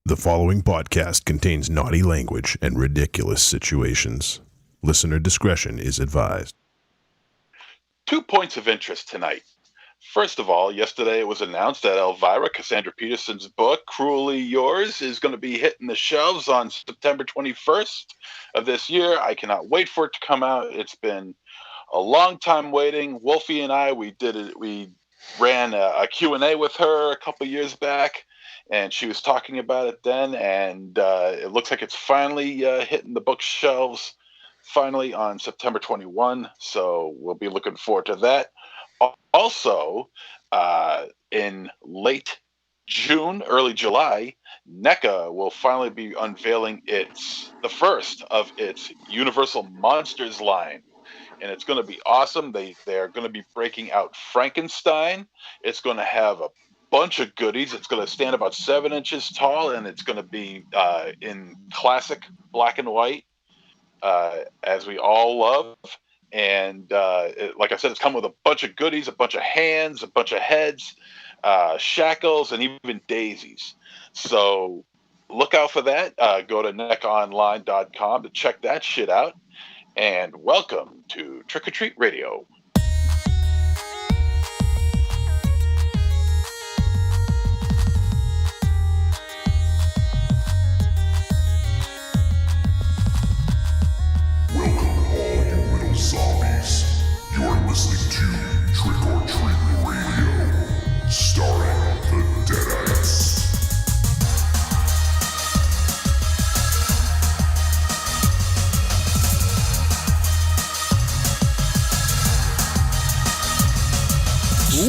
The following podcast contains naughty language and ridiculous situations. Listener discretion is advised. 2 points of interest tonight. First of all, yesterday it was announced that Elvira, Cassandra Peterson's book, Cruelly Yours, is going to be hitting the shelves on September 21st of this year. I cannot wait for it to come out. It's been a long time waiting. Wolfie and I, we ran a Q&A with her a couple years back, and she was talking about it then, and it looks like it's finally hitting the bookshelves finally on September 21, so we'll be looking forward to that. Also, in late June, early July, NECA will finally be unveiling the first of its Universal Monsters line. And it's going to be awesome. They're going to be breaking out Frankenstein. It's going to have a bunch of goodies. It's going to stand about 7 inches tall, and it's going to be in classic black and white, as we all love. And like I said, it's come with a bunch of goodies, a bunch of hands, a bunch of heads, shackles, and even daisies. So look out for that. Go to necaonline.com to check that shit out. And welcome to Trick or Treat Radio. Zombies. You're listening to Trick or Treat Radio, starring the Deadites.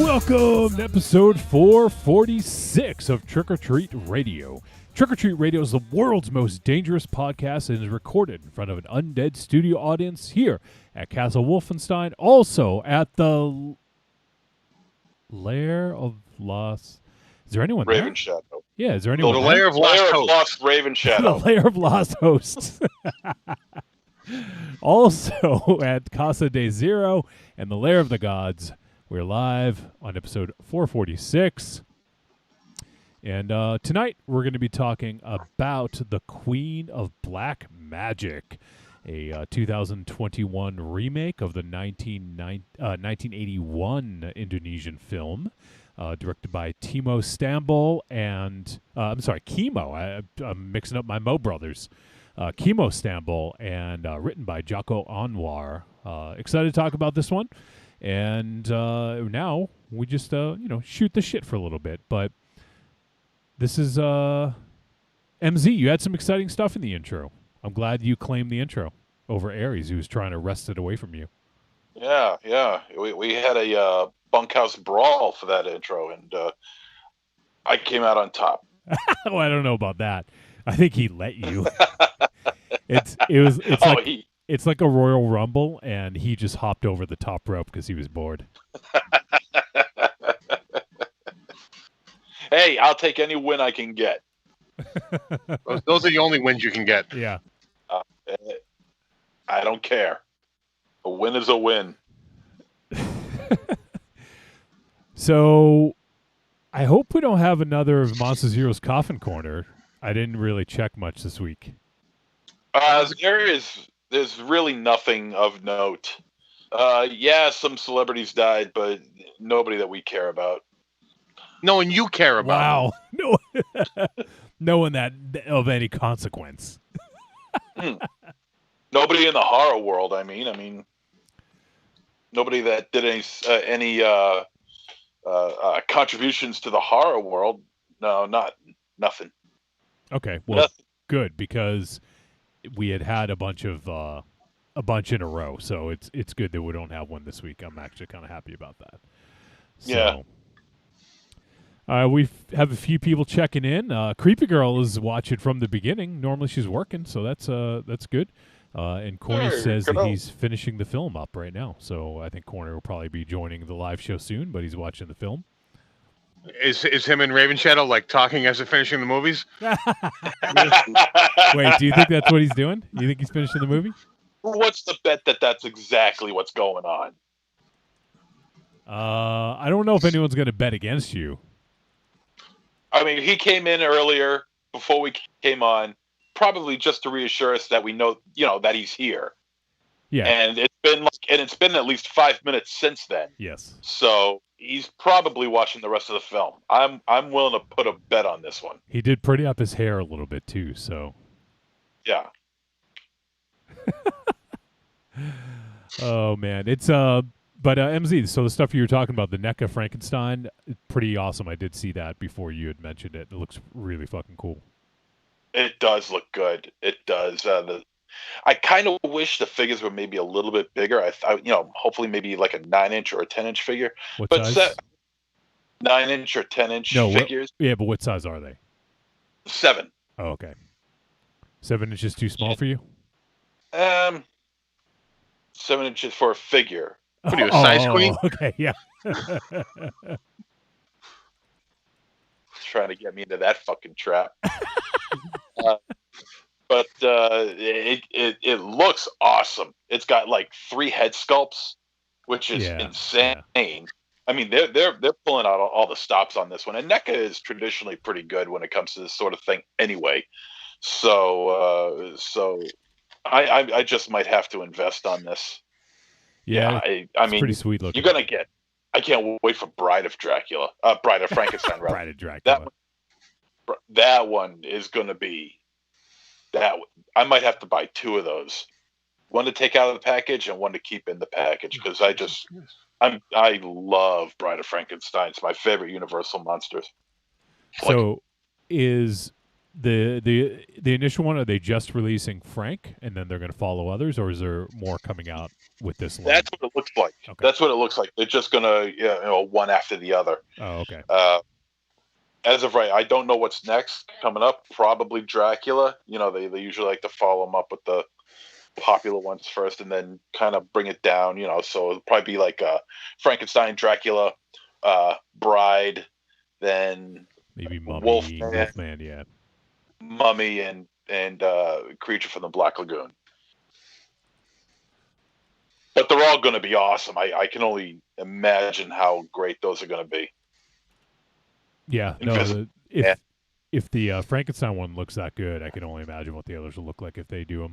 Welcome to episode 446 of Trick or Treat Radio. Trick or Treat Radio is the world's most dangerous podcast and is recorded in front of an undead studio audience here at Castle Wolfenstein, also at the Lair of Lost. Is there anyone Raven there? Shadow. Yeah, is there anyone The there? Lair of Lost Raven Shadow. The Lair of Lost Hosts. Also at Casa de Zero and the Lair of the Gods. We're live on episode 446. And tonight we're going to be talking about The Queen of Black Magic, a 2021 remake of the 1981 Indonesian film, directed by Timo Stambol and Chemo. I'm mixing up my Mo brothers. Chemo Stambol and written by Joko Anwar. Excited to talk about this one. And now we just shoot the shit for a little bit, but this is MZ. You had some exciting stuff in the intro. I'm glad you claimed the intro over Aries, who was trying to wrest it away from you. Yeah. We had a bunkhouse brawl for that intro, and I came out on top. Oh, I don't know about that. I think he let you. It's like a Royal Rumble, and he just hopped over the top rope because he was bored. Hey, I'll take any win I can get. Those are the only wins you can get. Yeah. I don't care. A win is a win. So, I hope we don't have another of Monsters Heroes Coffin Corner. I didn't really check much this week. There's really nothing of note. Some celebrities died, but nobody that we care about. No one you care about. Wow. No one that of any consequence. Nobody in the horror world, I mean. Nobody that did any contributions to the horror world. No, nothing. Okay, well, good, because we had a bunch in a row, so it's good that we don't have one this week. I'm actually kind of happy about that. So, yeah. We have a few people checking in. Creepy Girl is watching from the beginning. Normally she's working, so that's good. And Corny says that he's finishing the film up right now. So I think Corny will probably be joining the live show soon, but he's watching the film. Is him and Raven Shadow like talking as they're finishing the movies? Wait, do you think that's what he's doing? You think he's finishing the movie? What's the bet that that's exactly what's going on? I don't know if anyone's going to bet against you. I mean, he came in earlier before we came on, probably just to reassure us that we know, that he's here. Yeah. And it's been at least 5 minutes since then. Yes. So he's probably watching the rest of the film. I'm willing to put a bet on this one. He did pretty up his hair a little bit too, so. Yeah. Oh man, it's but MZ. So the stuff you were talking about, the NECA Frankenstein, pretty awesome. I did see that before you had mentioned it. It looks really fucking cool. It does look good. It does. I kind of wish the figures were maybe a little bit bigger. Hopefully maybe like a 9-inch or a 10-inch figure. What But size? 9-inch or 10-inch No, figures. Yeah, but what size are they? 7. Oh, okay. 7 inches too small for you? 7 inches for a figure. What are you, a size queen? Okay, yeah. Trying to get me into that fucking trap. But it looks awesome. It's got like 3 head sculpts, which is insane. Yeah. I mean, they're pulling out all the stops on this one, and NECA is traditionally pretty good when it comes to this sort of thing, anyway. So I just might have to invest on this. Yeah, I mean, pretty sweet looking. you're gonna get. I can't wait for Bride of Dracula. Bride of Frankenstein. Rather. Bride of Dracula. That one is gonna be. That I might have to buy 2 of those, one to take out of the package and one to keep in the package, because I love Bride of Frankenstein. It's my favorite Universal monsters. So, is the initial one? Are they just releasing Frank, and then they're going to follow others, or is there more coming out with this line? That's what it looks like. Okay. That's what it looks like. They're just gonna, one after the other. Oh, okay. As of right, I don't know what's next coming up. Probably Dracula. They usually like to follow them up with the popular ones first, and then kind of bring it down. So it'll probably be like Frankenstein, Dracula, Bride, then maybe Mummy, Wolfman, yeah. Mummy, and Creature from the Black Lagoon. But they're all going to be awesome. I can only imagine how great those are going to be. Yeah, no. If the Frankenstein one looks that good, I can only imagine what the others will look like if they do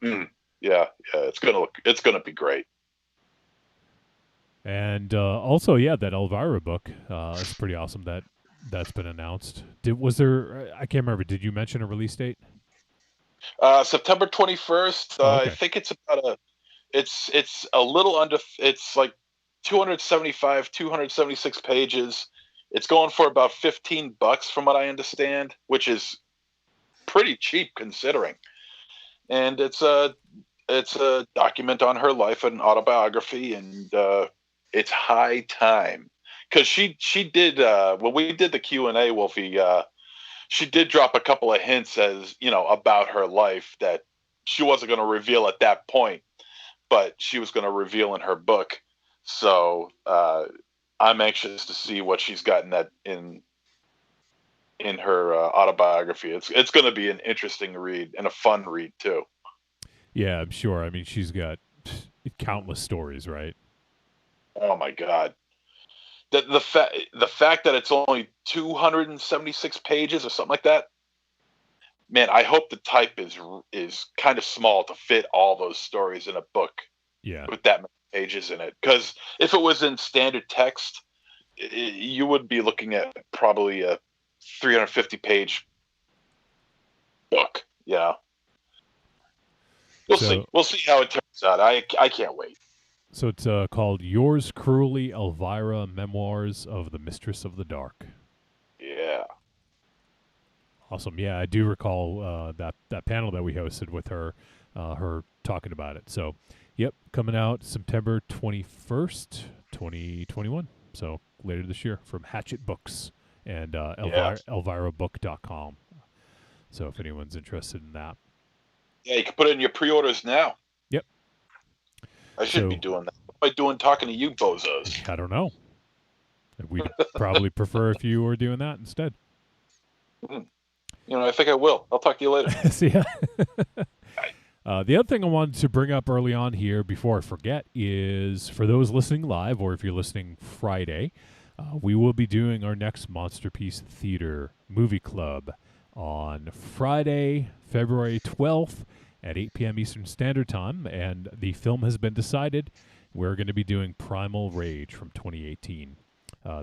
them. Yeah, it's gonna be great. And also, that Elvira book is pretty awesome. That's been announced. Was there? I can't remember. Did you mention a release date? September 21st. Okay. I think it's about it's a little under. It's like 276 pages. It's going for about $15 from what I understand, which is pretty cheap considering. And it's a document on her life, an autobiography, and it's high time, because she did when we did the Q&A, Wolfie. She did drop a couple of hints about her life that she wasn't going to reveal at that point, but she was going to reveal in her book. So I'm anxious to see what she's got in her autobiography. It's going to be an interesting read and a fun read too. Yeah, I'm sure. I mean, she's got countless stories, right? Oh my God. The fact that it's only 276 pages or something like that. Man, I hope the type is kind of small to fit all those stories in a book. Yeah. With that many pages in it, because if it was in standard text, you would be looking at probably a 350-page book. Yeah. We'll see. We'll see how it turns out. I can't wait. So it's called Yours Cruelly, Elvira, Memoirs of the Mistress of the Dark. Yeah. Awesome. Yeah, I do recall that panel that we hosted with her talking about it. So, yep, coming out September 21st, 2021. So later this year from Hatchet Books and ElviraBook.com. So if anyone's interested in that. Yeah, you can put it in your pre-orders now. Yep. I should be doing that. What am I doing talking to you bozos? I don't know. We'd probably prefer if you were doing that instead. I think I will. I'll talk to you later. See ya. The other thing I wanted to bring up early on here before I forget is for those listening live, or if you're listening Friday, we will be doing our next Monsterpiece Theater Movie Club on Friday, February 12th at 8 p.m. Eastern Standard Time, and the film has been decided. We're going to be doing Primal Rage from 2018.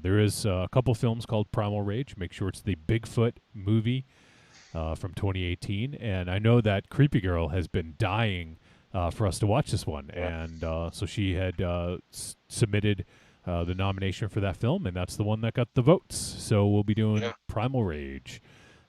There is a couple films called Primal Rage. Make sure it's the Bigfoot movie from 2018. And I know that Creepy Girl has been dying for us to watch this one. And so she had submitted the nomination for that film, and that's the one that got the votes. So we'll be doing Primal Rage.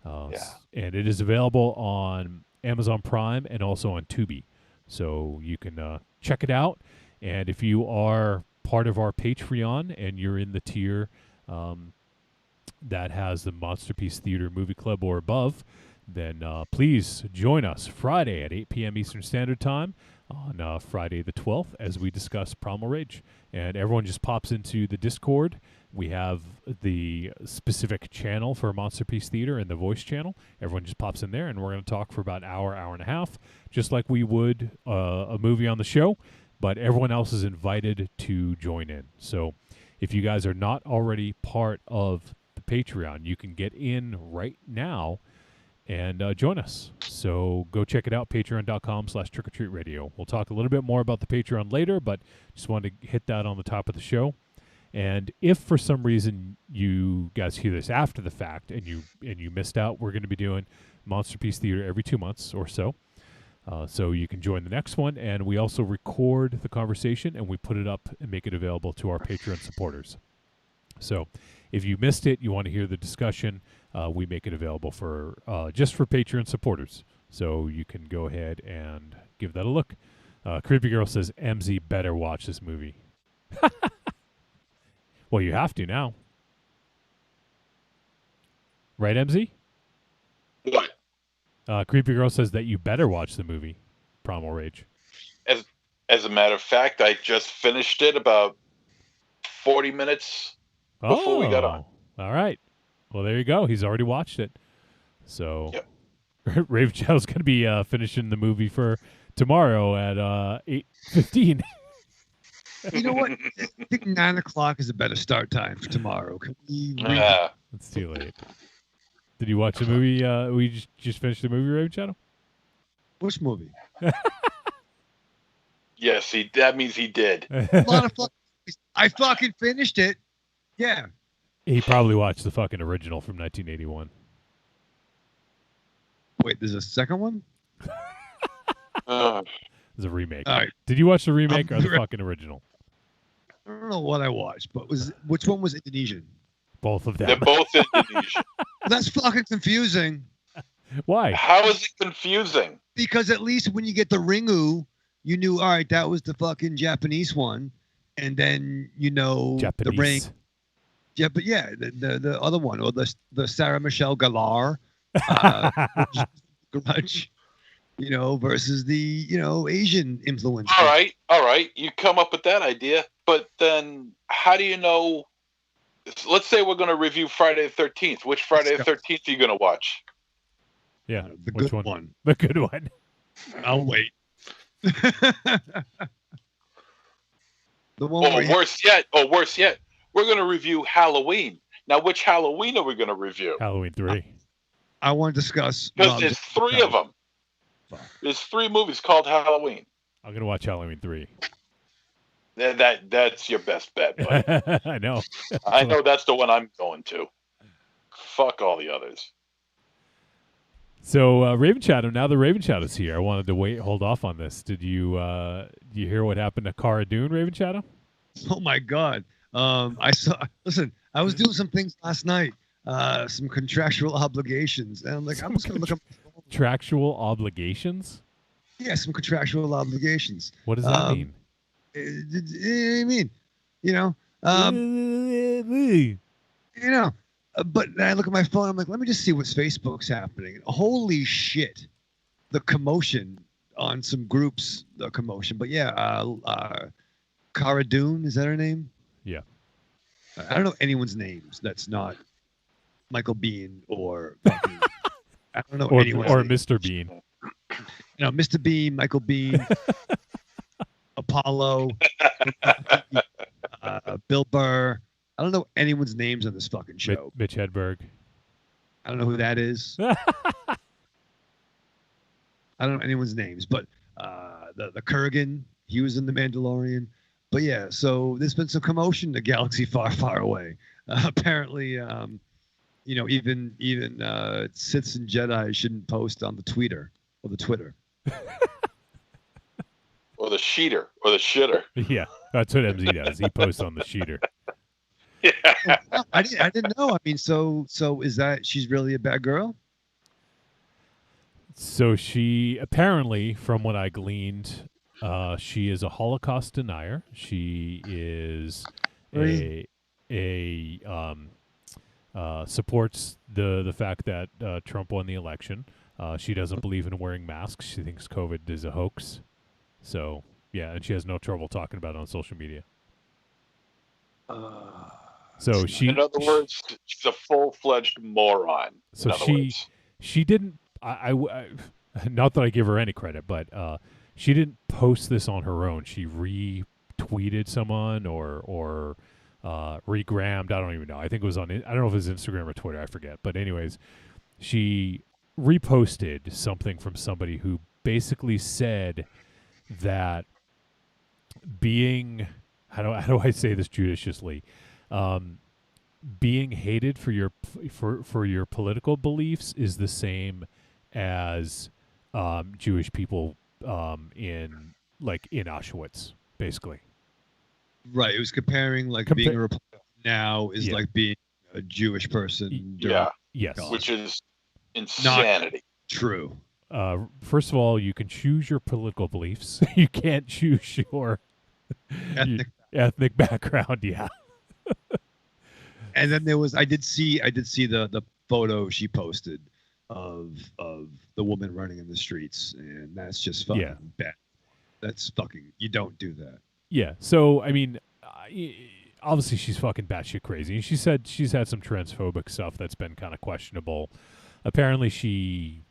And it is available on Amazon Prime and also on Tubi. So you can check it out. And if you are part of our Patreon and you're in the tier that has the Monsterpiece Theater Movie Club or above, then please join us Friday at 8 p.m. Eastern Standard Time on Friday the 12th as we discuss Primal Rage. And everyone just pops into the Discord. We have the specific channel for Monsterpiece Theater and the voice channel. Everyone just pops in there, and we're going to talk for about an hour, hour and a half, just like we would a movie on the show. But everyone else is invited to join in. So if you guys are not already part of the Patreon, you can get in right now and join us. So go check it out, patreon.com/trickortreatradio. We'll talk a little bit more about the Patreon later, but just wanted to hit that on the top of the show. And if for some reason you guys hear this after the fact and you missed out, we're going to be doing Monsterpiece Theater every 2 months or so. So you can join the next one, and we also record the conversation, and we put it up and make it available to our Patreon supporters. So if you missed it, you want to hear the discussion, we make it available for just for Patreon supporters. So you can go ahead and give that a look. Creepy Girl says, MZ better watch this movie. Well, you have to now. Right, MZ? What? Creepy Girl says that you better watch the movie, Primal Rage. As a matter of fact, I just finished it about 40 minutes before we got on. All right. Well, there you go. He's already watched it. So Yep. Rave Chow's going to be finishing the movie for tomorrow at 8:15. You know what? I think 9 o'clock is a better start time for tomorrow. Can we It's too late. Did you watch the movie? We just finished the movie, Rave Shadow? Which movie? Yes, that means he did. A lot of I fucking finished it. Yeah. He probably watched the fucking original from 1981. Wait, there's a second one? Uh, It's a remake. All right. Did you watch the remake or the fucking original? I don't know what I watched, but which one was Indonesian? Both of them. they're both Indonesian. That's fucking confusing. Why? How is it confusing? Because at least when you get the Ringu, you knew, all right, that was the fucking Japanese one. And then, Japanese. the ring. Yeah, but yeah, the other one, or the Sarah Michelle Gellar Grudge, versus the, Asian influence. All right. You come up with that idea, but then how do you know? Let's say we're going to review Friday the 13th. Which Friday the 13th are you going to watch? Yeah, The which good one? one. The good one. I'll wait. The one Or where worse yet, we're going to review Halloween. Now, which Halloween are we going to review? Halloween 3. I want to discuss. Because there's 3 of them. There's 3 movies called Halloween. I'm going to watch Halloween 3. That's your best bet, buddy. I know. I know that's the one I'm going to. Fuck all the others. So, Raven Shadow, now the Raven Shadow's here. I wanted to hold off on this. Did you hear what happened to Cara Dune, Raven Shadow? Oh my God. Listen, I was doing some things last night, some contractual obligations. And I'm like, I'm just going to look up. Contractual obligations? Yeah, some contractual obligations. What does that mean? I mean, but I look at my phone. I'm like, let me just see what's Facebook's happening. Holy shit. The commotion on some groups, the commotion. But yeah, Cara Dune, is that her name? Yeah. I don't know anyone's names that's not Michael Bean or fucking, I don't know anyone's or name. Mr. Bean. Mr. Bean, Michael Bean, Apollo, Bill Burr, I don't know anyone's names on this fucking show. Mitch Hedberg. I don't know who that is. I don't know anyone's names, but the Kurgan, he was in The Mandalorian. But yeah, so there's been some commotion in the galaxy far, far away. Apparently, even Siths and Jedi shouldn't post on the Twitter or the Twitter. Or the sheeter, or the shitter. Yeah, that's what MZ does. He posts on the sheeter. Yeah. I didn't know. I mean, so is that she's really a bad girl? So she apparently, from what I gleaned, she is a Holocaust denier. She is supports the fact that Trump won the election. She doesn't believe in wearing masks. She thinks COVID is a hoax. So yeah, and she has no trouble talking about it on social media. So she, in other words, she's a full-fledged moron. So in other words. she didn't. I not that I give her any credit, but she didn't post this on her own. She retweeted someone or regrammed. I don't even know. I think it was on. I don't know if it was Instagram or Twitter. I forget. But anyways, she reposted something from somebody who basically said that being how do I say this judiciously, being hated for your political beliefs is the same as Jewish people in Auschwitz, basically. Right. It was comparing being a Republican now is like being a Jewish person. Yes. Which is insanity. Not true. First of all, you can choose your political beliefs. You can't choose your ethnic background. Yeah. And then there was I did see the photo she posted of the woman running in the streets, and that's just fucking bad. That's fucking, you don't do that. Yeah. So I mean, obviously she's fucking batshit crazy. And she said she's had some transphobic stuff that's been kind of questionable. Apparently she.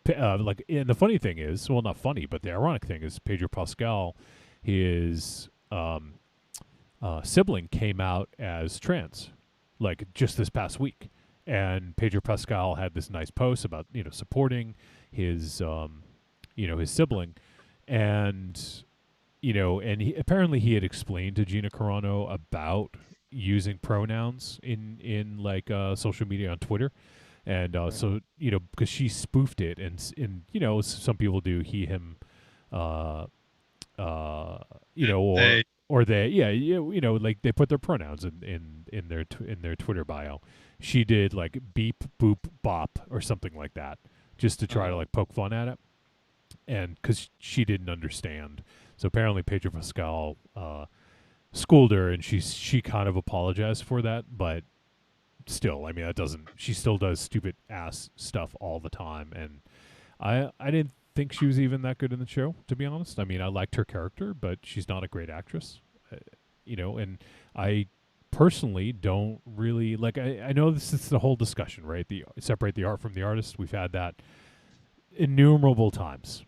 And the funny thing is, well, not funny, but the ironic thing is, Pedro Pascal, his sibling, came out as trans, just this past week, and Pedro Pascal had this nice post about supporting his his sibling, and apparently he had explained to Gina Carano about using pronouns in social media on Twitter. And so, because she spoofed it, and some people do he, him, or they, they put their pronouns in their Twitter bio. She did beep, boop, bop, or something like that, just to try to poke fun at it, and because she didn't understand. So apparently Pedro Pascal schooled her, and she kind of apologized for that, but. Still, I mean, she still does stupid ass stuff all the time, and I didn't think she was even that good in the show, to be honest. I mean, I liked her character, but she's not a great actress, and I personally don't really I know this is the whole discussion, right? Separate the art from the artist. We've had that innumerable times,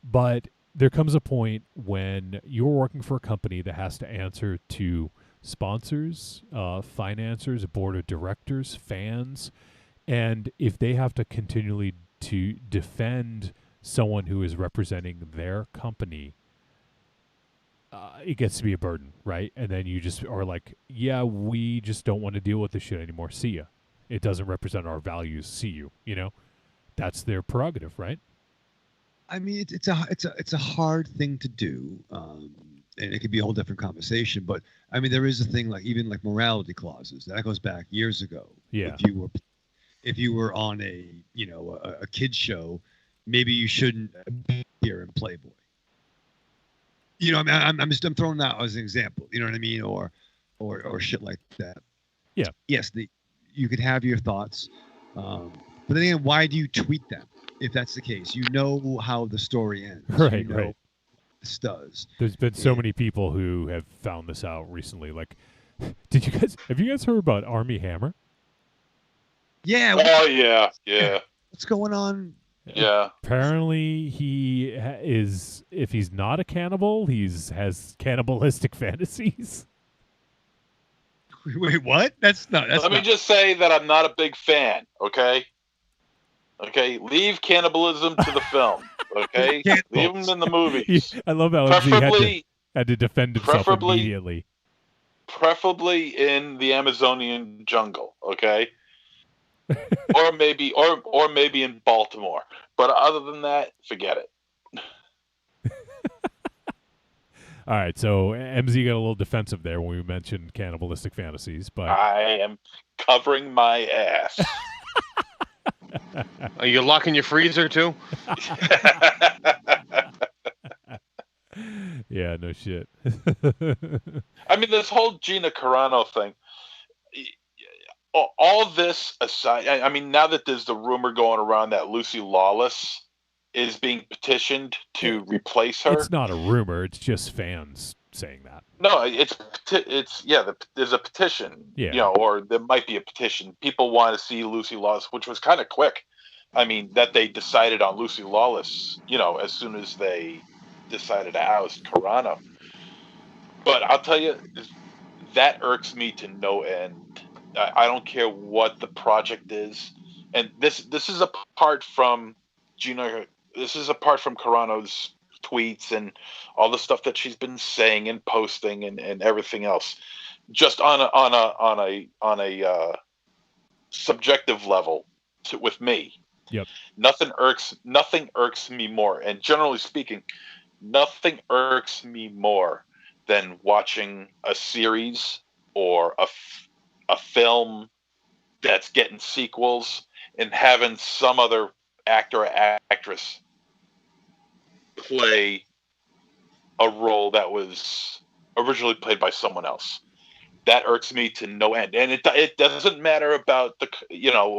but there comes a point when you're working for a company that has to answer to sponsors, financiers, board of directors, fans, and if they have to continually to defend someone who is representing their company, it gets to be a burden, right? And then you just are we just don't want to deal with this shit anymore. See ya. It doesn't represent our values. See you. That's their prerogative, right? I mean, it's a hard thing to do. And it could be a whole different conversation, but I mean, there is a thing even morality clauses that goes back years ago. Yeah. If you were on a kids show, maybe you shouldn't appear in Playboy. I mean, I'm throwing that as an example. You know what I mean, or shit like that. Yeah. Yes, you could have your thoughts, but then again, why do you tweet them if that's the case? You know how the story ends. Right. Right. Does. There's been so many people who have found this out recently. Have you guys heard about Army Hammer? Yeah. Oh yeah. What's going on? Yeah. Apparently, he is. If he's not a cannibal, has cannibalistic fantasies. Wait, what? That's Let not. me just say that I'm not a big fan. Okay. Okay. Leave cannibalism to the film. Okay. Leave them in the movies. I love how MZ Preferably, had to defend himself immediately. preferably in the Amazonian jungle. Okay. or maybe in Baltimore. But other than that, forget it. All right, so MZ got a little defensive there when we mentioned cannibalistic fantasies, but I am covering my ass. Are you locking your freezer too? yeah, no shit. I mean, this whole Gina Carano thing. All this aside, I mean, now that there's the rumor going around that Lucy Lawless is being petitioned to replace her. It's not a rumor; it's just fans saying that. No, there's a petition. Yeah. Or there might be a petition. People want to see Lucy Lawless, which was kind of quick. I mean, that they decided on Lucy Lawless, as soon as they decided to oust Carano. But I'll tell you, that irks me to no end. I don't care what the project is, and this is apart from Gina. This is apart from Carano's tweets and all the stuff that she's been saying and posting and everything else. Just on a subjective level, with me. Yep. Nothing irks me more, and generally speaking, nothing irks me more than watching a series or a film that's getting sequels and having some other actor or actress play a role that was originally played by someone else. That irks me to no end, and it doesn't matter about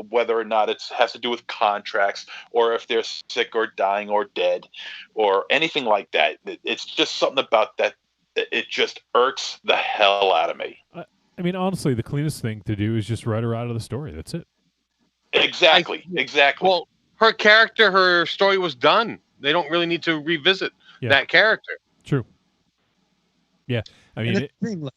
whether or not it has to do with contracts or if they're sick or dying or dead or anything like that. It's just something about that. It just irks the hell out of me. I mean, honestly, the cleanest thing to do is just write her out of the story. That's it. Exactly. Well, her character, her story was done. They don't really need to revisit that character. True. Yeah, I mean,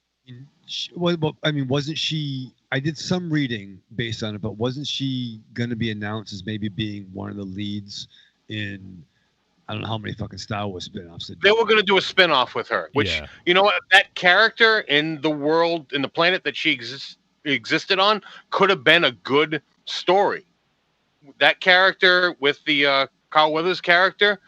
wasn't she? I did some reading based on it, but wasn't she going to be announced as maybe being one of the leads in? I don't know how many fucking Star Wars spinoffs. They were going to do a spinoff with her, which, that character in the world, in the planet that she existed on, could have been a good story. That character with the Carl Weathers character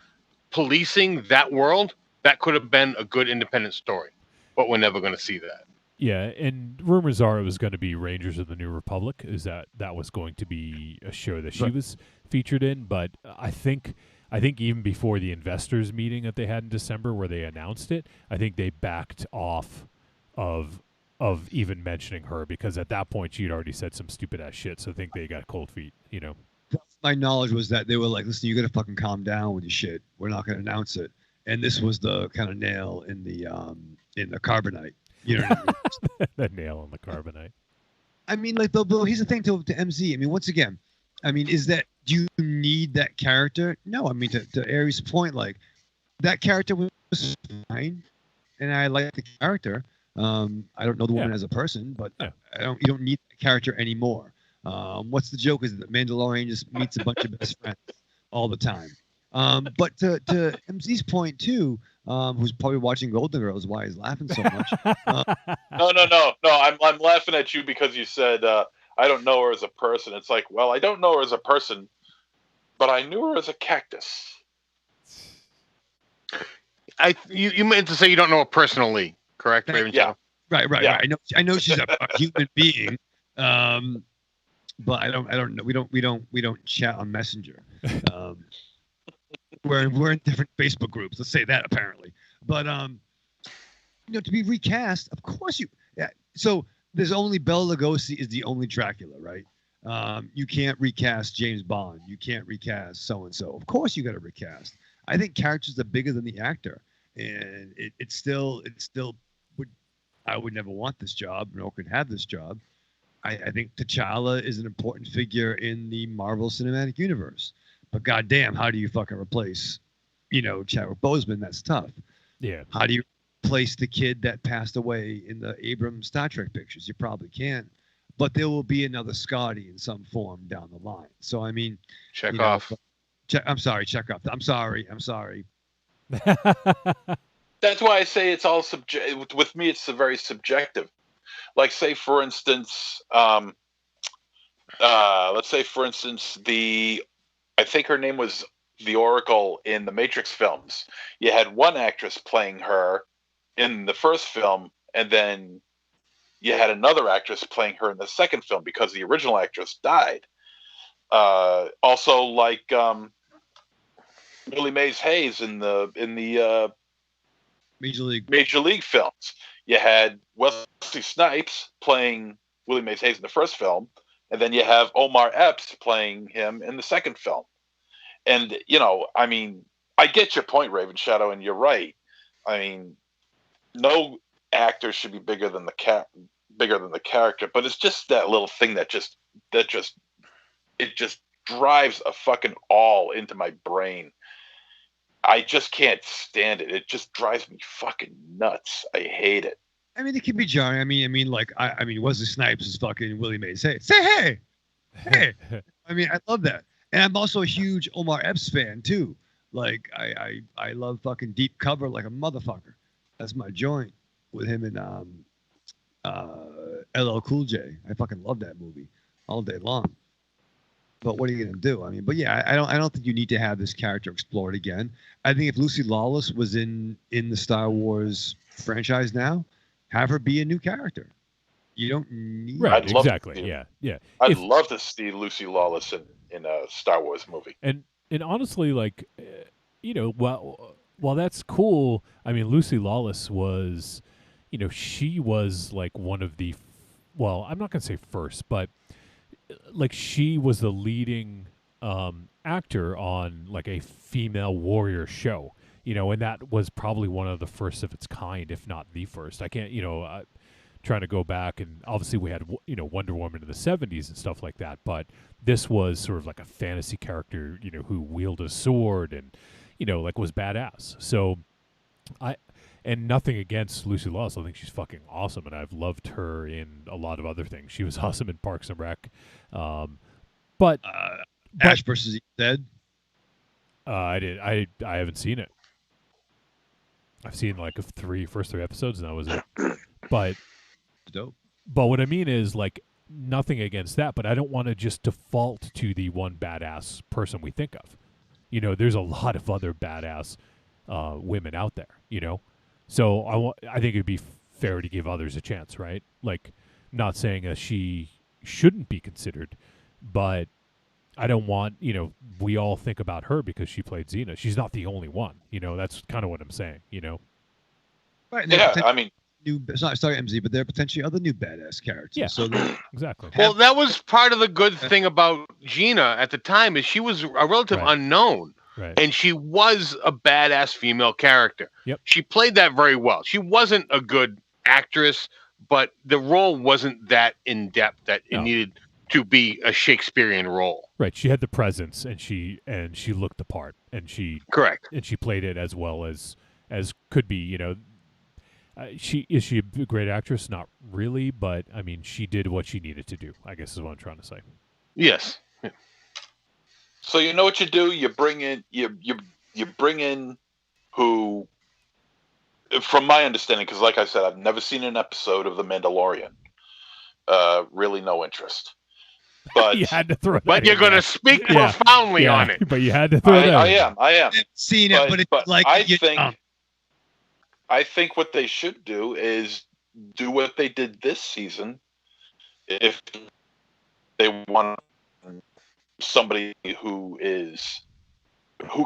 policing that world, that could have been a good independent story. But we're never going to see that. Yeah, and rumors are it was going to be Rangers of the New Republic, is that was going to be a show that she was featured in, but I think even before the investors meeting that they had in December where they announced it, I think they backed off of even mentioning her because at that point she'd already said some stupid ass shit. So I think they got cold feet, My knowledge was that they were like, listen, you got to fucking calm down with your shit. We're not going to announce it. And this was the kind of nail in the carbonite. You know what I mean? That nail in the carbonite. I mean, like, here's the thing to MZ. I mean, once again, do you need that character? No. I mean, to Aries' point, like, that character was fine, and I like the character. I don't know the woman as a person, but you don't need that character anymore. What's the joke is that Mandalorian just meets a bunch of best friends all the time. But to MZ's point too, who's probably watching Golden Girls, why he's laughing so much. No. I'm laughing at you because you said I don't know her as a person. It's like, well, I don't know her as a person, but I knew her as a cactus. You meant to say you don't know her personally, correct, Raven? Yeah. Right. Yeah. I know she's a human being. But I don't know. We don't chat on Messenger. We're in different Facebook groups. Let's say that apparently. But to be recast, of course you. Yeah. So there's only Bela Lugosi is the only Dracula, right? You can't recast James Bond. You can't recast so and so. Of course you got to recast. I think characters are bigger than the actor, and it's still would. I would never want this job, nor could have this job. I think T'Challa is an important figure in the Marvel Cinematic Universe. But goddamn, how do you fucking replace, Chadwick Boseman? That's tough. Yeah. How do you place the kid that passed away in the Abrams Star Trek pictures. You probably can't. But there will be another Scotty in some form down the line. So I mean, Check you know, off. I'm sorry, check off. I'm sorry. That's why I say it's all subjective. With me, it's very subjective. Like, say for instance, let's say for instance, I think her name was the Oracle in the Matrix films. You had one actress playing her in the first film, and then you had another actress playing her in the second film because the original actress died. Also, like Willie Mays Hayes in the Major League films, you had Wesley Snipes playing Willie Mays Hayes in the first film, and then you have Omar Epps playing him in the second film. And I mean, I get your point, Raven Shadow, and you're right. I mean, no actor should be bigger than the character, but it's just that little thing that just drives a fucking awl into my brain. I just can't stand it. It just drives me fucking nuts. I hate it. I mean, it can be jarring. I mean, Wesley Snipes is fucking Willie Mays. Hey, say hey. I mean, I love that, and I'm also a huge Omar Epps fan too. Like, I love fucking Deep Cover like a motherfucker. That's my joint with him and LL Cool J. I fucking love that movie all day long. But what are you gonna do? I mean, but yeah, I don't think you need to have this character explored again. I think if Lucy Lawless was in the Star Wars franchise now, have her be a new character. You don't need right, exactly. Yeah. I'd love to see Lucy Lawless in a Star Wars movie. And honestly, like, while that's cool, I mean, Lucy Lawless was, she was like one of the, well, I'm not gonna say first, but like she was the leading actor on like a female warrior show, and that was probably one of the first of its kind, if not the first. I can't, trying to go back, and obviously we had, Wonder Woman in the 70s and stuff like that, but this was sort of like a fantasy character, who wielded a sword and, like was badass. So and nothing against Lucy Lawless. I think she's fucking awesome, and I've loved her in a lot of other things. She was awesome in Parks and Rec. But Ash versus Eve Dead. I haven't seen it. I've seen like first three episodes, and that was it. But dope. But what I mean is, like, nothing against that, but I don't want to just default to the one badass person we think of. There's a lot of other badass women out there. So I think it'd be fair to give others a chance, right? Like, not saying that she shouldn't be considered, but I don't want, we all think about her because she played Xena. She's not the only one, that's kind of what I'm saying, Right. Yeah, I mean, sorry, MZ, but there are potentially other new badass characters. Yeah, so exactly. Well, that was part of the good thing about Gina at the time, is she was a relative unknown. Right. And she was a badass female character. Yep. She played that very well. She wasn't a good actress, but the role wasn't that in depth that it needed to be a Shakespearean role. Right. She had the presence, and she looked the part, and she correct, and she played it as well as could be. Is she a great actress? Not really, but I mean, she did what she needed to do, I guess is what I'm trying to say. Yes. Yeah. So you know what you do? You bring in who, from my understanding, because like I said, I've never seen an episode of The Mandalorian. Really, no interest. But you had to throw that. But you're going to speak profoundly on it. But you had to throw that. I am. I've seen it, but it's like I think what they should do is do what they did this season. If they want somebody who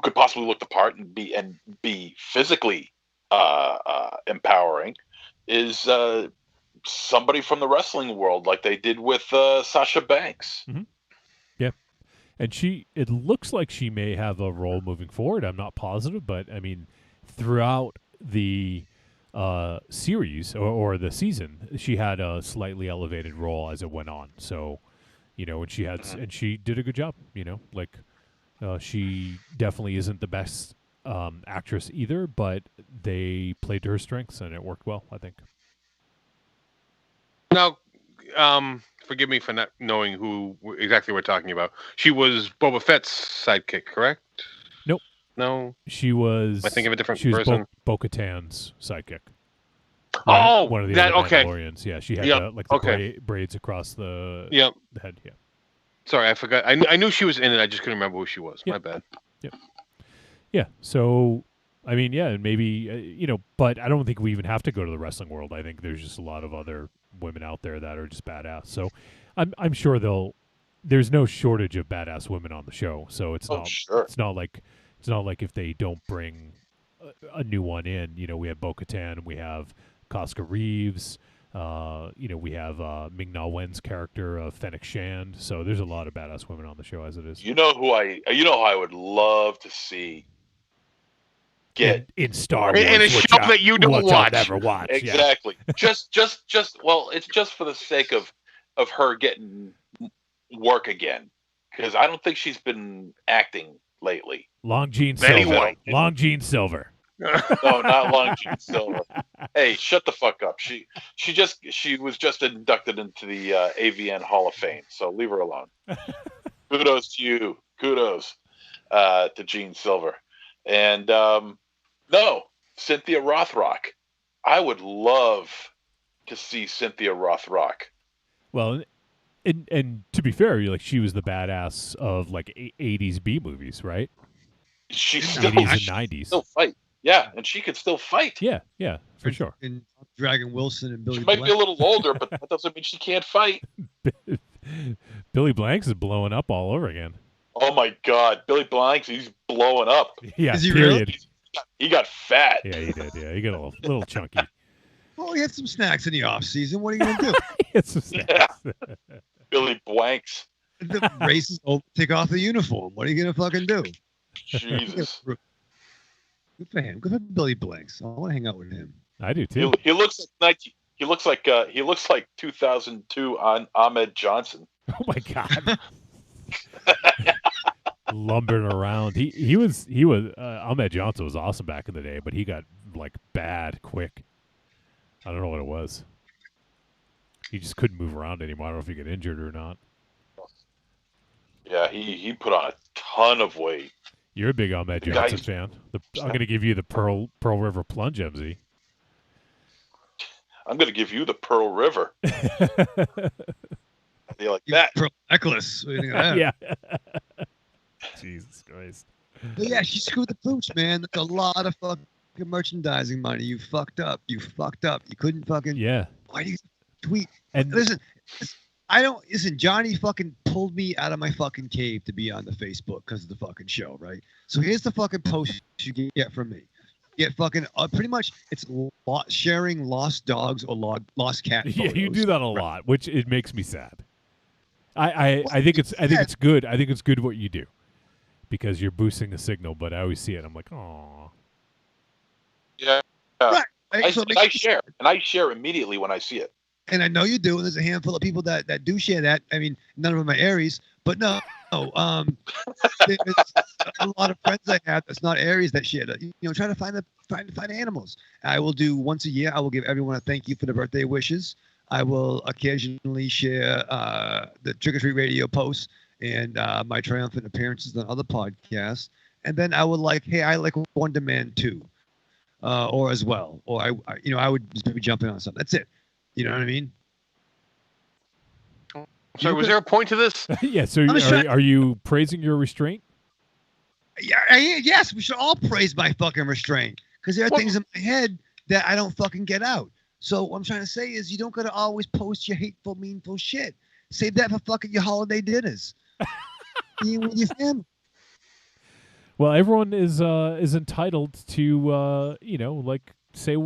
could possibly look the part and be physically empowering, is somebody from the wrestling world, like they did with Sasha Banks. Mm-hmm. Yeah, and it looks like she may have a role moving forward. I'm not positive, but I mean, throughout the series or the season, she had a slightly elevated role as it went on. So, and she did a good job. Like, she definitely isn't the best actress either, but they played to her strengths and it worked well, I think. Now, forgive me for not knowing who exactly we're talking about. She was Boba Fett's sidekick, correct? Nope. No. She was. I think of a different she was person. Bo-Katan's sidekick. Oh, one of the that other okay. Mandalorians. Yeah, she had Yep, the braids across the head. Yeah. Sorry, I forgot. I knew she was in it. I just couldn't remember who she was. Yep. My bad. Yep. Yeah. So, I mean, yeah, maybe but I don't think we even have to go to the wrestling world. I think there's just a lot of other women out there that are just badass. So, I'm sure there's no shortage of badass women on the show. So it's it's not like if they don't bring a new one in. We have Bo-Katan, we have Casca Reeves. We have Ming-Na Wen's character of Fennec Shand. So there's a lot of badass women on the show as it is. You know who I would love to see get in Star Wars in a show that you don't watch. I'll never watch. Exactly. Yeah. It's just for the sake of her getting work again, because I don't think she's been acting lately. Long Gene Silver. Long Gene Silver. No, not Long Gene Silver. Hey, shut the fuck up. She was just inducted into the AVN Hall of Fame, so leave her alone. Kudos to you. Kudos to Gene Silver. And no, Cynthia Rothrock. I would love to see Cynthia Rothrock. Well, and to be fair, she was the badass of 80s B movies, right? She's still 80s and 90s. Still fight. Yeah, and she could still fight. Yeah, for sure. And Dragon Wilson and Billy She might Blank. be a little older, but that doesn't mean she can't fight. Billy Blanks is blowing up all over again. Oh my God, Billy Blanks, he's blowing up. Yeah, is he period. really? He got fat. Yeah, he did. Yeah, he got a little chunky. Well, he had some snacks in the off season. What are you gonna do? He had some snacks. Billy Blanks. The races take off the uniform. What are you gonna fucking do? Jesus. Good for him. Good for Billy Blanks. I want to hang out with him. I do too. He looks like 2002 on Ahmed Johnson. Oh my God. Lumbering around. He was Ahmed Johnson was awesome back in the day, but he got bad quick. I don't know what it was. He just couldn't move around anymore. I don't know if he got injured or not. Yeah, he put on a ton of weight. You're a big Ahmed Johnson fan. I'm going to give you the Pearl River Plunge, MZ. I'm going to give you the Pearl River. You like You that? Pearl necklace. What do you think of that? Yeah. Jesus Christ. But yeah, she screwed the pooch, man. That's a lot of fucking merchandising money. You fucked up. You couldn't fucking. Yeah. Why do you tweet? And Listen, Johnny fucking pulled me out of my fucking cave to be on the Facebook because of the fucking show, right? So here's the fucking post you get from me. You get fucking pretty much it's sharing lost dogs or lost cat photos. yeah, you do that a lot, which it makes me sad. I think it's good. I think it's good what you do because you're boosting the signal. But I always see it. I'm like, oh. Yeah. Right. I share immediately when I see it. And I know you do, and there's a handful of people that do share that. I mean, none of them are Aries, but no. There's a lot of friends I have that's not Aries that share that. Try to find animals. I will do once a year. I will give everyone a thank you for the birthday wishes. I will occasionally share the Trick or Treat Radio posts and my triumphant appearances on other podcasts. And then I would hey, I like Wonder Man 2, or as well, or I would just maybe jump in on something. That's it. You know what I mean? Sorry, was there a point to this? Yeah. So are you praising your restraint? Yeah. Yes, we should all praise my fucking restraint because there are things in my head that I don't fucking get out. So what I'm trying to say is you don't gotta always post your hateful, meanful shit. Save that for fucking your holiday dinners. You and your family. Well, everyone is entitled to say.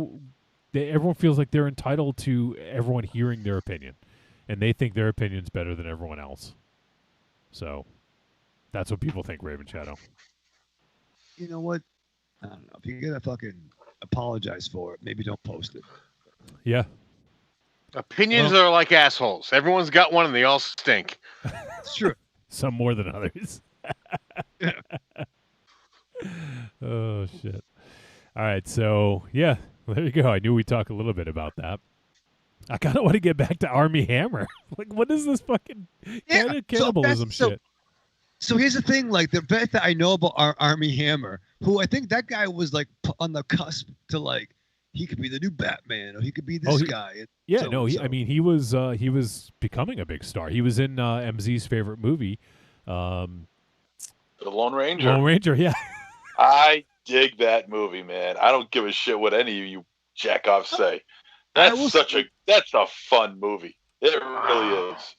Everyone feels like they're entitled to everyone hearing their opinion, and they think their opinion's better than everyone else. So that's what people think, Raven Shadow. You know what? I don't know. If you're gonna fucking apologize for it, maybe don't post it. Yeah. Opinions are like assholes. Everyone's got one, and they all stink. It's true. Some more than others. Yeah. Oh shit. All right, so yeah, there you go. I knew we'd talk a little bit about that. I kind of want to get back to Army Hammer. Like, what is this fucking cannibalism shit? So here's the thing, like the vet that I know about Army Hammer, who I think that guy was like on the cusp to like he could be the new Batman or he could be this guy. Yeah, no, I mean he was becoming a big star. He was in MZ's favorite movie, The Lone Ranger. Lone Ranger, yeah. I dig that movie, man. I don't give a shit what any of you jackoffs say. That's a fun movie. It really is.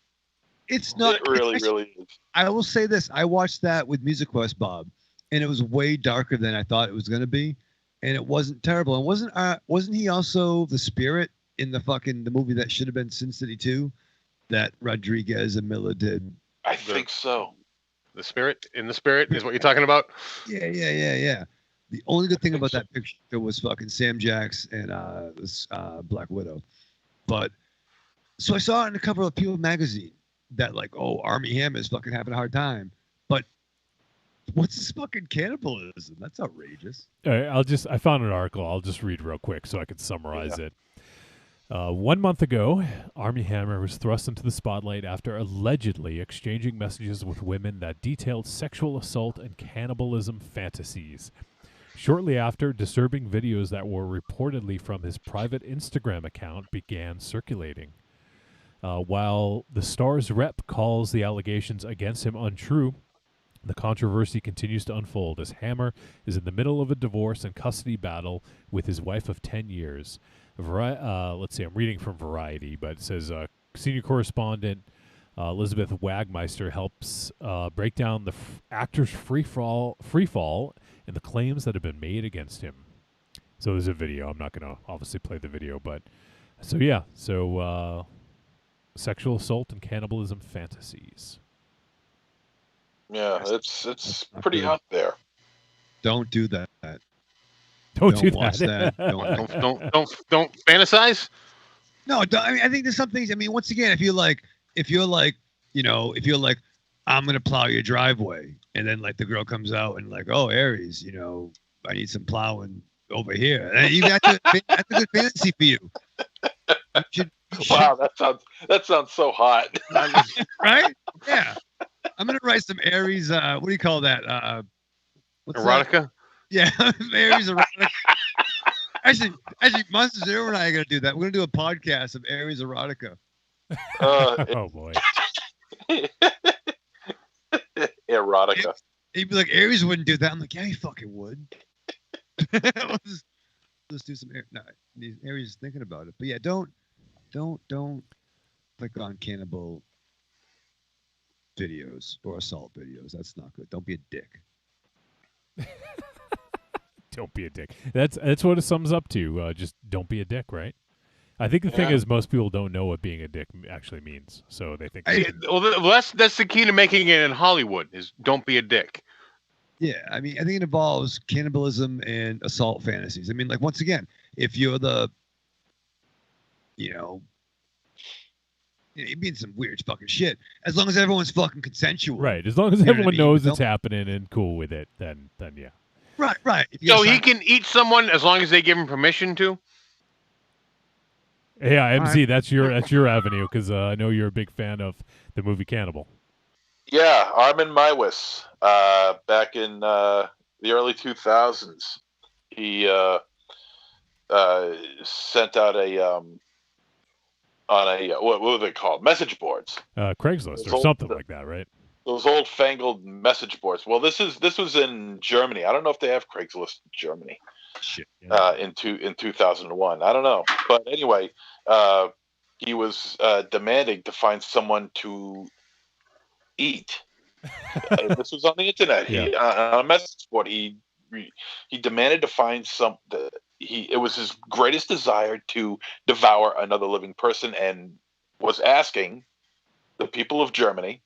It's not. It really is. I will say this: I watched that with Music Quest, Bob, and it was way darker than I thought it was going to be, and it wasn't terrible. And wasn't he also the spirit in the movie that should have been Sin City 2 that Rodriguez and Miller did? I think so. The spirit is what you're talking about. Yeah. The only good thing about that picture was fucking Sam Jacks and this Black Widow. But so I saw it in a couple of People magazine that like, oh, Army Hammer is fucking having a hard time. But what's this fucking cannibalism? That's outrageous. All right, I found an article. I'll just read real quick so I can summarize it. 1 month ago, Army Hammer was thrust into the spotlight after allegedly exchanging messages with women that detailed sexual assault and cannibalism fantasies. Shortly after, disturbing videos that were reportedly from his private Instagram account began circulating. While the star's rep calls the allegations against him untrue, the controversy continues to unfold as Hammer is in the middle of a divorce and custody battle with his wife of 10 years. Let's see, I'm reading from Variety, but it says senior correspondent Elizabeth Wagmeister helps break down the actor's free fall and the claims that have been made against him. So there's a video. I'm not going to obviously play the video, but so sexual assault and cannibalism fantasies. Yeah, it's pretty out there. Don't do that. Don't do watch that. Don't fantasize. No, I mean, I think there's some things. I mean, once again, if you're like, I'm gonna plow your driveway, and then like the girl comes out and like, oh, Aries, I need some plowing over here. And that's a good fantasy for you. Wow, that sounds so hot. Right? Yeah. I'm gonna write some Aries. What do you call that? Erotica. That? Yeah, Aries erotica. Actually, Monsters Zero and I are gonna do that. We're gonna do a podcast of Aries erotica. Oh boy. Erotica. He'd be like, Aries wouldn't do that. I'm like, yeah, he fucking would. Let's do some. No, Aries is thinking about it. But yeah, don't click on cannibal videos or assault videos. That's not good. Don't be a dick. Don't be a dick. That's what it sums up to. Just don't be a dick, right? I think the thing is most people don't know what being a dick actually means, so they think. That's the key to making it in Hollywood is don't be a dick. Yeah, I mean, I think it involves cannibalism and assault fantasies. I mean, like once again, if you're you're being some weird fucking shit. As long as everyone's fucking consensual, right? As long as everyone knows it's happening and cool with it, then yeah. Right. So he can eat someone as long as they give him permission to. Yeah, MZ, that's your avenue because I know you're a big fan of the movie Cannibal. Yeah, Armin Meiwes, back in the early 2000s, he sent out what were they called? Message boards. Craigslist or something like that, right? Those old fangled message boards. Well, this was in Germany. I don't know if they have Craigslist in Germany. Shit. Yeah. In 2001. I don't know. But anyway, he was demanding to find someone to eat. This was on the internet. On a message board, he demanded to find it was his greatest desire to devour another living person, and was asking the people of Germany,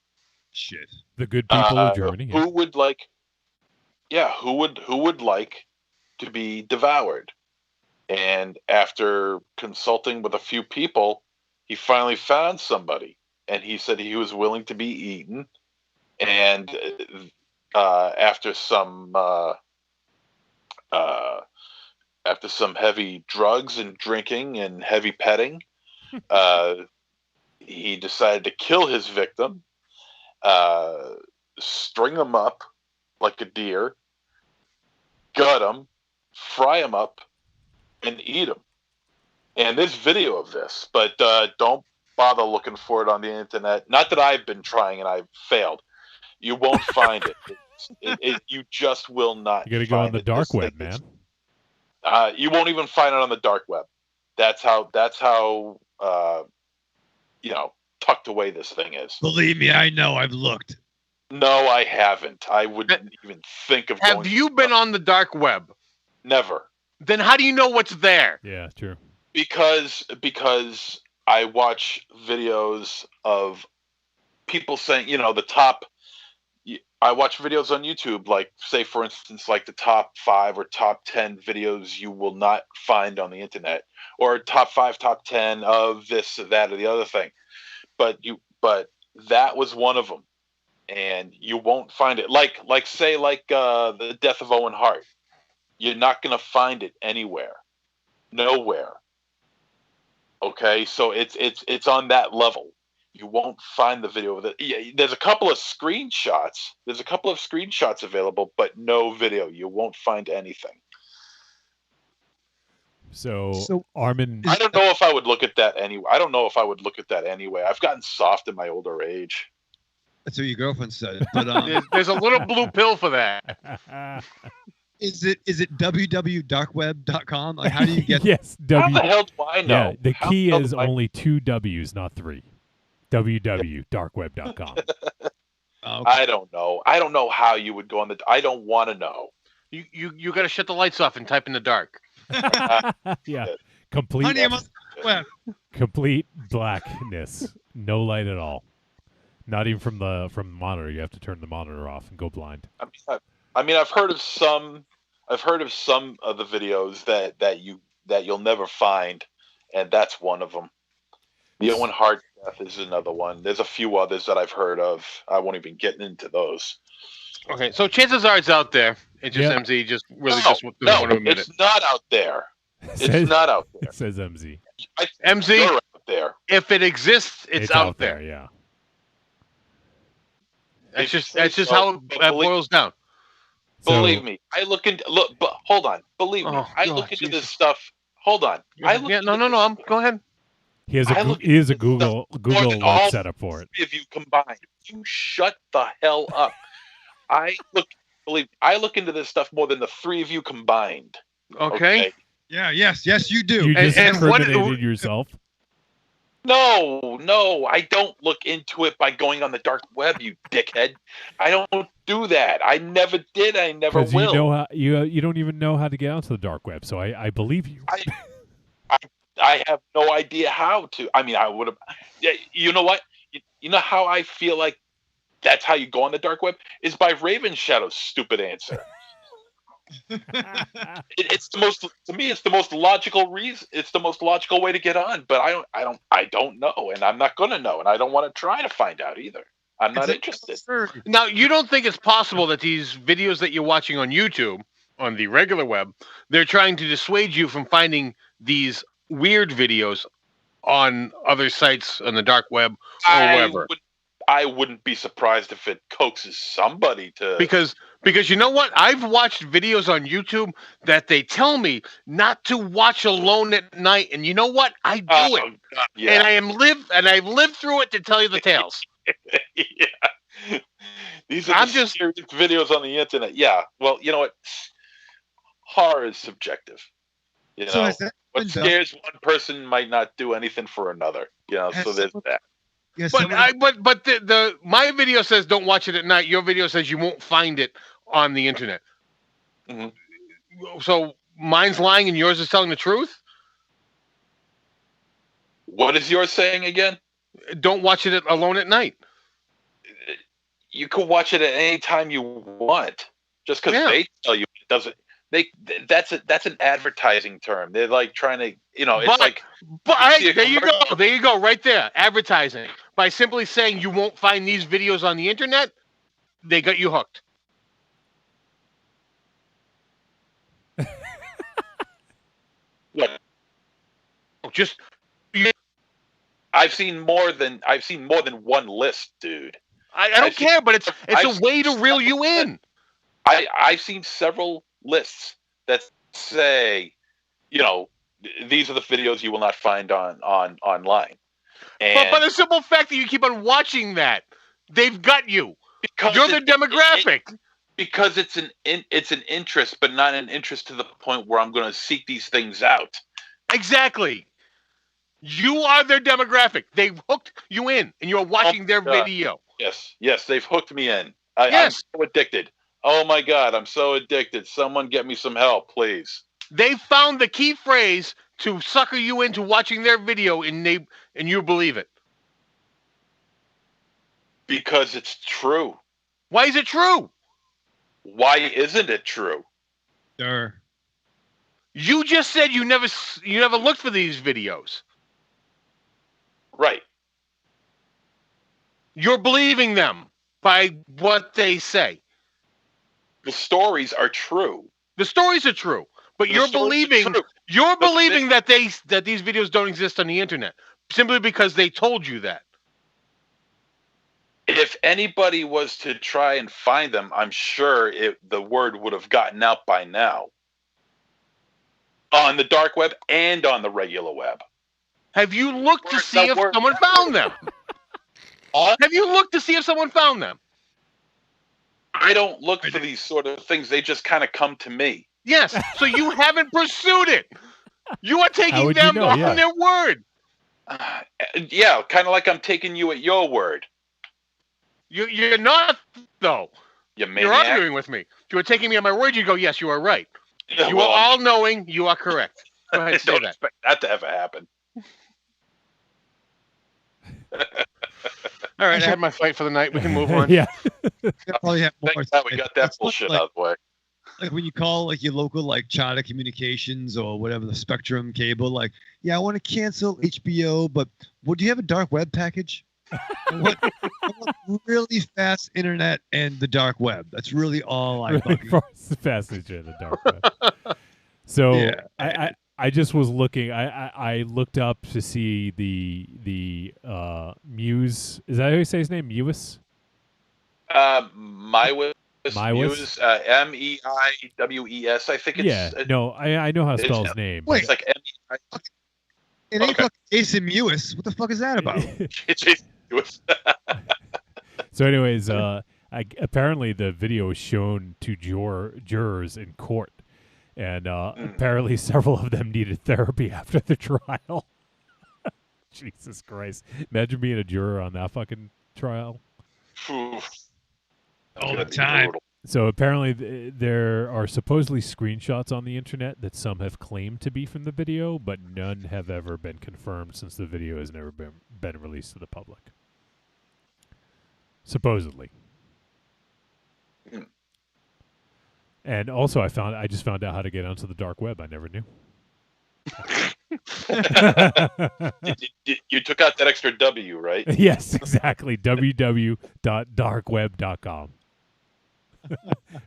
the good people of Germany, who would like to be devoured. And after consulting with a few people, he finally found somebody, and he said he was willing to be eaten. And after some after some heavy drugs and drinking and heavy petting, uh, he decided to kill his victim, string them up like a deer, gut them, fry them up, and eat them. And there's video of this, but don't bother looking for it on the internet. Not that I've been trying and I've failed. You won't find it. You just will not. You got to go on the dark web, man. You won't even find it on the dark web. That's how tucked away this thing is. Believe me, I know. I've looked. No, I haven't. I wouldn't even think of. Have you been on the dark web? Never. Then how do you know what's there? Yeah, true. Because I watch videos of people saying, the top. I watch videos on YouTube, like, say, for instance, like the top 5 or top 10 videos you will not find on the internet, or top 5, top 10 of this, that, or the other thing. But that was one of them, and you won't find it. Like the death of Owen Hart. You're not going to find it anywhere, nowhere. Okay, so it's on that level. You won't find the video of it. Yeah, there's a couple of screenshots. There's a couple of screenshots available, but no video. You won't find anything. So Armin, I don't know if I would look at that anyway. I've gotten soft in my older age. That's what your girlfriend said. But There's a little blue pill for that. Is it www.darkweb.com? Like, how do you get? Yes, How the hell do I know? Yeah, the How key the hell is do I- only 2 W's, not 3. www.darkweb.com. Oh, okay. I don't know. I don't know how you would go on the. I don't want to know. You got to shut the lights off and type in the dark. Yeah, complete Honey, I'm on the web. complete blackness, no light at all. Not even from the monitor. You have to turn the monitor off and go blind. I mean, I've heard of some of the videos that you'll never find, and that's one of them. The Owen Hart death is another one. There's a few others that I've heard of. I won't even get into those. Okay, so chances are it's out there. It's just Yeah. MZ just really No, doesn't want to admit it. it's not out there. Says- It's not out there. It says MZ. MZ, You're out there. if it exists, it's out there. Yeah. That's just how it boils down. Believe me, I look into but hold on. Believe me, Oh, I God, look into Jesus. this stuff. Hold on. I look Yeah, into no. this Go ahead. He has I a look he has a at Google more than alert all setup for it. If you combine, you shut the hell up. I look into this stuff more than the 3 of you combined. Okay. Yeah. Yes, you do. You just and what- incriminated yourself. No, I don't look into it by going on the dark web, you dickhead. I don't do that. I never did. I never Because will. you know how you don't even know how to get onto the dark web. So I believe you. I have no idea how to. I mean, I would have. Yeah, you know what? You know how I feel like that's how you go on the dark web is by Raven Shadow's stupid answer. It's the most, to me, it's the most logical reason. It's the most logical way to get on. But I don't know, and I'm not going to know, and I don't want to try to find out either. I'm not interested. Now, you don't think it's possible that these videos that you're watching on YouTube, on the regular web, they're trying to dissuade you from finding these weird videos on other sites on the dark web or wherever? I wouldn't be surprised if it coaxes somebody to. Because you know what? I've watched videos on YouTube that they tell me not to watch alone at night, and you know what? I do it, Yeah. and I've lived through it to tell you the tales. Yeah. These are serious videos on the internet. Yeah. Well, you know what? Horror is subjective. You know, what scares one person might not do anything for another. You know, so there's that. Yes, But my video says don't watch it at night. Your video says you won't find it on the internet. Mm-hmm. So mine's lying and yours is telling the truth? What is yours saying again? Don't watch it alone at night. You can watch it at any time you want. Just because they tell you it doesn't. That's an advertising term. They're like trying to, it's like. But there you go. There you go. Right there. Advertising. By simply saying you won't find these videos on the internet, they got you hooked. Just I've seen more than one list, dude. I don't care, but it's I've a way to seen reel you in. I've seen several lists that say, these are the videos you will not find online. And But by the simple fact that you keep on watching that, they've got you. You're the demographic. Because it's an interest, but not an interest to the point where I'm going to seek these things out. Exactly. You are their demographic. They've hooked you in, and you're watching their video. Yes, they've hooked me in. Yes. I'm so addicted. Oh my God, I'm so addicted. Someone get me some help, please. They found the key phrase to sucker you into watching their video, and you believe it. Because it's true. Why is it true? Why isn't it true? Sure. You just said you never looked for these videos. Right. You're believing them by what they say. The stories are true. The stories are true, but you're believing that these videos don't exist on the internet simply because they told you that. If anybody was to try and find them, I'm sure the word would have gotten out by now. On the dark web and on the regular web. Have you looked to see if someone found them? Have you looked to see if someone found them? I don't look for these sort of things. They just kind of come to me. Yes, so you haven't pursued it. You are taking them on their word. Yeah, kind of like I'm taking you at your word. You're not, though. You're arguing with me. If you were taking me at my word, you'd go, yes, you are right. You are all-knowing. You are correct. Go ahead, say don't expect that to ever happen. All right, I had my fight for the night. We can move on. Yeah. Probably have more. Thank God we got that bullshit out of the way. Like when you call like your local like Charter Communications or whatever, the Spectrum cable, like, yeah, I want to cancel HBO, but would you have a dark web package? I want really fast internet and the dark web. That's really all I fast internet and the dark web. So yeah. I just was looking. I looked up to see the Muse. Is that how you say his name? Mewis? Mewis. MEIWES. I think it's. Yeah. No, I know how to spell his name. Wait. It's like MEI. It ain't fucking Jason Mewis. What the fuck is that about? It's Jason Mewis. So, anyways, apparently the video was shown to jurors in court. And apparently several of them needed therapy after the trial. Jesus Christ. Imagine being a juror on that fucking trial. All the time. So apparently there are supposedly screenshots on the internet that some have claimed to be from the video, but none have ever been confirmed since the video has never been released to the public. Supposedly. And also, I just found out how to get onto the dark web. I never knew. You took out that extra W, right? Yes, exactly. www.darkweb.com.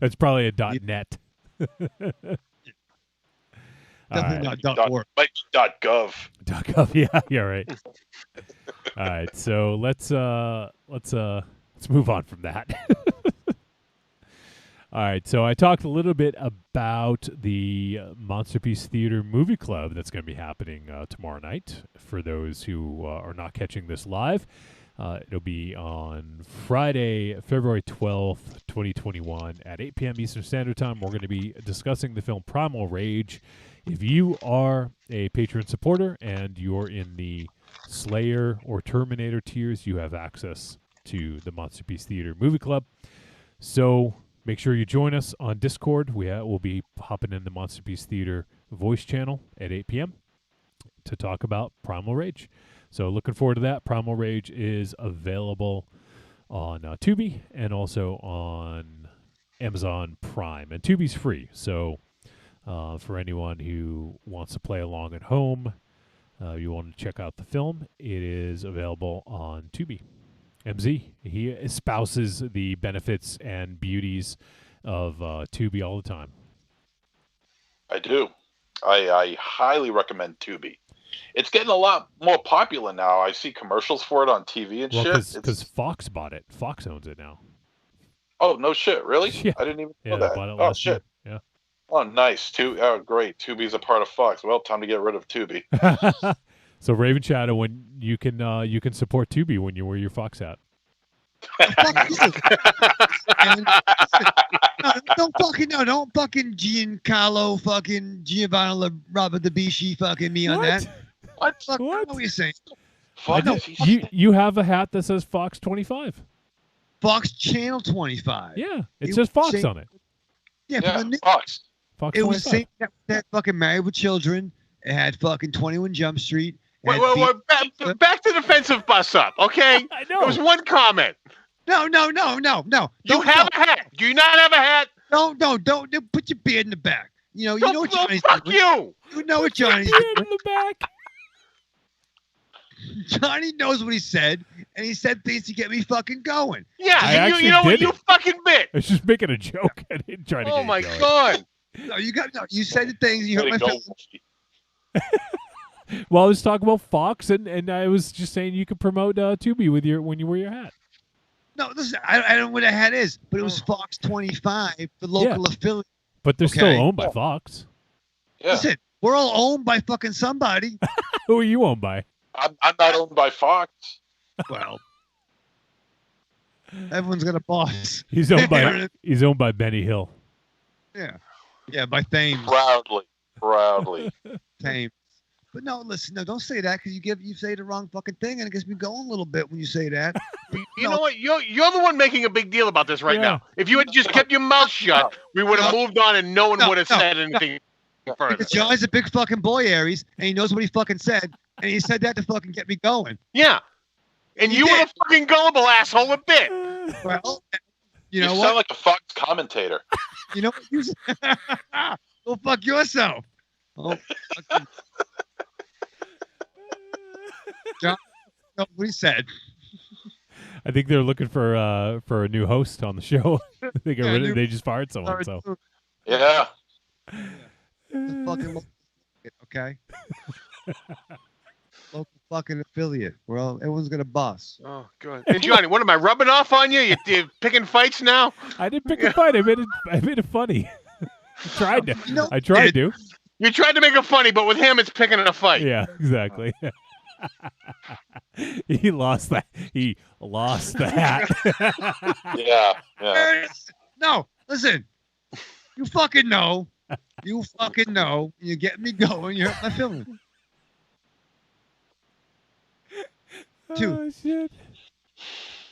It's probably a .net. Definitely not .org. Might be .gov. .gov. Yeah, you're right. All right, so let's move on from that. All right, so I talked a little bit about the Monsterpiece Theater Movie Club that's going to be happening tomorrow night. For those who are not catching this live, it'll be on Friday, February 12th, 2021 at 8 p.m. Eastern Standard Time. We're going to be discussing the film Primal Rage. If you are a patron supporter and you're in the Slayer or Terminator tiers, you have access to the Monsterpiece Theater Movie Club. So make sure you join us on Discord. We'll be hopping in the Monsterpiece Theater voice channel at 8 p.m. to talk about Primal Rage. So looking forward to that. Primal Rage is available on Tubi and also on Amazon Prime. And Tubi's free. So for anyone who wants to play along at home, you want to check out the film, it is available on Tubi. MZ, he espouses the benefits and beauties of Tubi all the time. I do. I highly recommend Tubi. it's getting a lot more popular now. I see commercials for it on TV and Well, shit. because Fox bought it. Fox owns it now. Oh, no shit, really? Yeah. I didn't even Yeah, know they that. bought it Oh last shit. year. Oh, nice. Oh, great. Tubi's a part of Fox. Well, time to get rid of Tubi. Yeah. So Raven Shadow, when you can support Tubi when you wear your Fox hat. Fuck you. And don't fucking Giancarlo fucking Giovanni Robert DeBishi fucking me on that. What? Fuck, I know What? what you're saying. Fuck know. You have a hat that says Fox 25. Fox Channel 25. Yeah, it You says Fox say- on it. Yeah, Yeah, but the new- Fox. Fox it 25. was saying that fucking Married with Children. It had fucking 21 Jump Street. It had Wait, back to defensive bus up, okay? I know. It was one comment. No. You Don't have a hat. Do you not have a hat? Don't put your beard in the back. You know what Johnny's fuck doing. you. You know what Johnny's Beard doing. in the back. Johnny knows what he said, and he said things to get me fucking going. Yeah, I you actually know what? did You it. fucking bit. I was just making a joke. I didn't try to Oh get my it going. god. No, you said the things. You Way hurt to my go, feelings. Wolfie. Well, I was talking about Fox, and I was just saying you could promote Tubi when you wear your hat. No, listen, I don't know what a hat is, but it was Fox 25, the local affiliate. But they're still Okay. owned by Fox. Yeah. Listen, we're all owned by fucking somebody. Who are you owned by? I'm not owned by Fox. Well, everyone's got a boss. He's owned by Benny Hill. Yeah, by Thames. Proudly. Thames. But no, listen, don't say that because you say the wrong fucking thing, and it gets me going a little bit when you say that. You know what? You're the one making a big deal about this right Yeah. now. If you had just kept your mouth shut, we would have moved on and no one would have said anything further. Because John's a big fucking boy, Aries, and he knows what he fucking said, and he said that to fucking get me going. Yeah. And you were the fucking gullible asshole a bit. Well, you You know sound what? like a Fox commentator. You know what? Go fuck yourself. Oh, fucking... John, know what he said. I think they're looking for a new host on the show. They got rid of. They just fired someone. So Yeah. The fucking okay. Local fucking affiliate. Well, everyone's got a boss. Oh, good. And Johnny, what am I rubbing off on you? You're picking fights now? I didn't pick a fight. I made it funny. I tried to. No, I tried to. You tried to make it funny, but with him, it's picking a fight. Yeah, exactly. He lost that. He lost the hat. Yeah. No, listen. You fucking know. You fucking know. You get me going. You hurt my feelings. Oh shit!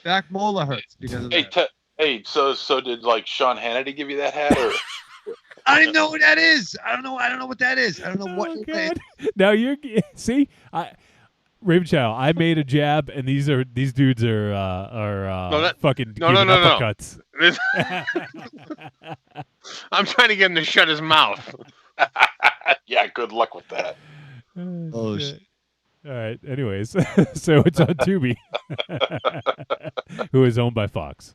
Back molar hurts because of that. So did like Sean Hannity give you that hat, or I didn't know what that is. I don't know what that is. I don't know what Oh, you're saying. God. Now you're see. Raven Chow, I made a jab, and these dudes are fucking giving uppercuts. I'm trying to get him to shut his mouth. yeah, good luck with that. Oh, shit. All right. Anyways, so it's on Tubi, who is owned by Fox.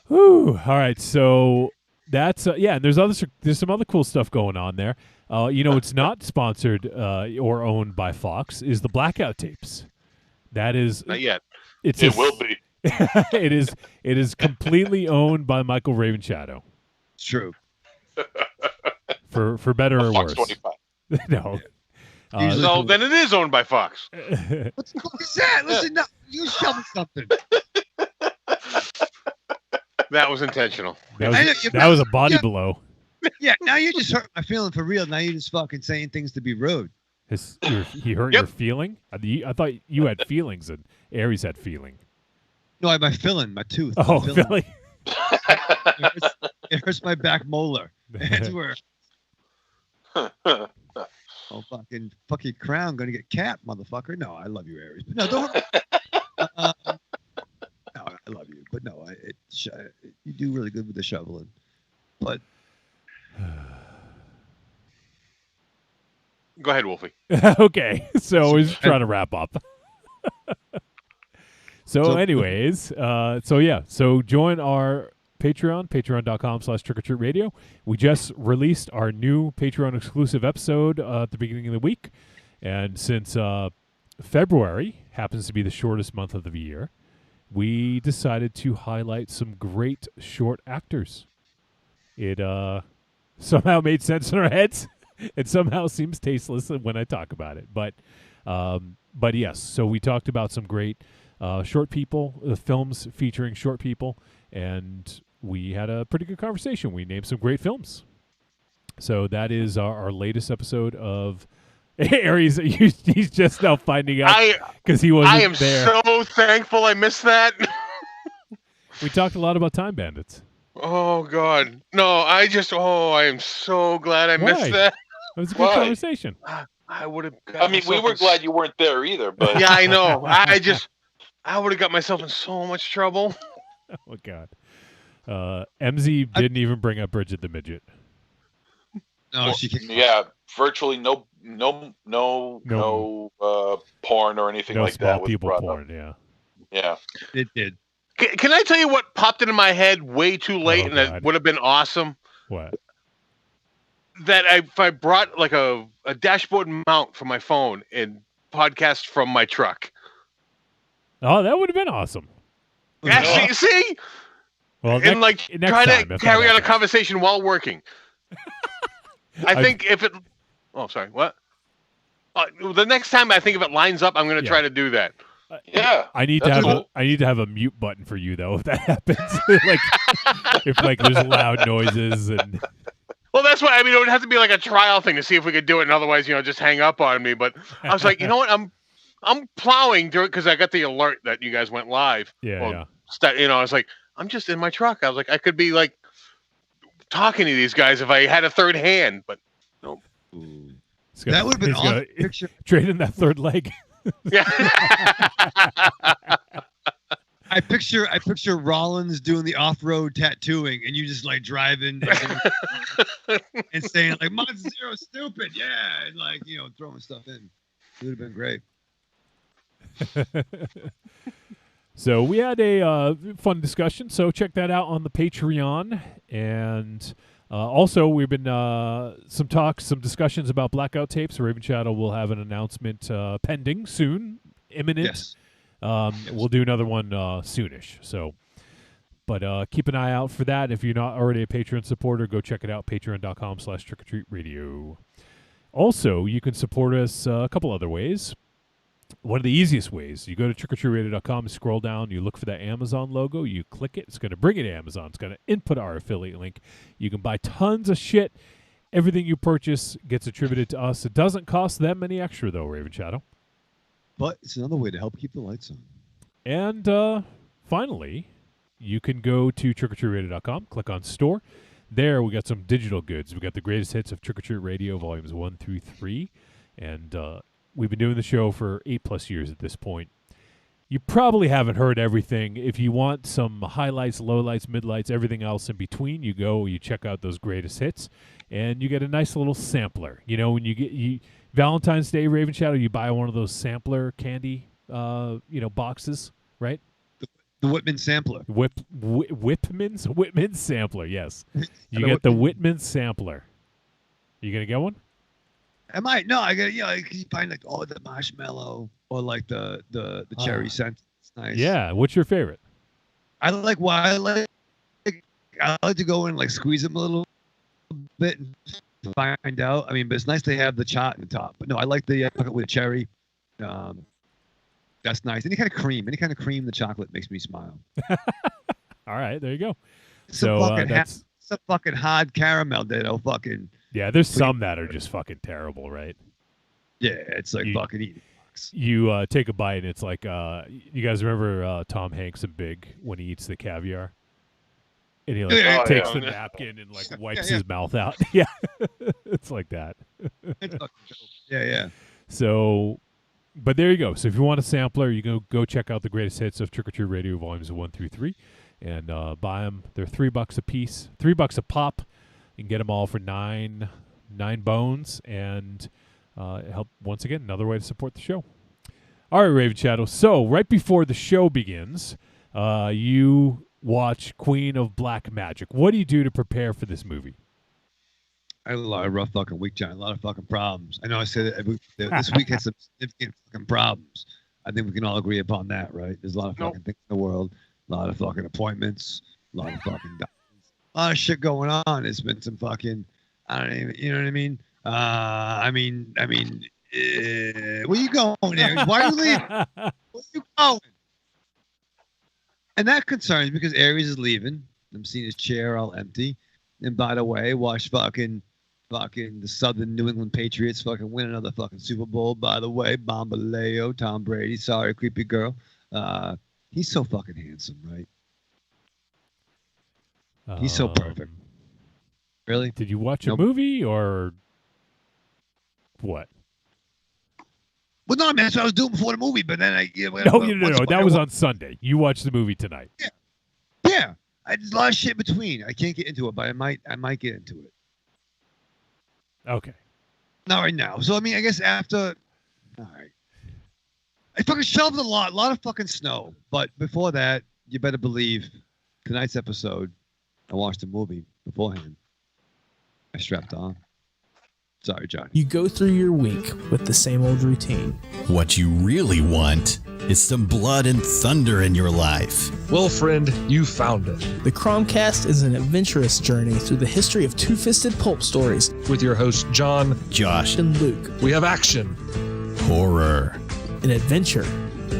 Whew. All right. So that's yeah. And there's some other cool stuff going on there. It's not sponsored or owned by Fox. Is the Blackout tapes? That is Not yet. It will be. it is completely owned by Michael Ravenshadow. It's true. For better or Fox worse. 25. No. Usually- So then it is owned by Fox. What the fuck is that? Listen, no, you shovel something. That was intentional. That was a body blow. Yeah, now you just hurt my feeling for real. Now you're just fucking saying things to be rude. He hurt your feeling? I thought you had feelings and Aries had feeling. No, I have my filling, my tooth. Oh, my filling. Philly. It hurts my back molar. That's where. Oh, fucking crown gonna get capped, motherfucker. No, I love you, Aries. But no, don't. No, I love you, but no, you do really good with the shoveling. But Go ahead, Wolfie. Okay, so we're just trying to wrap up. So anyways, so join our Patreon, patreon.com/trickortreatradio. We just released our new Patreon exclusive episode at the beginning of the week. And since February happens to be the shortest month of the year, we decided to highlight some great short actors. It somehow made sense in our heads. It somehow seems tasteless when I talk about it. But yes, so we talked about some great short people, films featuring short people, and we had a pretty good conversation. We named some great films. So that is our latest episode of Aries. He's just now finding out because he wasn't there. I am so thankful I missed that. We talked a lot about Time Bandits. Oh, God. No, I am so glad I missed that. It was a good conversation. I would have. We were glad you weren't there either. But yeah, I know. I would have got myself in so much trouble. Oh, God. MZ didn't even bring up Bridget the Midget. No, she can't. Yeah, virtually no porn or anything like that. No small people porn, yeah. It did. Can I tell you what popped into my head way too late, and that would have been awesome? What? That if I brought like a dashboard mount for my phone and podcast from my truck. Oh, that would have been awesome. Actually, see? Well, and try to carry on a conversation while working. I think if it... Oh, sorry. What? The next time I think if it lines up, I'm going to try to do that. I need to have a mute button for you though if that happens. if there's loud noises and. Well, that's what I mean. It would have to be like a trial thing to see if we could do it, and otherwise, just hang up on me. But I was like, you know what? I'm plowing during because I got the alert that you guys went live. Yeah. I was like, I'm just in my truck. I was like, I could be like talking to these guys if I had a third hand, but no. That would have been awesome. Picture trade in that third leg. Yeah. I picture Rollins doing the off-road tattooing, and you just like driving and saying like Mod Zero stupid, yeah, and throwing stuff in. It would have been great. So we had a fun discussion. So check that out on the Patreon, and also we've been some discussions about blackout tapes. Raven Shadow will have an announcement pending soon, imminent. Yes. We'll do another one soonish. So, but keep an eye out for that. If you're not already a Patreon supporter, go check it out. Patreon.com/trickortreatradio. Also, you can support us a couple other ways. One of the easiest ways, you go to trickortreatradio.com, scroll down, you look for that Amazon logo, you click it, it's going to bring you to Amazon. It's going to input our affiliate link. You can buy tons of shit. Everything you purchase gets attributed to us. It doesn't cost them any extra, though, Raven Shadow. But it's another way to help keep the lights on. And finally, you can go to trickortreatradio.com, click on store. There, we got some digital goods. We got the greatest hits of Trick or Treat Radio, volumes 1 through 3. And we've been doing the show for 8+ years at this point. You probably haven't heard everything. If you want some highlights, lowlights, midlights, everything else in between, you check out those greatest hits, and you get a nice little sampler. When you get Valentine's Day, Raven Shadow, you buy one of those sampler candy, boxes, right? The Whitman sampler. Whitman's sampler. Yes, you get the Whitman sampler. You gonna get one? Am I? No, I got. You find the marshmallow or the cherry scent. It's nice. Yeah. What's your favorite? I like to go in and squeeze them a little bit and find out. I mean, but it's nice to have the chat in the top. But no, I like the with cherry. That's nice. Any kind of cream, the chocolate makes me smile. All right, there you go. It's a fucking hard caramel that'll fucking. Yeah, there's some that are just fucking terrible, right? Yeah, it's fucking eating. You take a bite and it's like, you guys remember Tom Hanks in Big when he eats the caviar? And he takes the napkin and wipes his mouth out. Yeah, it's like that. Yeah. So, but there you go. So if you want a sampler, you can go check out the greatest hits of Trick or Treat Radio volumes 1 through 3 and buy them. They're $3 a piece, $3 a pop. You can get them all for nine bones, and help once again. Another way to support the show. All right, Raven Shadow. So right before the show begins, you watch Queen of Black Magic. What do you do to prepare for this movie? I had a lot of rough fucking week, John. A lot of fucking problems. I know I said that this week had some significant fucking problems. I think we can all agree upon that, right? There's a lot of fucking things in the world, a lot of fucking appointments, a lot of fucking documents, a lot of shit going on. It's been some fucking, I don't even, you know what I mean? Where you going, Aries? Why are you leaving? Where you going? And that concerns me because Aries is leaving. I'm seeing his chair all empty. And by the way, watch fucking the Southern New England Patriots fucking win another fucking Super Bowl. By the way, Bombaleo, Tom Brady. Sorry, creepy girl. He's so fucking handsome, right? He's so perfect. Really? Did you watch a movie or what? Well, no, man. That's what I was doing before the movie. But then No. That was on Sunday. You watched the movie tonight. Yeah. There's a lot of shit between. I can't get into it, but I might get into it. Okay. Not right now. So I mean, I guess after. All right. I fucking shoveled a lot of fucking snow. But before that, you better believe tonight's episode, I watched the movie beforehand. I strapped on. Sorry, Johnny. You go through your week with the same old routine. What you really want is some blood and thunder in your life. Well, friend, you found it. The Cromcast is an adventurous journey through the history of two-fisted pulp stories. With your hosts, John, Josh, and Luke. We have action, horror, and adventure,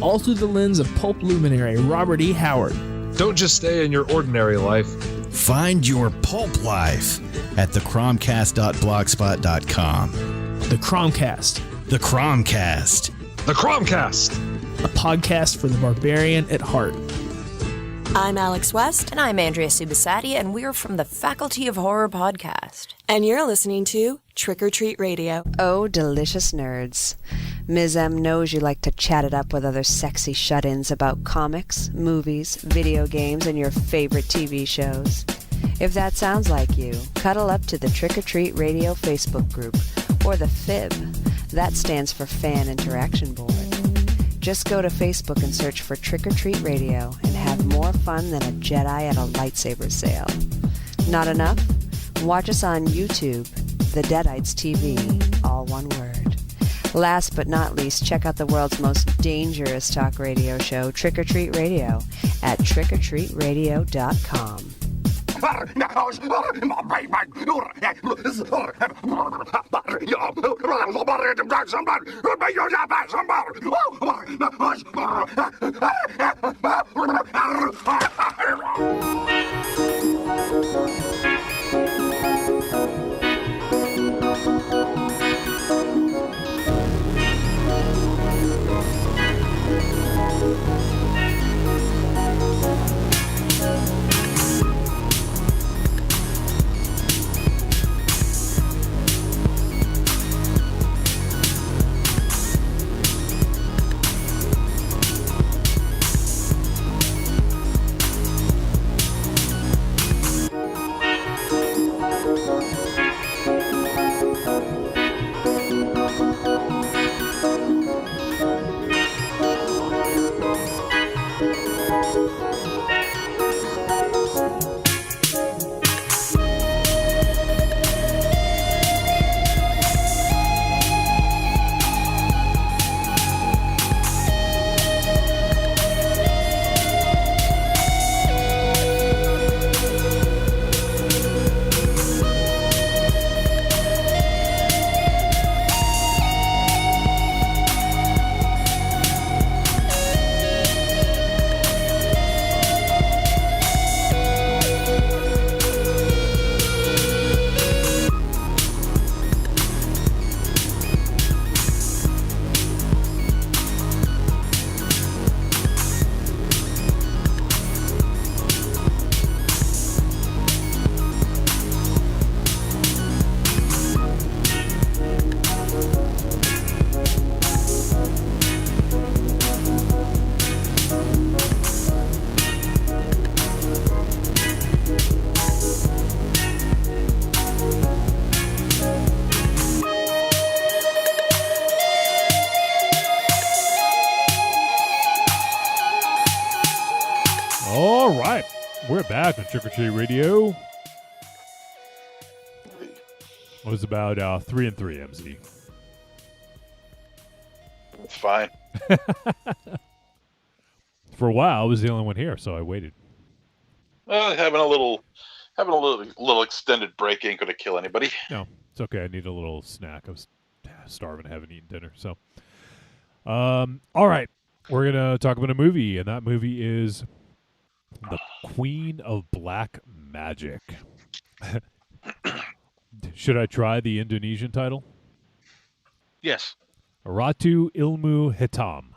all through the lens of pulp luminary Robert E. Howard. Don't just stay in your ordinary life. Find your pulp life at thecromcast.blogspot.com. The Cromcast. The Cromcast. The Cromcast. A podcast for the barbarian at heart. I'm Alex West. And I'm Andrea Subasati, and we're from the Faculty of Horror podcast. And you're listening to Trick or Treat Radio. Oh, delicious nerds. Ms. M knows you like to chat it up with other sexy shut-ins about comics, movies, video games, and your favorite TV shows. If that sounds like you, cuddle up to the Trick or Treat Radio Facebook group, or the FIB. That stands for Fan Interaction Board. Just go to Facebook and search for Trick or Treat Radio and have more fun than a Jedi at a lightsaber sale. Not enough? Watch us on YouTube, The Deadites TV, all one word. Last but not least, check out the world's most dangerous talk radio show, Trick or Treat Radio, at trickortreatradio.com. We're back on Trick or Treat Radio. It was about 3 and 3, MZ. It's fine. For a while, I was the only one here, so I waited. Having a little extended break ain't gonna kill anybody. No, it's okay. I need a little snack. I was starving. I haven't eaten dinner. So, all right. We're going to talk about a movie, and that movie is The Queen of Black Magic. Should I try the Indonesian title? Yes. Ratu Ilmu Hitam.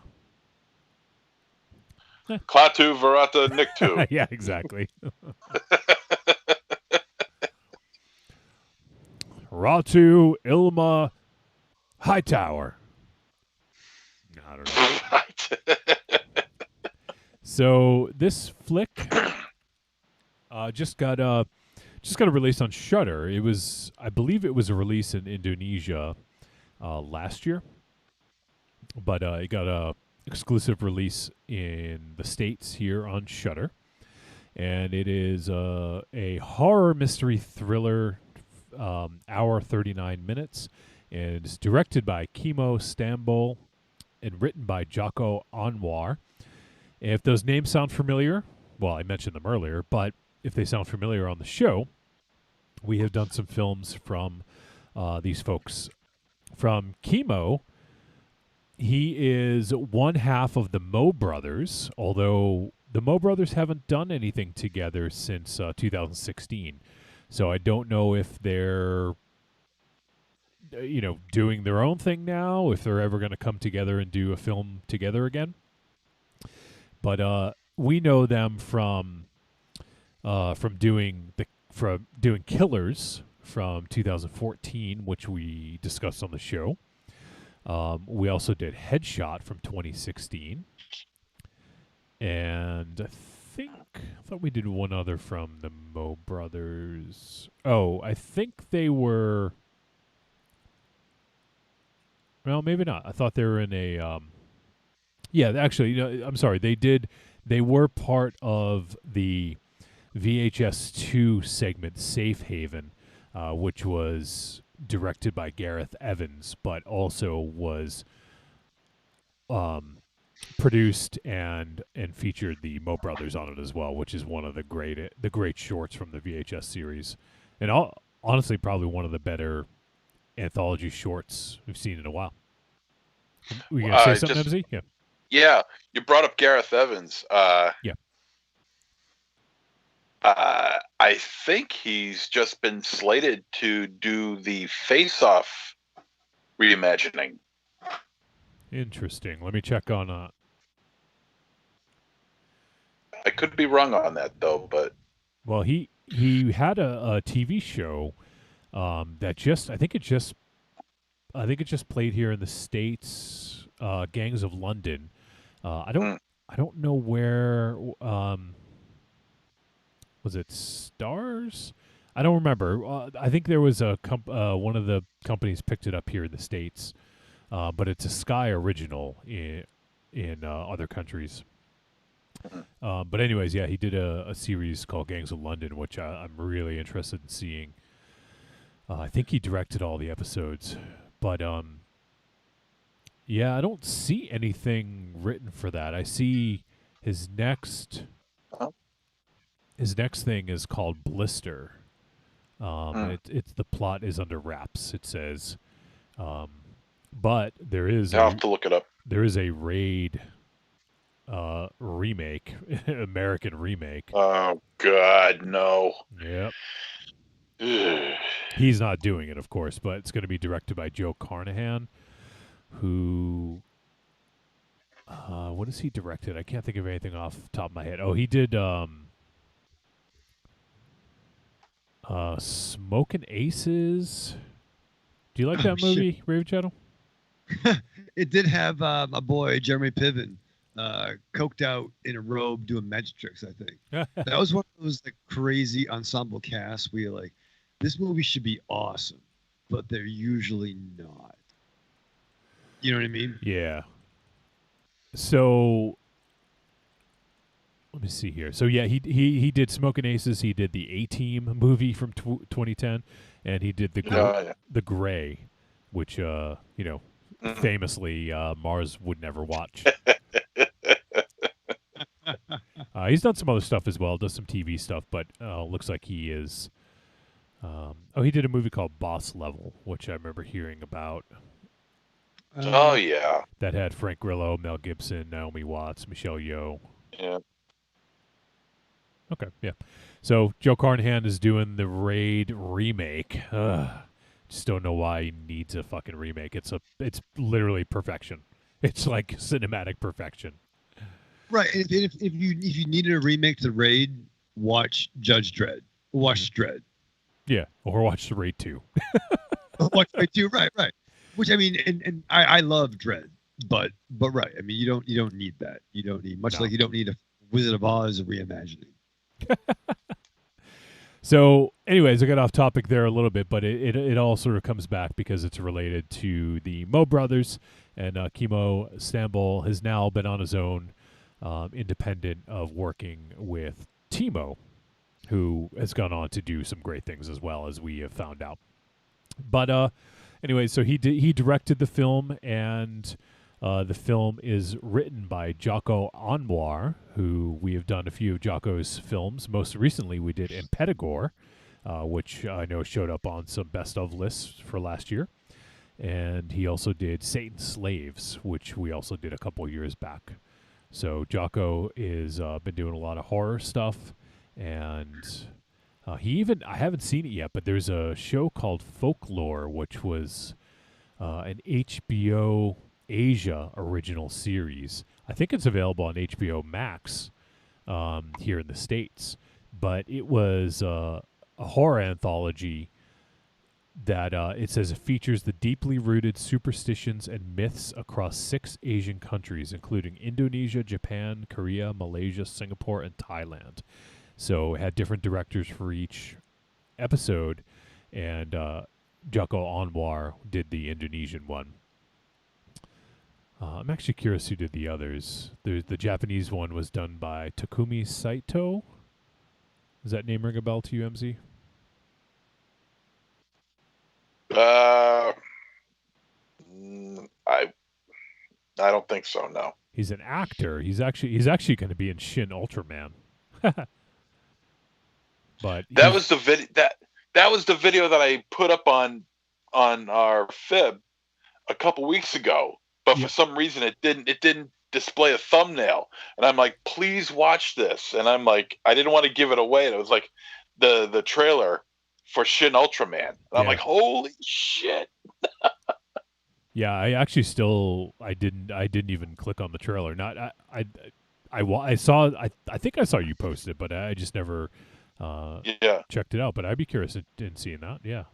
Klaatu Verata Niktu. Yeah, exactly. Ratu Ilma Hightower. I don't know. So this flick just got released on Shudder. It was, I believe, it was a release in Indonesia last year, but it got a exclusive release in the States here on Shudder, and it is a horror mystery thriller, hour 39 minutes, and it's directed by Kimo Stambol and written by Joko Anwar. If those names sound familiar, well, I mentioned them earlier, but if they sound familiar on the show, we have done some films from these folks. From Kimo, he is one half of the Mo Brothers, although the Mo Brothers haven't done anything together since 2016. So I don't know if they're, doing their own thing now, if they're ever going to come together and do a film together again. But we know them from doing Killers from 2014, which we discussed on the show. We also did Headshot from 2016, and I thought we did one other from the Mo Brothers. Oh, I think they were. Well, maybe not. I thought they were in a. Yeah, actually, I'm sorry. They were part of the VHS 2 segment Safe Haven, which was directed by Gareth Evans, but also was produced and featured the Mo Brothers on it as well, which is one of the great shorts from the VHS series, and honestly, probably one of the better anthology shorts we've seen in a while. Were you gonna say something, MZ? Yeah. Yeah, you brought up Gareth Evans. Yeah. I think he's just been slated to do the Face Off reimagining. Interesting. Let me check on. I could be wrong on that though, but well, he had a TV show that I think it just played here in the States. Gangs of London. I don't know where. Was it Stars? I don't remember. I think there was one of the companies picked it up here in the States, but it's a Sky original in other countries. But anyways, yeah, he did a series called Gangs of London, which I'm really interested in seeing. I think he directed all the episodes, but yeah, I don't see anything written for that. I see his next thing is called Blister. It's the plot is under wraps, it says. But there is I'll have to look it up. There is a Raid remake, American remake. Oh God, no. Yep. He's not doing it, of course, but it's going to be directed by Joe Carnahan, who what has he directed? I can't think of anything off the top of my head. Oh, he did Smokin' Aces. Do you like that movie, Raven Shadow? It did have my boy Jeremy Piven coked out in a robe doing magic tricks, I think. That was one of those crazy ensemble casts where you're like, this movie should be awesome, but they're usually not. You know what I mean? Yeah. So let me see here. So yeah, he did Smoking Aces. He did the A-Team movie from 2010, and he did the Gray, which famously Mars would never watch. He's done some other stuff as well. Does some TV stuff, but looks like he is. He did a movie called Boss Level, which I remember hearing about. Oh yeah, that had Frank Grillo, Mel Gibson, Naomi Watts, Michelle Yeoh. Yeah. Okay, yeah. So Joe Carnahan is doing the Raid remake. Just don't know why he needs a fucking remake. It's literally perfection. It's like cinematic perfection. Right. If you needed a remake to Raid, watch Judge Dredd. Watch Dredd. Yeah, or watch the Raid 2. Watch Raid 2. Right. Which I mean, and I love Dredd, but right. I mean, you don't need that. You don't need like you don't need a Wizard of Oz reimagining. So, anyways, I got off topic there a little bit, but it all sort of comes back because it's related to the Mo brothers, and Kimo Stambol has now been on his own, independent of working with Timo, who has gone on to do some great things as well, as we have found out. But anyway, so he directed the film, and the film is written by Jocko Anwar, who we have done a few of Jocko's films. Most recently, we did Impetigore, which I know showed up on some best of lists for last year. And he also did Satan's Slaves, which we also did a couple years back. So Jocko is been doing a lot of horror stuff, and I haven't seen it yet, but there's a show called Folklore, which was an HBO Asia original series. I think it's available on HBO Max here in the States, but it was a horror anthology that it says it features the deeply rooted superstitions and myths across 6 Asian countries, including Indonesia, Japan, Korea, Malaysia, Singapore, and Thailand. So it had different directors for each episode, and Jocko Anwar did the Indonesian one. I'm actually curious who did the others. The Japanese one was done by Takumi Saito. Does that name ring a bell to you, MZ? I don't think so. No. He's an actor. He's actually going to be in Shin Ultraman. But that was the video that was the video that I put up on our Fib a couple weeks ago. But for some reason it didn't display a thumbnail, and I'm like, please watch this, and I'm like, I didn't want to give it away, and it was like the trailer for Shin Ultraman, and I'm like, holy shit. Yeah, I actually I didn't even click on the trailer. Not I saw I think I saw you post it, but I just never checked it out. But I'd be curious in seeing that. Yeah.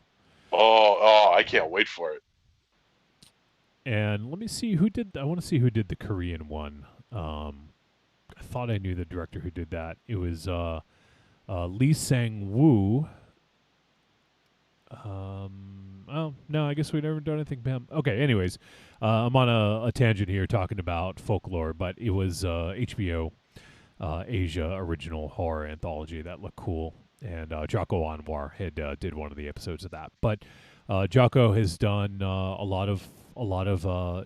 Oh, I can't wait for it. And let me see I want to see who did the Korean one. I thought I knew the director who did that. It was Lee Sang-woo. Oh, no, I guess we've never done anything by him. Okay, anyways, I'm on a tangent here talking about Folklore, but it was HBO Asia original horror anthology that looked cool, and Jocko Anwar did one of the episodes of that. But Jocko has done a lot of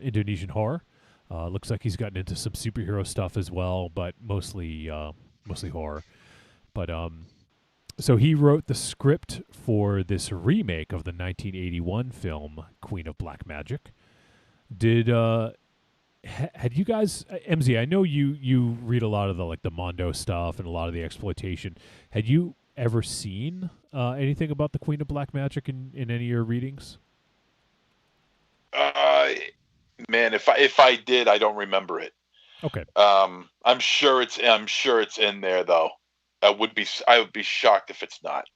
Indonesian horror. Looks like he's gotten into some superhero stuff as well, but mostly horror. But so he wrote the script for this remake of the 1981 film Queen of Black Magic. Did had you guys, MZ? I know you read a lot of the Mondo stuff and a lot of the exploitation. Had you ever seen anything about the Queen of Black Magic in any of your readings? Man, if I did, I don't remember it. Okay. I'm sure it's in there though. I would be shocked if it's not.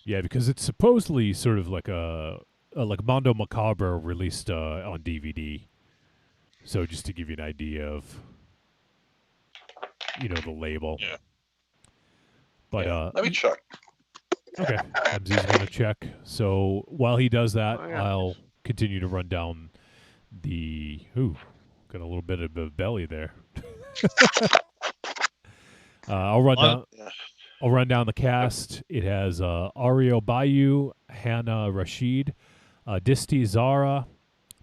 Yeah, because it's supposedly sort of like a Mondo Macabre released on DVD. So just to give you an idea of, the label. Yeah. But let me check. Okay, MZ's gonna check. So while he does that, I'll continue to run down got a little bit of a belly there. I'll run down the cast. It has Ario Bayu, Hannah Rashid, Disti Zara,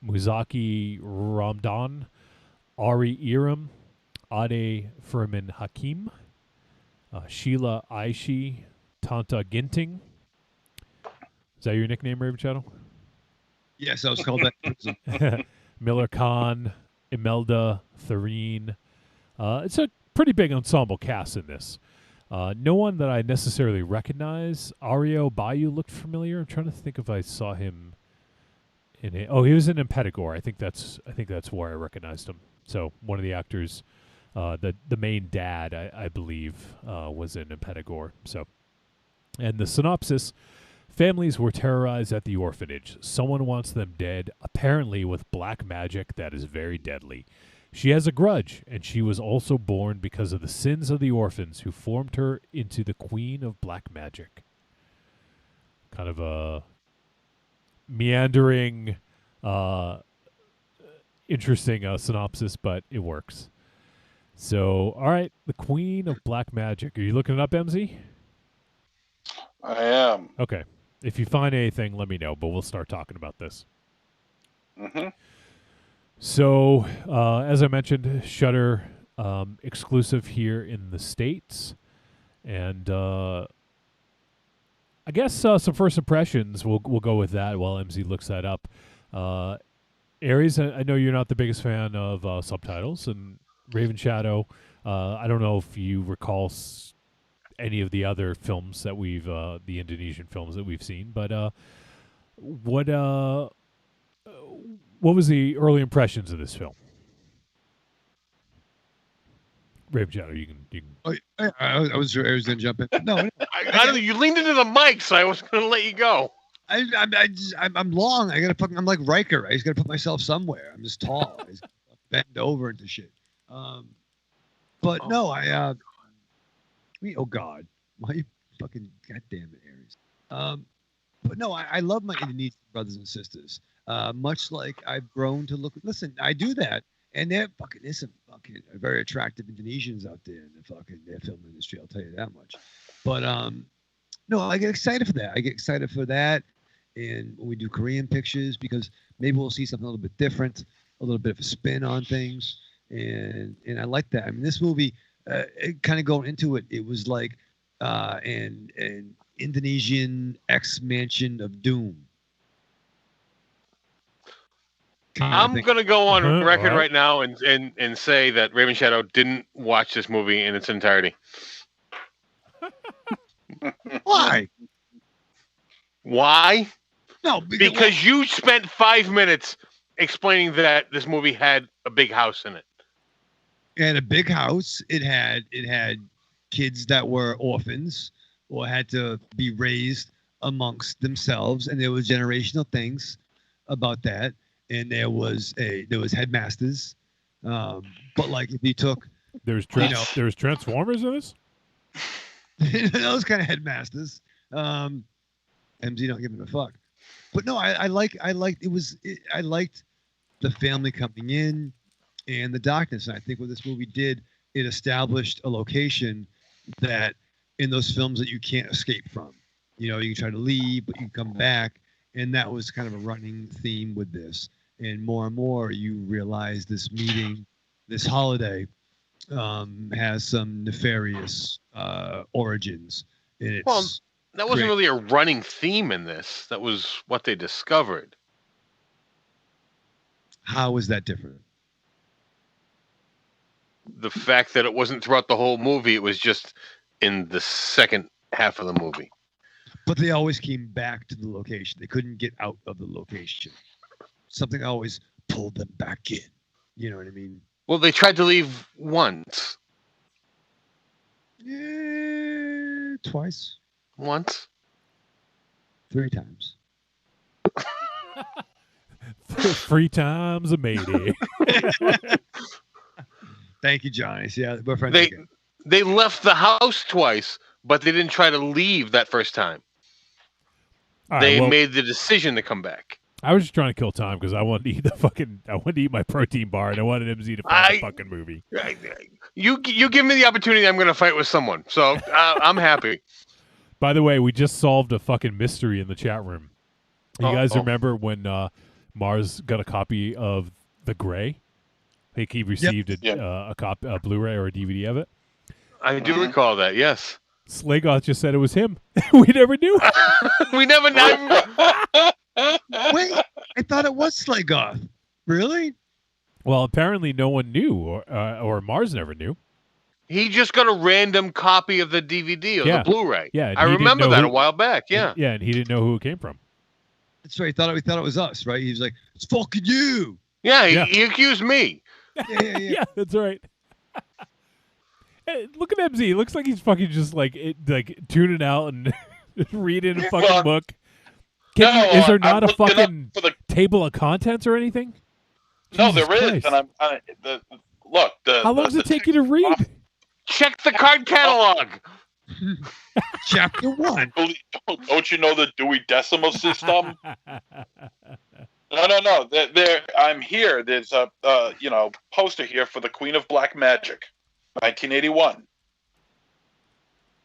Muzaki Ramdan, Ari Iram, Ade Furman Hakim, Sheila Aishi, Tanta Ginting. Is that your nickname, Raven Shadow? Yes, I was called that. Miller Khan, Imelda, Therine. It's a pretty big ensemble cast in this. No one that I necessarily recognize. Ario Bayu looked familiar. I'm trying to think if I saw him in it. Oh, he was in Impetigore. I think that's where I recognized him. So one of the actors, the main dad, I believe, was in Impetigore. So, and the synopsis: families were terrorized at the orphanage. Someone wants them dead, apparently with black magic that is very deadly. She has a grudge, and she was also born because of the sins of the orphans who formed her into the queen of black magic. Kind of a meandering, interesting synopsis, but it works. So, all right, the queen of black magic. Are you looking it up, MZ? I am. Okay. If you find anything, let me know, but we'll start talking about this. Mm-hmm. So, as I mentioned, Shudder exclusive here in the States. And I guess some first impressions, we'll go with that while MZ looks that up. Aries, I know you're not the biggest fan of subtitles, and Raven Shadow, I don't know if you recall any of the other films that the Indonesian films that we've seen, but what was the early impressions of this film? Raven Shadow, you can. Oh, I was going to jump in. No, I don't know. You leaned into the mic, so I was going to let you go. I'm long. I'm like Riker. I just got to put myself somewhere. I'm just tall. I just bend over into shit. But no, oh God, why you fucking goddamn it, Aries? But no, I love my Indonesian brothers and sisters. Much like I've grown to look. Listen, I do that, and there's some fucking very attractive Indonesians out there in their film industry. I'll tell you that much. But no, I get excited for that. And when we do Korean pictures, because maybe we'll see something a little bit different, a little bit of a spin on things, and I like that. I mean, this movie, kind of going into it, it was like an Indonesian X-Mansion of Doom. I'm going to go on record right now and say that Raven Shadow didn't watch this movie in its entirety. Why? Why? No, because you spent 5 minutes explaining that this movie had a big house in it. It had a big house. It had kids that were orphans or had to be raised amongst themselves, and there was generational things about that. And there was headmasters, but like if you took there's Transformers in this. Those kind of headmasters. MZ don't give him a fuck. But no, I liked the family coming in and the darkness. And I think what this movie did, it established a location that in those films that you can't escape from. You can try to leave, but you come back. And that was kind of a running theme with this. And more you realize this holiday has some nefarious origins. Well, that wasn't really a running theme in this. That was what they discovered. How is that different? The fact that it wasn't throughout the whole movie, it was just in the second half of the movie. But they always came back to the location. They couldn't get out of the location. Something always pulled them back in. You know what I mean? Well, they tried to leave once. Yeah, twice. Once. 3 times. 3 times a mayday. Thank you, Johnny. Yeah, we're friends again. They left the house twice, but they didn't try to leave that first time. They made the decision to come back. I was just trying to kill time because I wanted to eat my protein bar, and I wanted MZ to find the fucking movie. You give me the opportunity, I'm going to fight with someone. So I'm happy. By the way, we just solved a fucking mystery in the chat room. You guys remember when Mars got a copy of The Gray? I think he received a Blu-ray or a DVD of it. I do recall that, yes. Slagoth just said it was him. We never knew. We never know. Wait, I thought it was Slagoth. Really? Well, apparently no one knew, or Mars never knew. He just got a random copy of the DVD or the Blu-ray. Yeah, I remember that a while back. Yeah, and he didn't know who it came from. That's right. He thought it was us, right? He was like, "It's fucking you." Yeah, he accused me. Yeah, that's right. Hey, look at MZ. He looks like he's fucking just like tuning out and reading a fucking book. Is there not a fucking table of contents or anything? No, Jesus there is. Christ. And How long does it take you to read? Check the card catalog. Chapter 1. Don't you know the Dewey Decimal System? No. I'm here. There's a poster here for the Queen of Black Magic, 1981.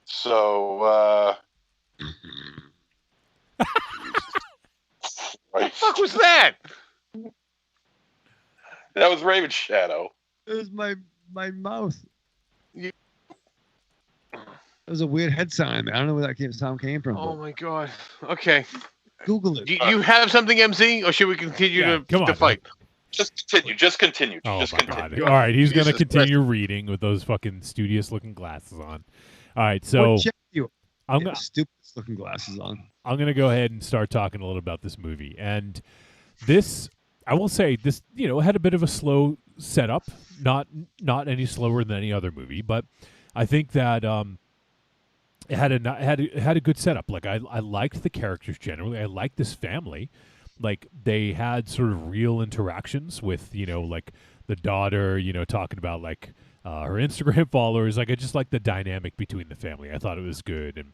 So, What the fuck was that? That was Raven Shadow. It was my mouth. It was a weird head sound. I don't know where that sound came from. Oh my god. Okay. Google it. Do you have something, MC, or should we continue to fight? Just continue. Oh just my continue. God. All right, he's going to Jesus continue Christ. reading with those fucking studious-looking glasses on. All right, so I'm gonna stupidest looking glasses on. I'm going to go ahead and start talking a little about this movie. And this, I will say, this had a bit of a slow setup, not any slower than any other movie, but I think that it had a good setup. Like I liked the characters generally. I liked this family. Like they had sort of real interactions with like the daughter, talking about like her Instagram followers. Like I just like the dynamic between the family. I thought it was good,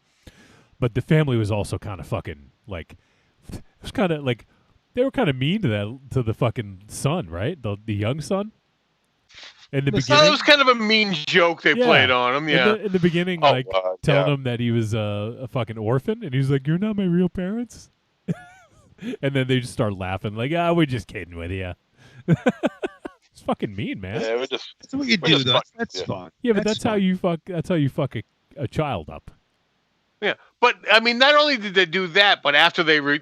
but the family was also kind of fucking like it was kind of like they were kind of mean to the fucking son, right? The young son. In the beginning, that was kind of a mean joke they played on him. Yeah, in the beginning, telling him that he was a fucking orphan, and he's like, "You're not my real parents." And then they just start laughing, like, we're just kidding with you. It's fucking mean, man. Yeah, that's what you do, though. That's fun. Yeah, but that's how you fuck. That's how you fuck a child up. Yeah, but I mean, not only did they do that, but after they, we're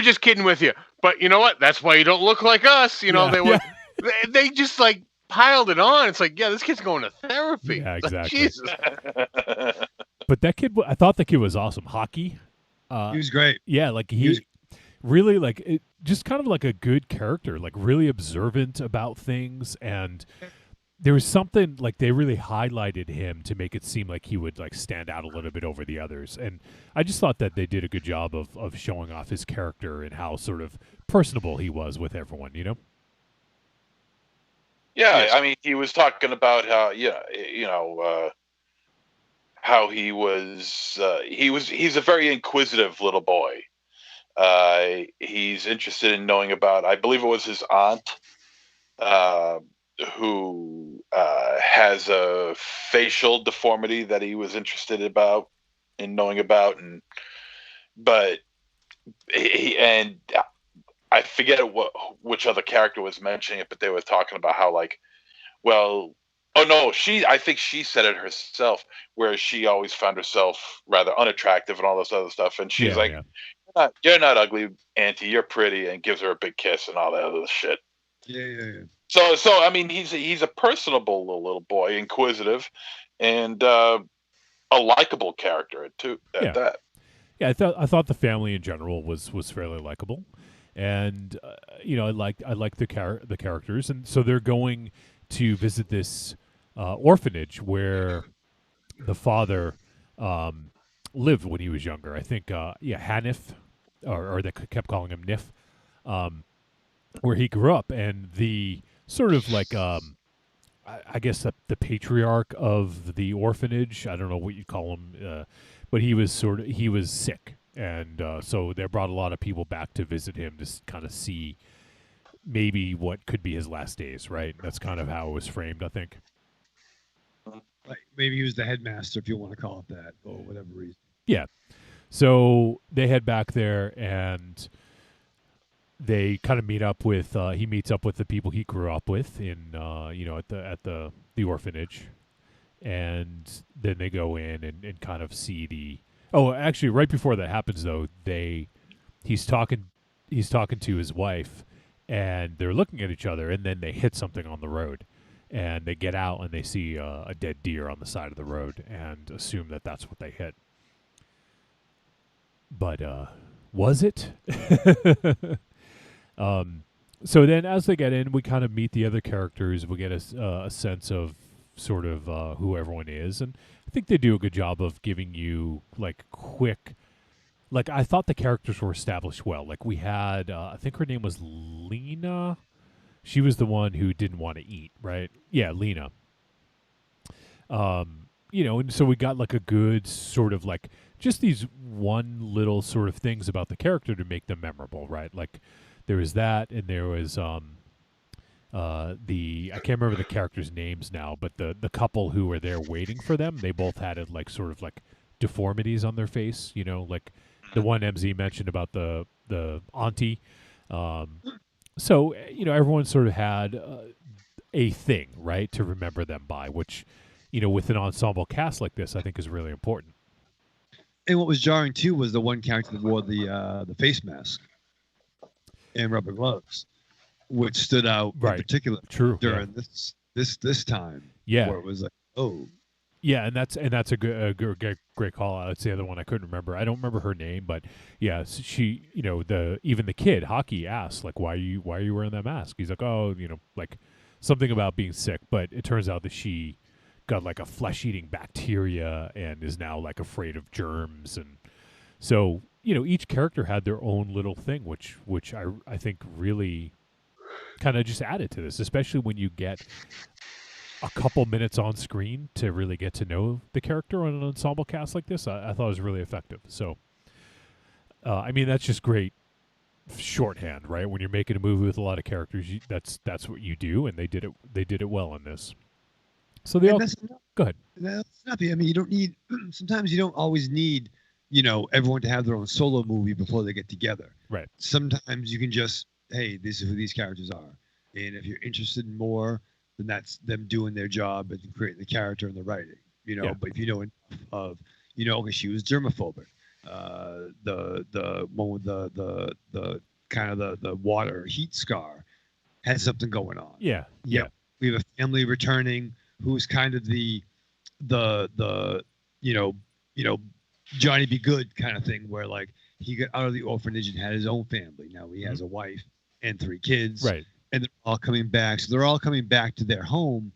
just kidding with you. But you know what? That's why you don't look like us. They just like piled it on. It's like, yeah, this kid's going to therapy. Yeah, exactly. Like, Jesus. But that kid, I thought that kid was awesome. Hockey. He was great. Yeah, like he really like just kind of like a good character, like really observant about things, and there was something like they really highlighted him to make it seem like he would like stand out a little bit over the others. And I just thought that they did a good job of showing off his character and how sort of personable he was with everyone, Yeah, I mean, he was talking about how how he's a very inquisitive little boy. He's interested in knowing about, I believe it was his aunt, who has a facial deformity that he was interested in knowing about, but I forget which other character was mentioning it, but they were talking about how I think she said it herself, where she always found herself rather unattractive and all this other stuff, and she's You're not ugly, Auntie, you're pretty, and gives her a big kiss and all that other shit. Yeah. So I mean, he's a personable little boy, inquisitive, and a likable character too. At that. Yeah, I thought the family in general was fairly likable, and I liked the characters, and so they're going to visit this orphanage where the father lived when he was younger. I think Hanif, or they kept calling him Nif, where he grew up, and the sort of like I guess the patriarch of the orphanage. I don't know what you'd call him. But he was sick, And so they brought a lot of people back to visit him to kind of see maybe what could be his last days, right? That's kind of how it was framed, I think. Like maybe he was the headmaster, if you want to call it that, or whatever reason. Yeah. So they head back there, and they kind of meet up with. He meets up with the people he grew up with in, at the orphanage, and then they go in and kind of see the. Oh, actually, right before that happens, though, he's talking to his wife, and they're looking at each other, and then they hit something on the road. And they get out and they see a dead deer on the side of the road and assume that that's what they hit. But was it? So then as they get in, we kind of meet the other characters. We get a sense of sort of who everyone is. And I think they do a good job of giving you like quick... Like I thought the characters were established well. Like we had, I think her name was Lena... She was the one who didn't want to eat, right? Yeah, Lena. And so we got like a good sort of like just these one little sort of things about the character to make them memorable, right? Like there was that, and there was I can't remember the characters' names now, but the couple who were there waiting for them, they both had like sort of like deformities on their face, like the one MZ mentioned about the auntie. So, everyone sort of had a thing, right, to remember them by, which, with an ensemble cast like this, I think is really important. And what was jarring, too, was the one character that wore the face mask and rubber gloves, which stood out in particular during this time. Yeah. Where it was like, oh. Yeah, and that's a great call out. It's the other one I couldn't remember. I don't remember her name, but yeah, she, even the kid Hockey asked like, why are you wearing that mask? He's like, oh, like something about being sick. But it turns out that she got like a flesh-eating bacteria and is now like afraid of germs, and so each character had their own little thing, which I think really kind of just added to this, especially when you get a couple minutes on screen to really get to know the character on an ensemble cast like this. I thought it was really effective. So, that's just great shorthand, right? When you're making a movie with a lot of characters, that's what you do, and they did it well in this. So go ahead. That's nothing. You don't need. Sometimes you don't always need, everyone to have their own solo movie before they get together. Right. Sometimes you can just, hey, this is who these characters are, and if you're interested in more, then that's them doing their job and creating the character and the writing, Yeah. But if you know enough of, okay, she was germophobic. The one with the kind of the water heat scar had something going on. Yeah. We have a family returning who's kind of the Johnny Be Good kind of thing, where like he got out of the orphanage and had his own family. Now he has a wife and 3 kids. Right. And they're all coming back. So they're all coming back to their home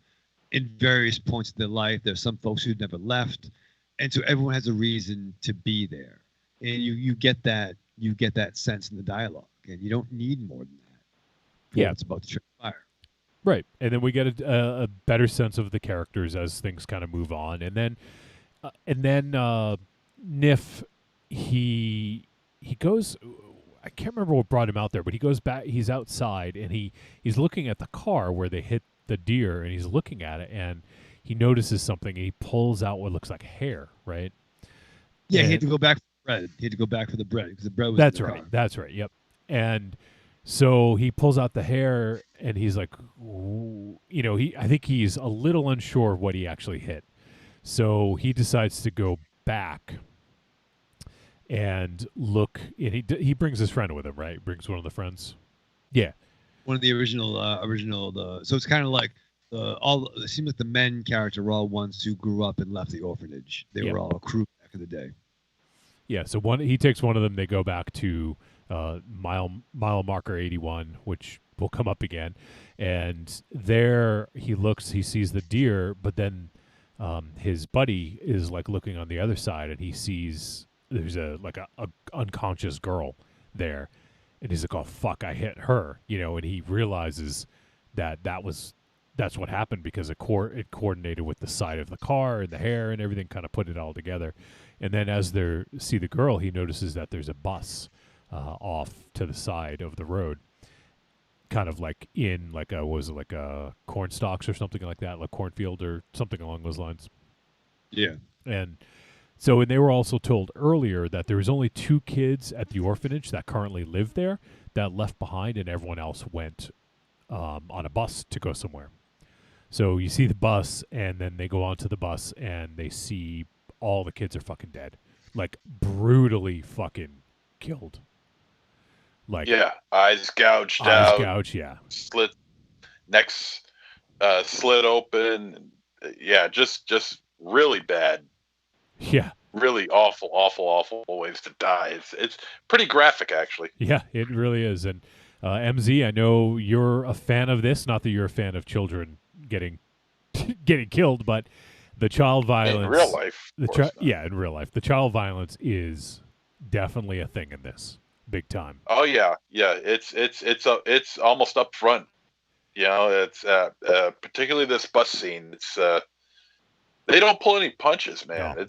in various points of their life. There's some folks who've never left. And so everyone has a reason to be there. And you get that sense in the dialogue. And you don't need more than that. Yeah. It's about to transpire. Right. And then we get a better sense of the characters as things kind of move on. And then Niff, he goes... I can't remember what brought him out there, but he goes back. He's outside, and he's looking at the car where they hit the deer, and he's looking at it, and he notices something, and he pulls out what looks like hair, right? Yeah, he had to go back for the bread. He had to go back for the bread because the bread was That's in the right. car. That's right. Yep. And so he pulls out the hair, and he's like, I think he's a little unsure of what he actually hit. So he decides to go back and look, and he brings his friend with him, right? He brings one of the friends. Yeah. One of the original, so it's kind of like it seems like the men character were all ones who grew up and left the orphanage. They were all a crew back in the day. Yeah, so he takes one of them, they go back to mile marker 81, which will come up again. And there he sees the deer, but then his buddy is like looking on the other side, and he sees there's a unconscious girl there, and he's like, oh fuck, I hit her, and he realizes that was that's what happened because it coordinated with the side of the car and the hair and everything, kind of put it all together. And then as they see the girl, he notices that there's a bus off to the side of the road, kind of like in like a corn stalks or something like that, like cornfield or something along those lines. Yeah. And so, and they were also told earlier that there was only 2 kids at the orphanage that currently live there that left behind, and everyone else went on a bus to go somewhere. So you see the bus, and then they go onto the bus, and they see all the kids are fucking dead, like brutally fucking killed. Like eyes gouged out, yeah, slit necks, slit open. Yeah, just really bad. Yeah, really awful ways to die. It's pretty graphic, actually. Yeah, it really is. And MZ, I know you're a fan of this. Not that you're a fan of children getting killed, but the child violence in real life. In real life, the child violence is definitely a thing in this, big time. Oh yeah. It's almost up front. You know, it's particularly this bus scene. It's they don't pull any punches, man. No.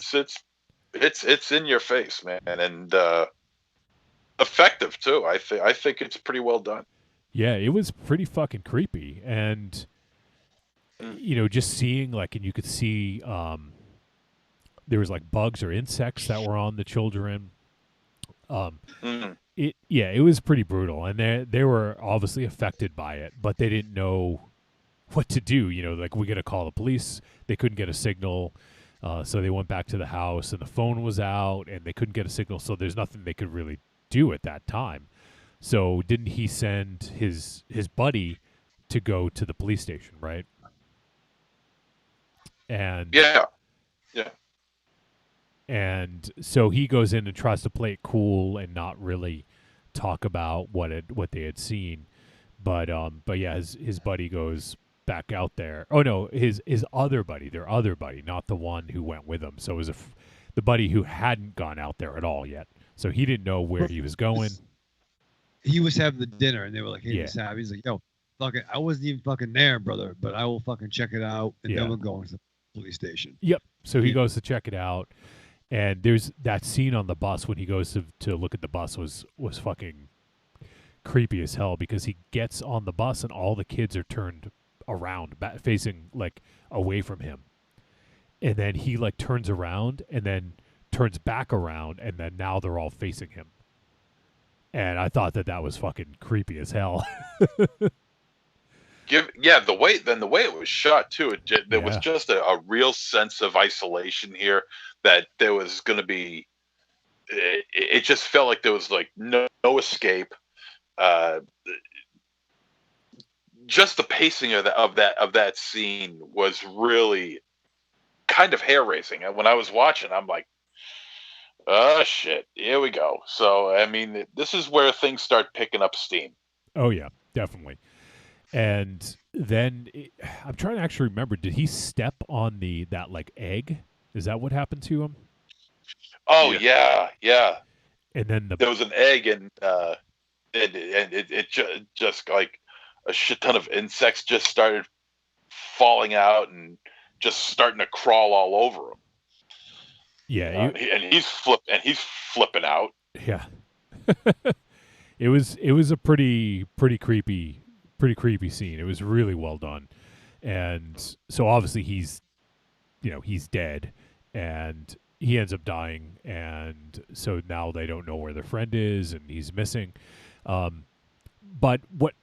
It's in your face, man, and effective too. I think it's pretty well done. Yeah, it was pretty fucking creepy, and you know, just seeing like, and you could see there was like bugs or insects that were on the children. It was pretty brutal, and they were obviously affected by it, but they didn't know what to do. You know, like, we're gonna call the police. They couldn't get a signal, so they went back to the house, and the phone was out, and they couldn't get a signal. So there's nothing they could really do at that time. So didn't he send his buddy to go to the police station, right? And yeah. And so he goes in and tries to play it cool and not really talk about what they had seen, but yeah, his buddy goes back out there. Oh no, his other buddy, their other buddy, not the one who went with him. So it was the buddy who hadn't gone out there at all yet. So he didn't know where he was going. He was having the dinner, and they were like, "Hey, Yeah. Sav." He's like, "Yo, fuck it, I wasn't even fucking there, brother, but I will fucking check it out, and then we're going to the police station." Yep. So he goes to check it out. And there's that scene on the bus when he goes to look at the bus was fucking creepy as hell, because he gets on the bus and all the kids are turned around, facing like away from him. And then he like turns around and then turns back around, and then now they're all facing him. And I thought that was fucking creepy as hell. The way it was shot too, there was just a real sense of isolation here, that there was going to be. It just felt like there was like no escape. Just the pacing of that scene was really kind of hair raising. And when I was watching, I'm like, oh shit, here we go. So I mean, this is where things start picking up steam. Oh yeah, definitely. And then I'm trying to actually remember, did he step on that like egg? Is that what happened to him? Oh yeah. And then there was an egg, and it just like a shit ton of insects just started falling out and just starting to crawl all over him. Yeah, and he's flipping out. Yeah. It was a pretty creepy scene. It was really well done. And so obviously he's dead, and he ends up dying, and so now they don't know where their friend is, and he's missing. But what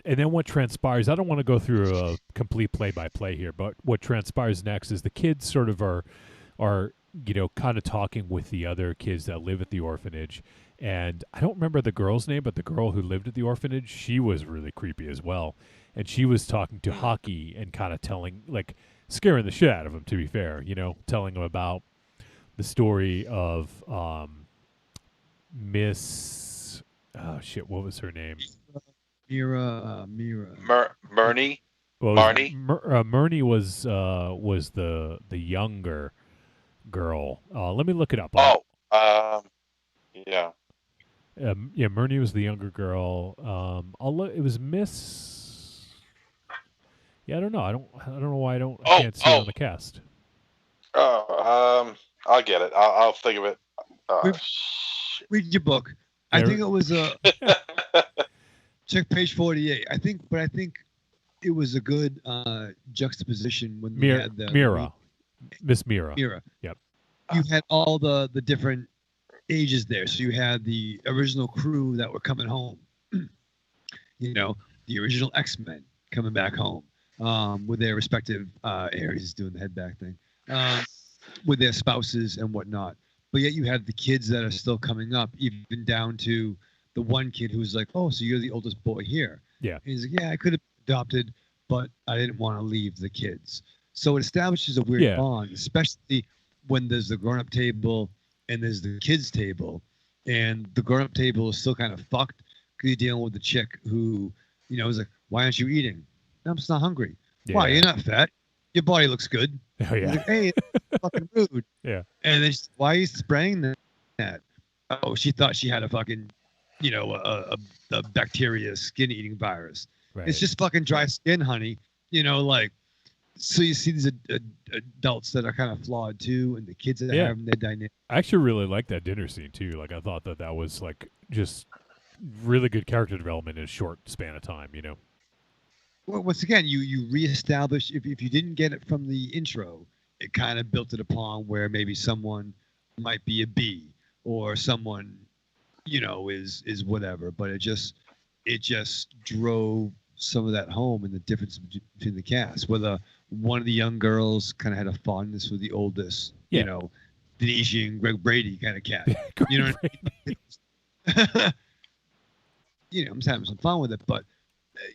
transpires, I don't want to go through a complete play-by-play here, but what transpires next is the kids sort of are kind of talking with the other kids that live at the orphanage. And I don't remember the girl's name, but the girl who lived at the orphanage, she was really creepy as well. And she was talking to Hockey and kind of scaring the shit out of him, to be fair, telling him about the story of Miss, what was her name? Mira. Murney. Well, Marnie. Murney was the younger girl. Let me look it up. Yeah. Murney was the younger girl. It was Miss. Yeah, I don't know. I don't know why I can't see it on the cast. I'll get it. I'll think of it. Read your book. I think it was check page 48. I think it was a good juxtaposition when we had the Miss Mira. Yep. You had all the different ages there. So you had the original crew that were coming home. You know, the original X-Men coming back home with their respective areas, doing the head back thing, with their spouses and whatnot. But yet you have the kids that are still coming up, even down to the one kid who's like, oh, so you're the oldest boy here. Yeah. And he's like, yeah, I could have adopted, but I didn't want to leave the kids. So it establishes a weird bond, especially when there's the grown-up table and there's the kids table. And the grown-up table is still kind of fucked because you're dealing with the chick who, you know, is like, why aren't you eating? I'm just not hungry. Yeah. Why? You're not fat. Your body looks good. Oh, yeah. Like, hey, it's fucking rude. Yeah. And then why are you spraying that? Oh, she thought she had a fucking, you know, a bacteria skin-eating virus. Right. It's just fucking dry skin, honey. You know, like, so you see these adults that are kind of flawed too, and the kids that have their dynamic. I actually really liked that dinner scene too. Like, I thought that was like just really good character development in a short span of time. You know. Well, once again, you reestablish if you didn't get it from the intro, it kind of built it upon where maybe someone might be a B or someone, you know, is whatever. But it just drove some of that home and the difference between the cast. Whether one of the young girls kind of had a fondness for the oldest, you know, Venetian Greg Brady kind of cat. You know, you know, I'm just having some fun with it, but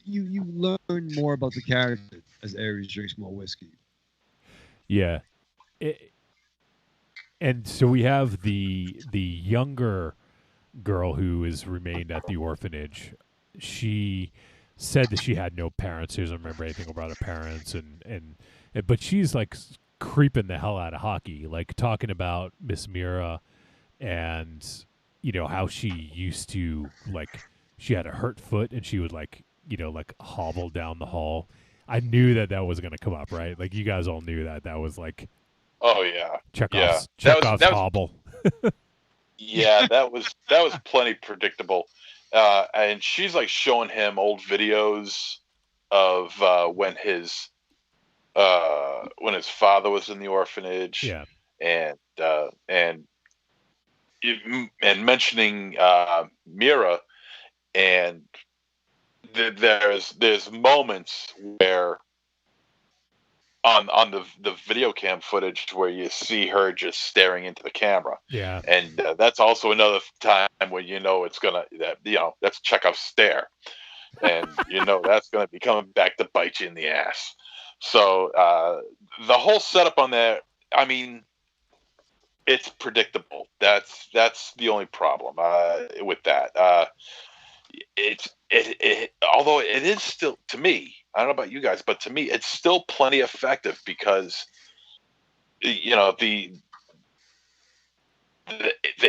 you learn more about the character as Aries drinks more whiskey. Yeah. And so we have the younger girl who has remained at the orphanage. She said that she had no parents. She doesn't remember anything about her parents, but she's like creeping the hell out of hockey, like talking about Miss Mira and, you know, how she used to, like, she had a hurt foot and she would, like, you know, like hobble down the hall. I knew that was going to come up, right? Like, you guys all knew that was like, oh yeah, Chekhov's hobble. Yeah, that was plenty predictable. And she's like showing him old videos of when his father was in the orphanage. Yeah. And mentioning Mira, and there's moments where on the video cam footage where you see her just staring into the camera. Yeah. And that's also another time when you know that's Chekhov's stare. And you know that's going to be coming back to bite you in the ass. So the whole setup on there, I mean, it's predictable. That's the only problem with that. Although it is still, to me, I don't know about you guys, but to me, it's still plenty effective because, you know, the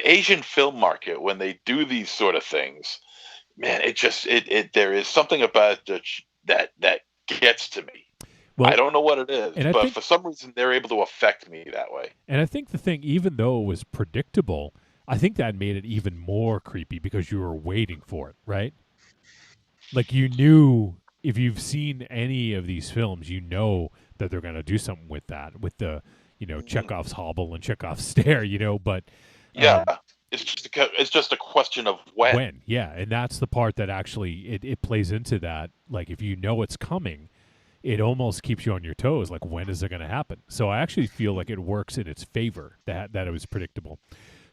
Asian film market, when they do these sort of things, man, there is something about that gets to me. Well, I don't know what it is, but for some reason they're able to affect me that way. And I think the thing, even though it was predictable, I think that made it even more creepy because you were waiting for it, right? Like, you knew, if you've seen any of these films, you know that they're going to do something with that, with the, you know, Chekhov's hobble and Chekhov's stare, you know, but... Yeah, it's just a question of when. When, yeah, and that's the part that actually, it plays into that. Like, if you know it's coming, it almost keeps you on your toes, like, when is it going to happen? So I actually feel like it works in its favor, that it was predictable.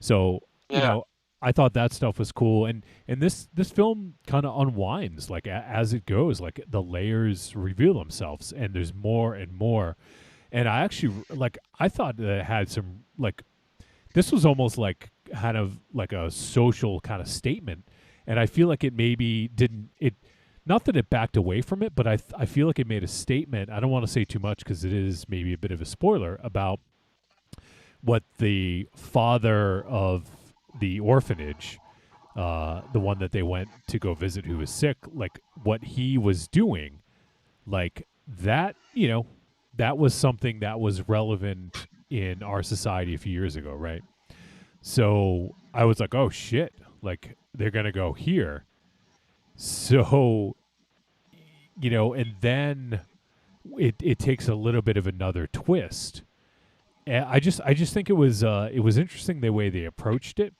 So, you know, I thought that stuff was cool, and this film kind of unwinds, like, as it goes, like, the layers reveal themselves, and there's more and more, and I actually, like, I thought that it had some, like, this was almost like kind of like a social kind of statement, and I feel like it maybe not that it backed away from it, but I feel like it made a statement. I don't want to say too much because it is maybe a bit of a spoiler about what the father of the orphanage, the one that they went to go visit who was sick, like, what he was doing, like, that, that was something that was relevant in our society a few years ago, right? So I was like, oh shit, like they're going to go here. So, and then it takes a little bit of another twist. And I just think it was interesting the way they approached it.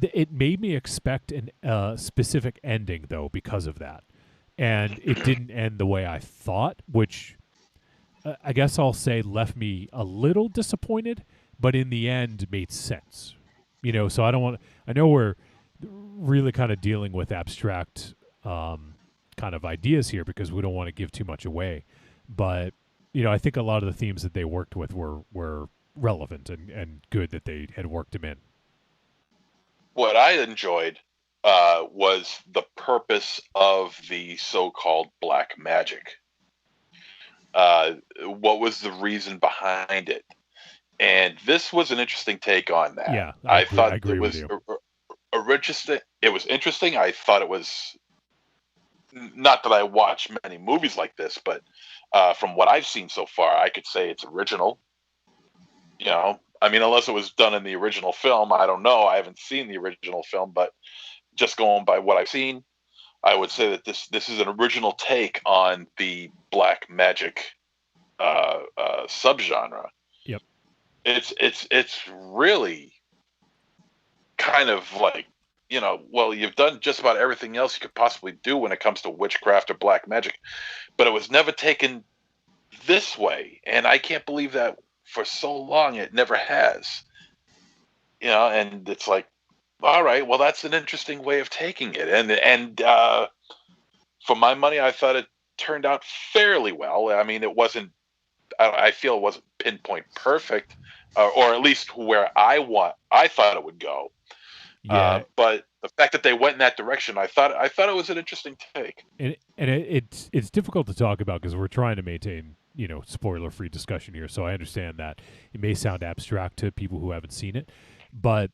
It made me expect a specific ending though because of that, and it didn't end the way I thought, which I guess I'll say left me a little disappointed, but in the end made sense. So I don't want. I know we're really kind of dealing with abstract kind of ideas here because we don't want to give too much away, but I think a lot of the themes that they worked with were relevant and good that they had worked them in. What I enjoyed was the purpose of the so-called black magic. What was the reason behind it? And this was an interesting take on that. Yeah, I thought I agree it with was you. interesting. It was interesting. I thought it was not that I watch many movies like this, but from what I've seen so far, I could say it's original. I mean, unless it was done in the original film, I don't know. I haven't seen the original film, but just going by what I've seen, I would say that this is an original take on the black magic subgenre. Yep. It's really kind of like, well, you've done just about everything else you could possibly do when it comes to witchcraft or black magic, but it was never taken this way, and I can't believe that for so long it never has. And it's like, all right, well, that's an interesting way of taking it, and for my money, I thought it turned out fairly well. I mean, it wasn't. I feel it wasn't pinpoint perfect, or at least where I thought it would go. Yeah. But the fact that they went in that direction, I thought it was an interesting take. And it's difficult to talk about because we're trying to maintain spoiler-free discussion here. So I understand that it may sound abstract to people who haven't seen it, but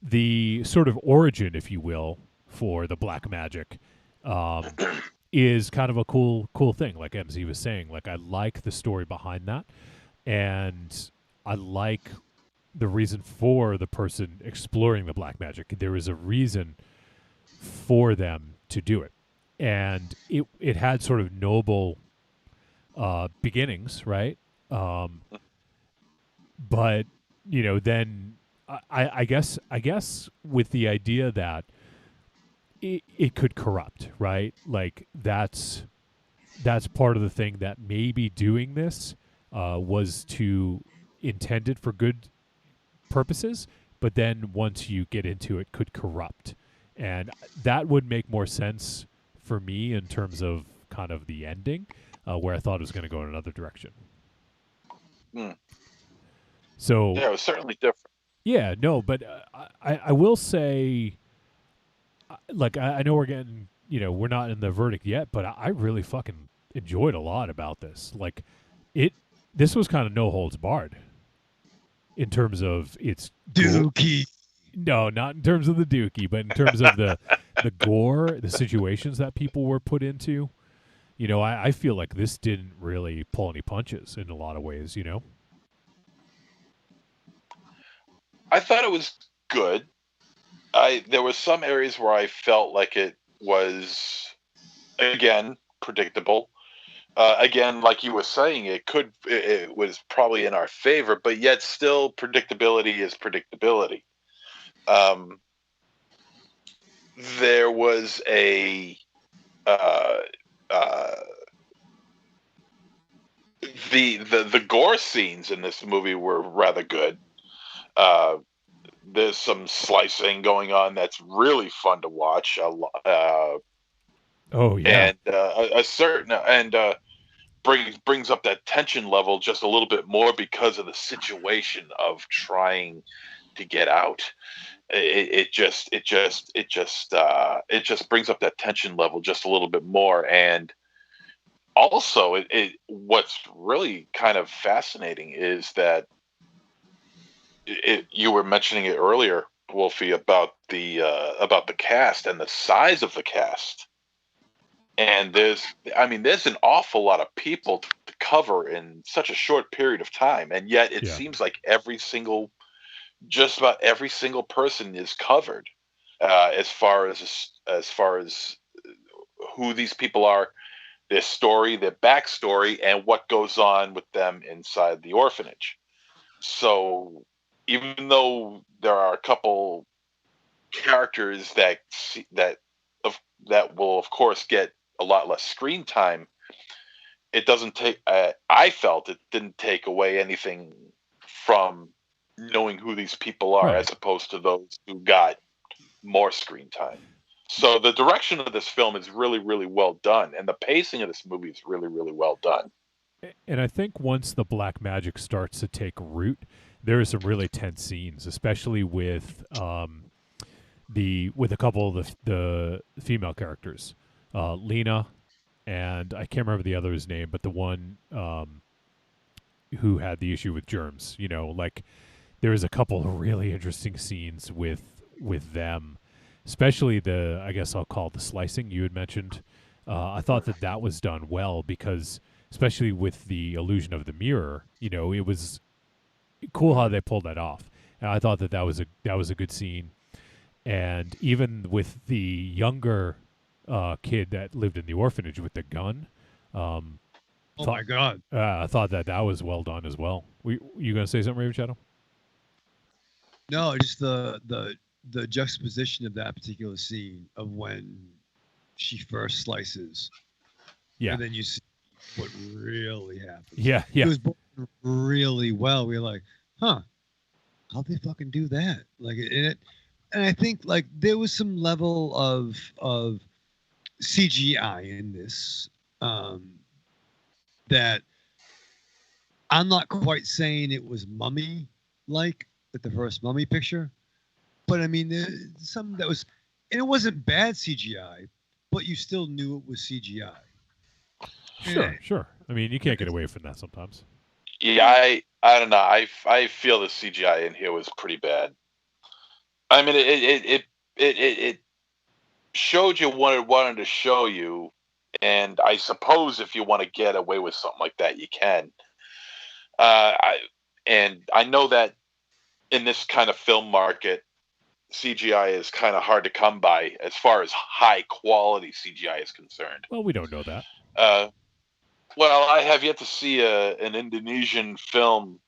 the sort of origin, if you will, for the black magic is kind of a cool thing. Like MZ was saying, like I like the story behind that, and I like the reason for the person exploring the black magic. There is a reason for them to do it, and it had sort of noble beginnings, right? But then I guess with the idea that it could corrupt, right? Like that's part of the thing that maybe doing this was to intended for good purposes, but then once you get into it, could corrupt, and that would make more sense for me in terms of kind of the ending, where I thought it was going to go in another direction. So yeah, it was certainly different. Yeah, no, but I will say, like I know we're getting, we're not in the verdict yet, but I really fucking enjoyed a lot about this. Like this was kind of no holds barred in terms of its dookie. No, not in terms of the dookie, but in terms of the gore, the situations that people were put into. I feel like this didn't really pull any punches in a lot of ways. I thought it was good. There was some areas where I felt like it was, again, predictable. Again, like you were saying, it was probably in our favor, but yet still predictability is predictability. There was the gore scenes in this movie were rather good. There's some slicing going on that's really fun to watch. Oh yeah, and a certain brings up that tension level just a little bit more because of the situation of trying to get out. It just brings up that tension level just a little bit more, and also what's really kind of fascinating is that you were mentioning it earlier, Wolfie, about the cast and the size of the cast. And there's an awful lot of people to cover in such a short period of time, and yet it seems like just about every single person is covered, as far as who these people are, their story, their backstory, and what goes on with them inside the orphanage. So even though there are a couple characters that will of course get a lot less screen time, it doesn't take. I felt it didn't take away anything from knowing who these people are, as opposed to those who got more screen time. So the direction of this film is really, really well done, and the pacing of this movie is really, really well done. And I think once the black magic starts to take root, there are some really tense scenes, especially with with a couple of the female characters, Lena, and I can't remember the other's name, but the one who had the issue with germs. You know, like there was a couple of really interesting scenes with them, especially I guess I'll call it the slicing you had mentioned. I thought that was done well because, especially with the illusion of the mirror, you know, it was cool how they pulled that off. And I thought that was a good scene. And even with the younger kid that lived in the orphanage with the gun, my God! I thought that was well done as well. You gonna say something, Raven Shadow? No, just the juxtaposition of that particular scene of when she first slices, and then you see what really happens. Yeah. It was really well. We were like, huh, how'd they fucking do that? Like it. And I think like there was some level of CGI in this that I'm not quite saying it was Mummy like the first Mummy picture, but I mean some that was, and it wasn't bad CGI, but you still knew it was CGI. Sure. I mean, you can't get away from that sometimes. Yeah, I don't know. I feel the CGI in here was pretty bad. I mean, it showed you what it wanted to show you, and I suppose if you want to get away with something like that, you can. I know that in this kind of film market, CGI is kind of hard to come by as far as high quality CGI is concerned. Well, we don't know that. Well, I have yet to see an Indonesian film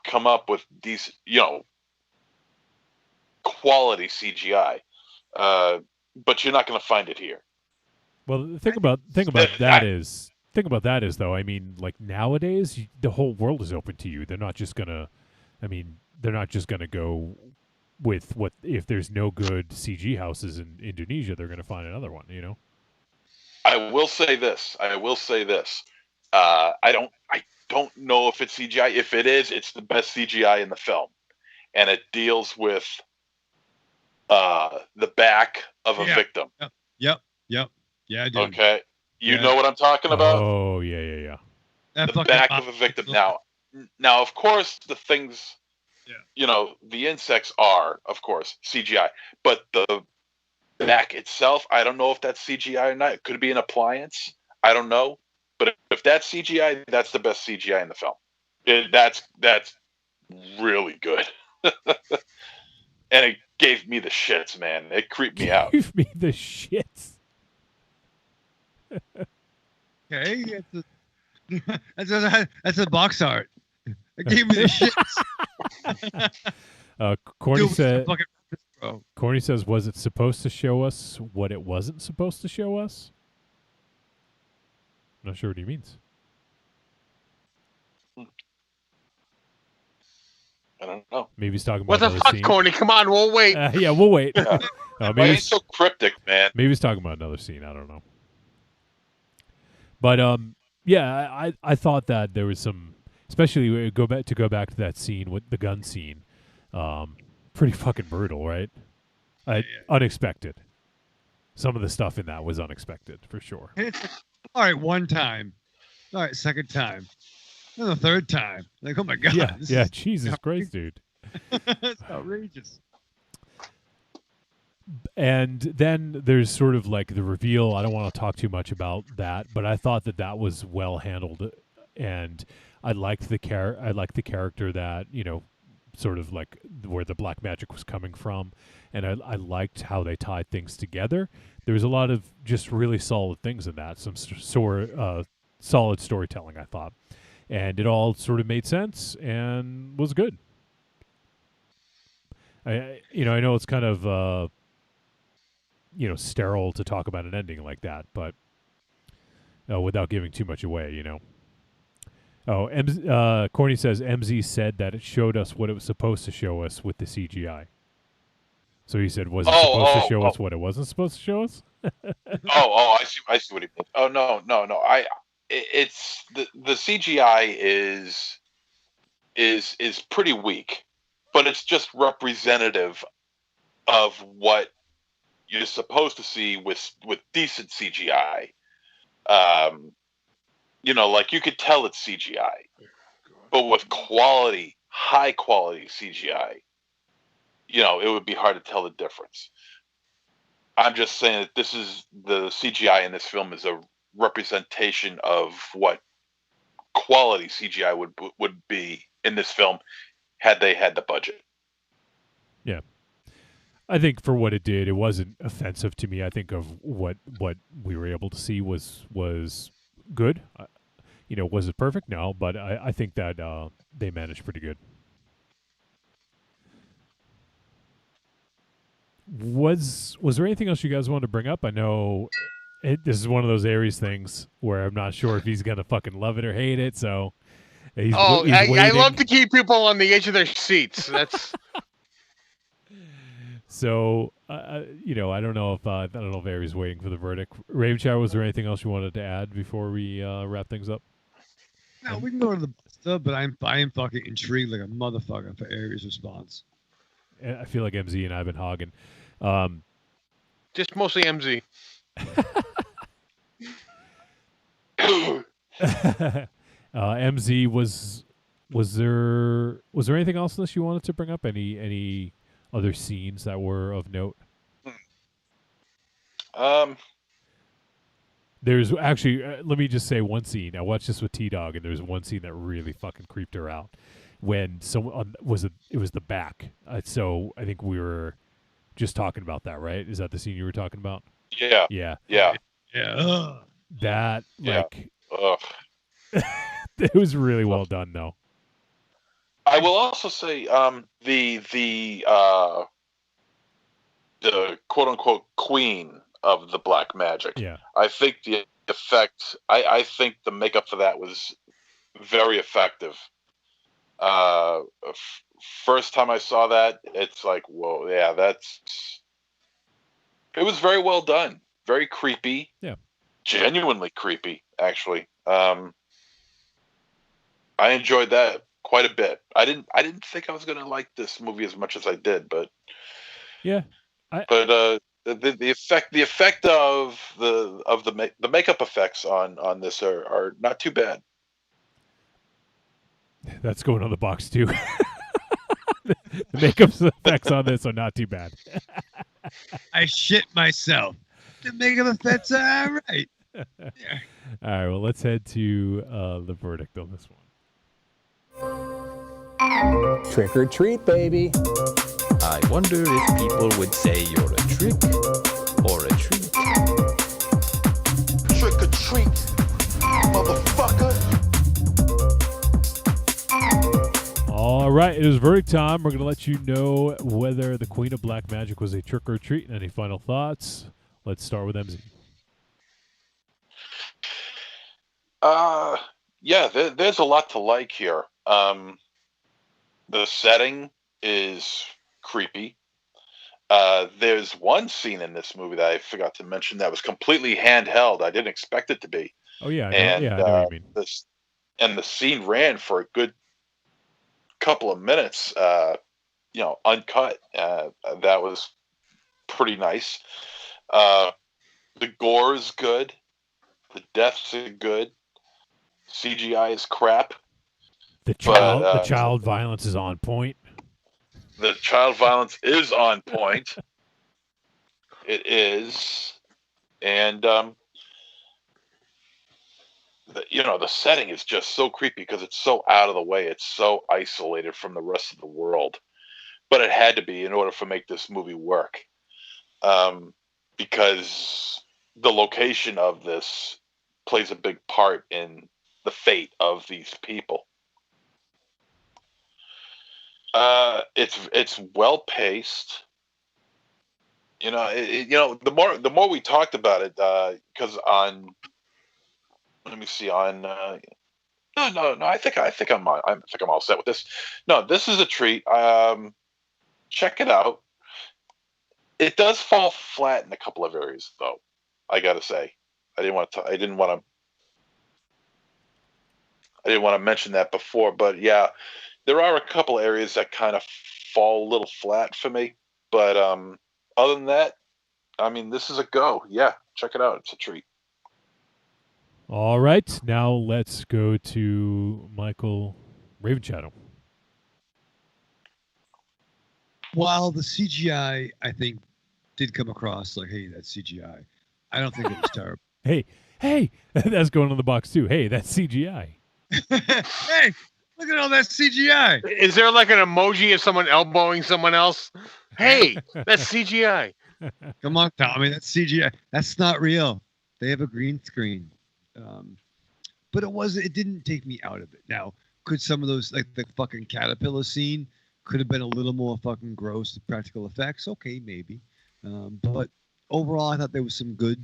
come up with decent, quality CGI, but you're not going to find it here. Well, the thing about that is though, I mean, like nowadays, the whole world is open to you. They're not just gonna go with what if there's no good CG houses in Indonesia, they're gonna find another one. You know. I will say this. I don't know if it's CGI. If it is, it's the best CGI in the film, and it deals with the back of a victim. Yep. Yeah, I do. Okay. You know what I'm talking about? Oh, yeah. The back of a victim. Now, of course, the things, the insects are, of course, CGI. But the back itself, I don't know if that's CGI or not. It could be an appliance. I don't know. But if that's CGI, that's the best CGI in the film. That's really good. And it gave me the shits, man. It creeped me out. Gave me the shits. Okay, that's a box art. It gave me the shits. Corny says, was it supposed to show us what it wasn't supposed to show us? I'm not sure what he means. I don't know. Maybe he's talking about what the fuck, scene. Corny? Come on, we'll wait. Yeah, we'll wait. Why are you so cryptic, man? Maybe he's talking about another scene. I don't know. But yeah, I thought that there was some, especially go back to that scene with the gun scene, pretty fucking brutal, right? Unexpected. Some of the stuff in that was unexpected for sure. It's like, all right, one time, all right, second time, and the third time, like, oh my god, yeah, Jesus Christ, dude, it's outrageous. And then there's sort of like the reveal. I don't want to talk too much about that, but I thought that was well handled, and I liked the character that, sort of like where the black magic was coming from, and I liked how they tied things together. There was a lot of just really solid things in that, some solid storytelling, I thought, and it all sort of made sense and was good. I know it's kind of sterile to talk about an ending like that, but without giving too much away, Oh, Corny says MZ said that it showed us what it was supposed to show us with the CGI. So he said, was it supposed to show us what it wasn't supposed to show us? I see what he means. Oh, no. It's the CGI is pretty weak, but it's just representative of what you're supposed to see with decent CGI. Like you could tell it's CGI, but with high quality CGI, it would be hard to tell the difference. I'm just saying that the CGI in this film is a representation of what quality CGI would be in this film had they had the budget. Yeah. I think for what it did, it wasn't offensive to me. I think of what we were able to see was good. Was it perfect? No, but I think that they managed pretty good. Was there anything else you guys wanted to bring up? I know this is one of those Aries things where I'm not sure if he's gonna fucking love it or hate it. So he's I love to keep people on the edge of their seats. That's so. I don't know if Aries waiting for the verdict. Ravenchild, was there anything else you wanted to add before we wrap things up? No, we can go to the stuff, but I am fucking intrigued like a motherfucker for Aries' response. I feel like MZ and I've been hogging. Just mostly MZ. MZ, was there anything else that you wanted to bring up? Any other scenes that were of note? There's actually, let me just say one scene. I watched this with T-Dog, and there's one scene that really fucking creeped her out. When someone it was the back. So I think we were just talking about that, right? Is that the scene you were talking about? Yeah. Yeah. Yeah. Yeah. That like, Ugh. it was really well done, though. I will also say, the quote unquote queen of the black magic. Yeah. I think the effect. I think the makeup for that was very effective. First time I saw that, it's like, whoa, yeah, it was very well done. Very creepy. Yeah. Genuinely creepy, actually. I enjoyed that quite a bit. I didn't think I was going to like this movie as much as I did, but yeah. The effect of the makeup effects on this are not too bad. That's going on the box too. The makeup effects on this are not too bad. I shit myself. The makeup effects are all right. Yeah. All right, well, let's head to the verdict on this one. Trick or treat, baby. I wonder if people would say you're a trick or a treat. Trick or treat, motherfucker. All right, it is verdict time. We're going to let you know whether the Queen of Black Magic was a trick or treat. Any final thoughts? Let's start with MZ. Yeah, there's a lot to like here. The setting is creepy. There's one scene in this movie that I forgot to mention that was completely handheld. I didn't expect it to be. Oh yeah, I know what you mean. The scene ran for a good couple of minutes, uncut. That was pretty nice. The gore is good. The deaths are good. CGI is crap. The child violence is on point. The child violence is on point. It is, and the setting is just so creepy because it's so out of the way. It's so isolated from the rest of the world. But it had to be in order for make this movie work, because the location of this plays a big part in the fate of these people. It's well paced. The more we talked about it, because on let me see on no, I think I'm all set with this. No, this is a treat. Check it out. It does fall flat in a couple of areas, though. I gotta say, I didn't want to mention that before, but yeah, there are a couple areas that kind of fall a little flat for me. But other than that, I mean, this is a go. Yeah, check it out. It's a treat. All right, now let's go to Michael Ravenshadow. While the CGI, I think, did come across like, hey, that's CGI, I don't think it was terrible. Hey, that's going on the box too. Hey, that's CGI. Hey, look at all that CGI. Is there like an emoji of someone elbowing someone else? Hey, that's CGI. Come on, Tommy, that's CGI. That's not real. They have a green screen. But it didn't take me out of it. Now, could some of those, like the fucking caterpillar scene, could have been a little more fucking gross, the practical effects? Okay, maybe. But overall, I thought there was some good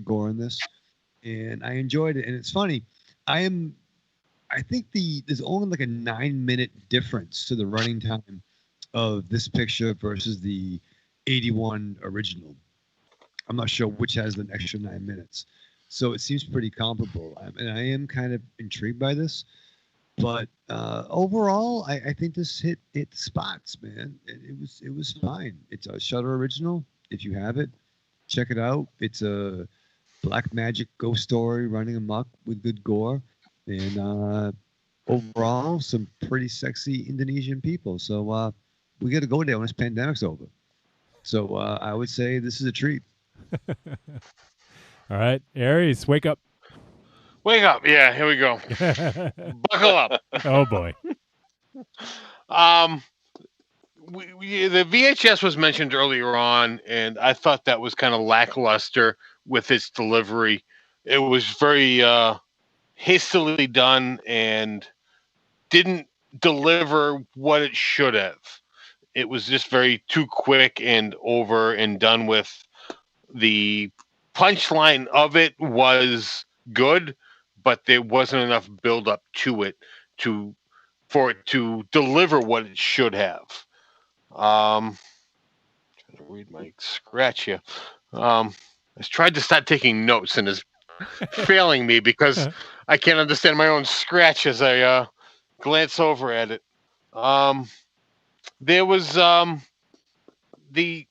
gore in this, and I enjoyed it. And it's funny, I think there's only like a 9-minute difference to the running time of this picture versus the 81 original. I'm not sure which has the extra 9 minutes. So it seems pretty comparable. And I am kind of intrigued by this. But overall, I think this hit spots, man. It was fine. It's a Shudder original. If you have it, check it out. It's a black magic ghost story running amok with good gore. And overall, some pretty sexy Indonesian people. So we got to go there when this pandemic's over. So I would say this is a treat. All right, Aries, wake up. Wake up. Yeah, here we go. Buckle up. Oh, boy. The VHS was mentioned earlier on, and I thought that was kind of lackluster with its delivery. It was very hastily done and didn't deliver what it should have. It was just very too quick and over and done with. The punchline of it was good, but there wasn't enough build up to it for it to deliver what it should have. Trying to read my scratch here. I tried to start taking notes and it's failing me because I can't understand my own scratch as I glance over at it. There was the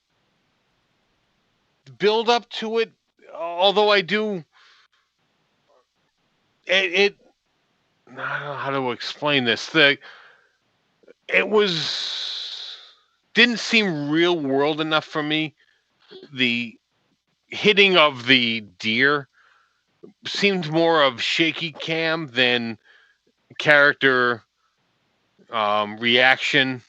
build up to it, although I do it I don't know how to explain this. It didn't seem real world enough for me. The hitting of the deer seemed more of shaky cam than character reaction.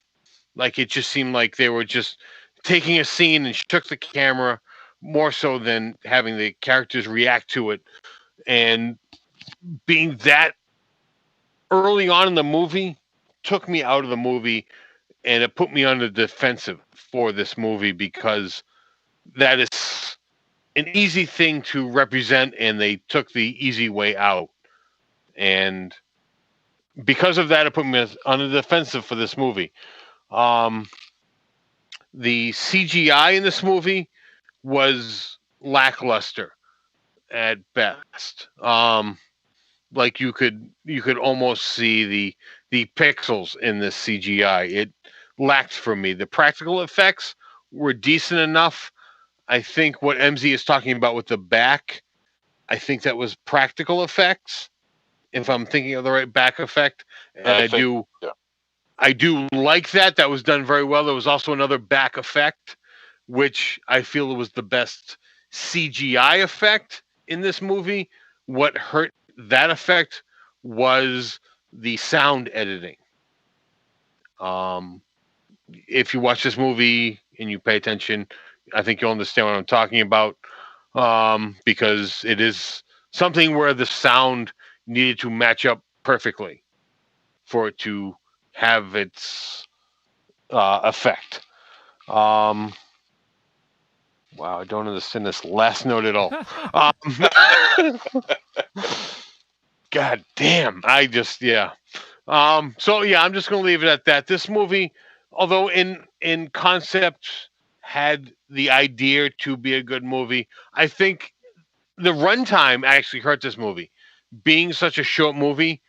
Like it just seemed like they were just taking a scene and shook the camera more so than having the characters react to it. And being that early on in the movie took me out of the movie, and it put me on the defensive for this movie because that is an easy thing to represent, and they took the easy way out. And because of that, it put me on the defensive for this movie. The CGI in this movie was lackluster at best. Like you could almost see the pixels in this CGI. It lacked for me. The practical effects were decent enough. I think what MZ is talking about with the back, I think that was practical effects. If I'm thinking of the right back effect, and I do like that. That was done very well. There was also another back effect which I feel was the best CGI effect in this movie. What hurt that effect was the sound editing. If you watch this movie and you pay attention, I think you'll understand what I'm talking about, because it is something where the sound needed to match up perfectly for it to have its effect. Wow, I don't understand this last note at all. God damn, I just So yeah, I'm just gonna leave it at that. This movie, although in concept had the idea to be a good movie, I think the runtime actually hurt this movie. Being such a short movie,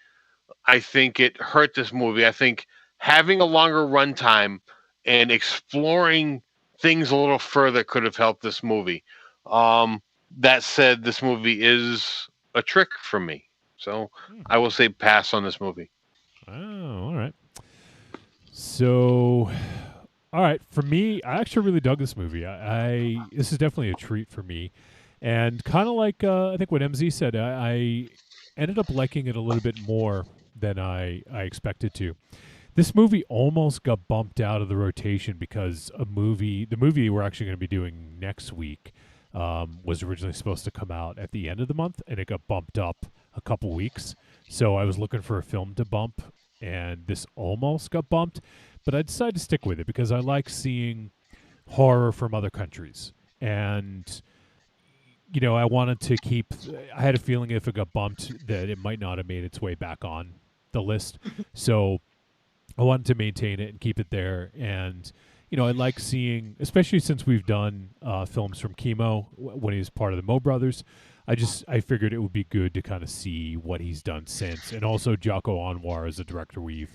I think it hurt this movie. I think having a longer runtime and exploring things a little further could have helped this movie. That said, this movie is a trick for me. So I will say pass on this movie. Oh, all right. So, all right, for me, I actually really dug this movie. I this is definitely a treat for me, and kind of like I think what MZ said, I ended up liking it a little bit more than I expected to. This movie almost got bumped out of the rotation because the movie we're actually going to be doing next week, was originally supposed to come out at the end of the month, and it got bumped up a couple weeks. So I was looking for a film to bump, and this almost got bumped, but I decided to stick with it because I like seeing horror from other countries. And, I wanted to keep... I had a feeling if it got bumped that it might not have made its way back on the list. So I wanted to maintain it and keep it there. And, I like seeing, especially since we've done films from Chemo when he was part of the Mo Brothers, I figured it would be good to kind of see what he's done since. And also Jocko Anwar is a director we've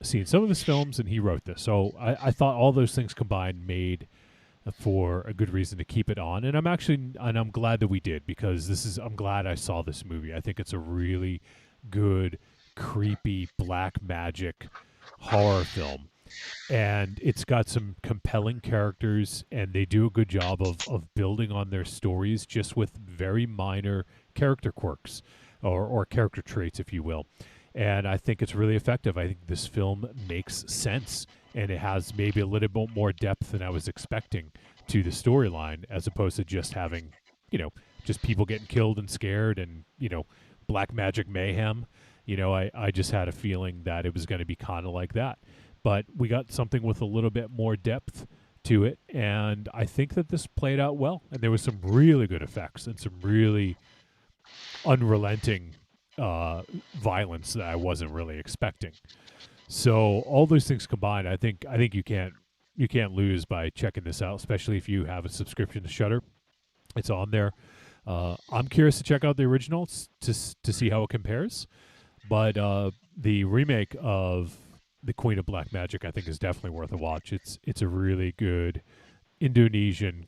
seen some of his films, and he wrote this. So I thought all those things combined made for a good reason to keep it on. And I'm glad that we did, because I'm glad I saw this movie. I think it's a really good, creepy black magic horror film. And it's got some compelling characters, and they do a good job of building on their stories just with very minor character quirks or character traits, if you will. And I think it's really effective. I think this film makes sense, and it has maybe a little bit more depth than I was expecting to the storyline, as opposed to just having, just people getting killed and scared and, black magic mayhem. I just had a feeling that it was going to be kind of like that. But we got something with a little bit more depth to it, and I think that this played out well. And there was some really good effects and some really unrelenting violence that I wasn't really expecting. So all those things combined, I think you can't lose by checking this out, especially if you have a subscription to Shudder. It's on there. I'm curious to check out the original to see how it compares, but the remake of The Queen of Black Magic, I think, is definitely worth a watch. It's a really good Indonesian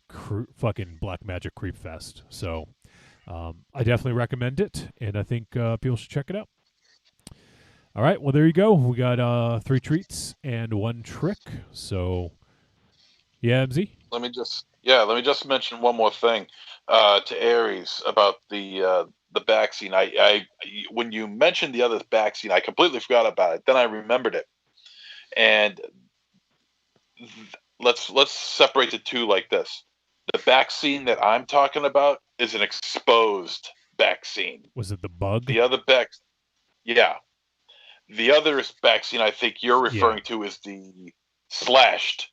fucking black magic creep fest. So I definitely recommend it, and I think people should check it out. All right, well, there you go. We got 3 treats and 1 trick. So, yeah, MZ? Let me just mention one more thing to Aries about the back scene. I when you mentioned the other back scene, I completely forgot about it. Then I remembered it. And let's separate the two like this. The back scene that I'm talking about is an exposed back scene. Was it the bug? The other back scene I think you're referring to is the slashed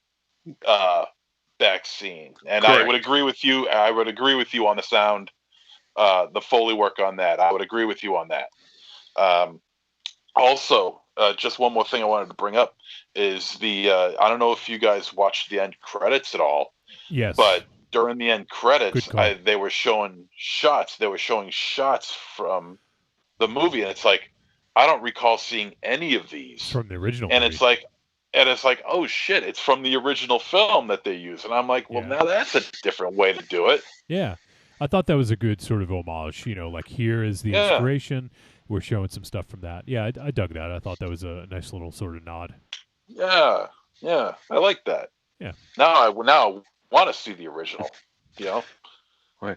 back scene. And correct. I would agree with you. I would agree with you on the sound, the Foley work on that. I would agree with you on that. Also, just one more thing I wanted to bring up is I don't know if you guys watched the end credits at all. Yes. But during the end credits, they were showing shots. They were showing shots from the movie, and it's like, I don't recall seeing any of these from the original. And movie. It's like, oh shit, it's from the original film that they use. And I'm like, well, now that's a different way to do it. Yeah. I thought that was a good sort of homage, like here is the inspiration. We're showing some stuff from that. Yeah, I dug that. I thought that was a nice little sort of nod. Yeah, I like that. Yeah. Now I want to see the original. You know. Right.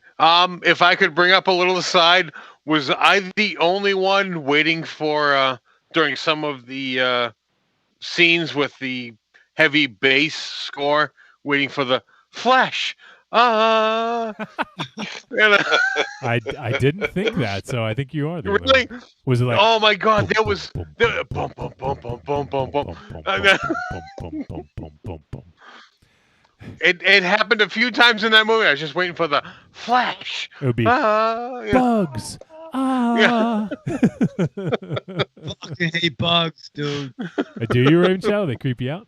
If I could bring up a little aside, was I the only one waiting for during some of the scenes with the heavy bass score, waiting for the flash? And, I didn't think that, so I think you are the really? only one. Was it like? Oh my God! boom, There boom, was boom, there, boom, boom, boom, boom, boom, boom, boom, boom. boom, boom, boom, boom, boom. It happened a few times in that movie. I was just waiting for the flash. It would be Yeah. bugs. Ah. Fucking hate bugs, dude. Do you, Raven Shadow? They creep you out?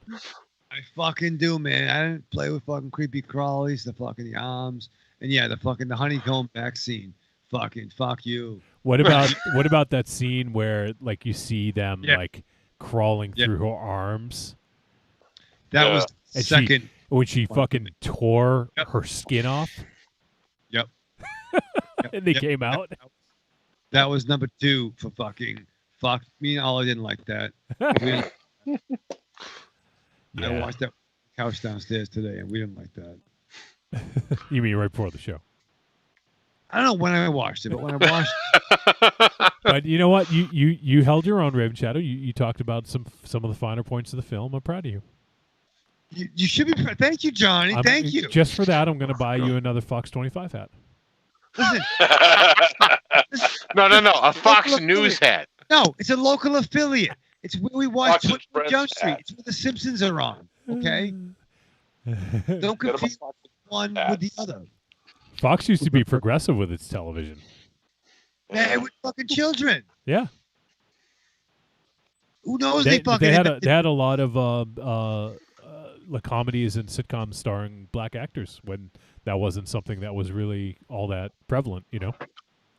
I fucking do, man. I didn't play with fucking creepy crawlies, the fucking yams, and yeah, the honeycomb vaccine. Fucking fuck you. What about that scene where like you see them like crawling through her arms? That was and second. When she fucking tore her skin off. Yep. And they came out. That was number 2 for fucking fuck. Me and Ollie didn't like that. I watched that couch downstairs today, and we didn't like that. You mean right before the show? I don't know when I watched it, but when I watched But you know what? You held your own, Raven Shadow. You talked about some of the finer points of the film. I'm proud of you. You should be. Thank you, Johnny. Thank you. Just for that, I'm going to buy you another Fox 25 hat. Listen. No. A Fox News hat. No, it's a local affiliate. It's where we watch Fox Jump Street. hat. It's where the Simpsons are on. Okay. Don't confuse one with the other. Fox used to be progressive with its television. Yeah, with fucking children. Yeah. Who knows? They fucking had a lot of comedies and sitcoms starring black actors when that wasn't something that was really all that prevalent, you know?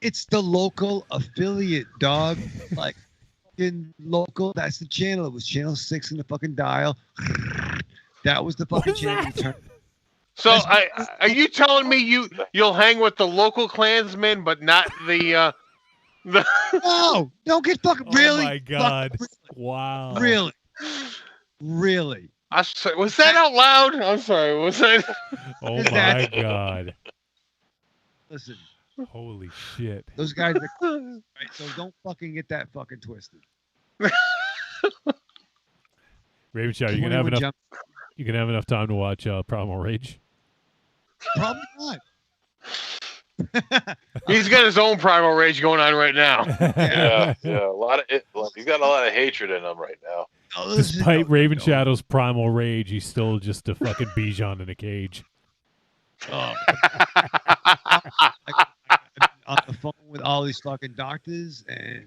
It's the local affiliate, dog. Like fucking local. That's the channel. It was channel 6 in the fucking dial. That was the fucking channel. So are you telling me you'll hang with the local Klansmen, but not the No, don't get fucking really. Oh my God! Really. Wow! Really? Was that out loud? I'm sorry. Was that? Oh my God! Listen. Holy shit! Those guys are right, so don't fucking get that fucking twisted. Raven Shadow, you gonna have enough time to watch Primal Rage? Probably not. He's got his own Primal Rage going on right now. Yeah. He's got a lot of hatred in him right now. Despite Raven Shadow's Primal Rage, he's still just a fucking Bijan in a cage. Oh. On the phone with all these fucking doctors, and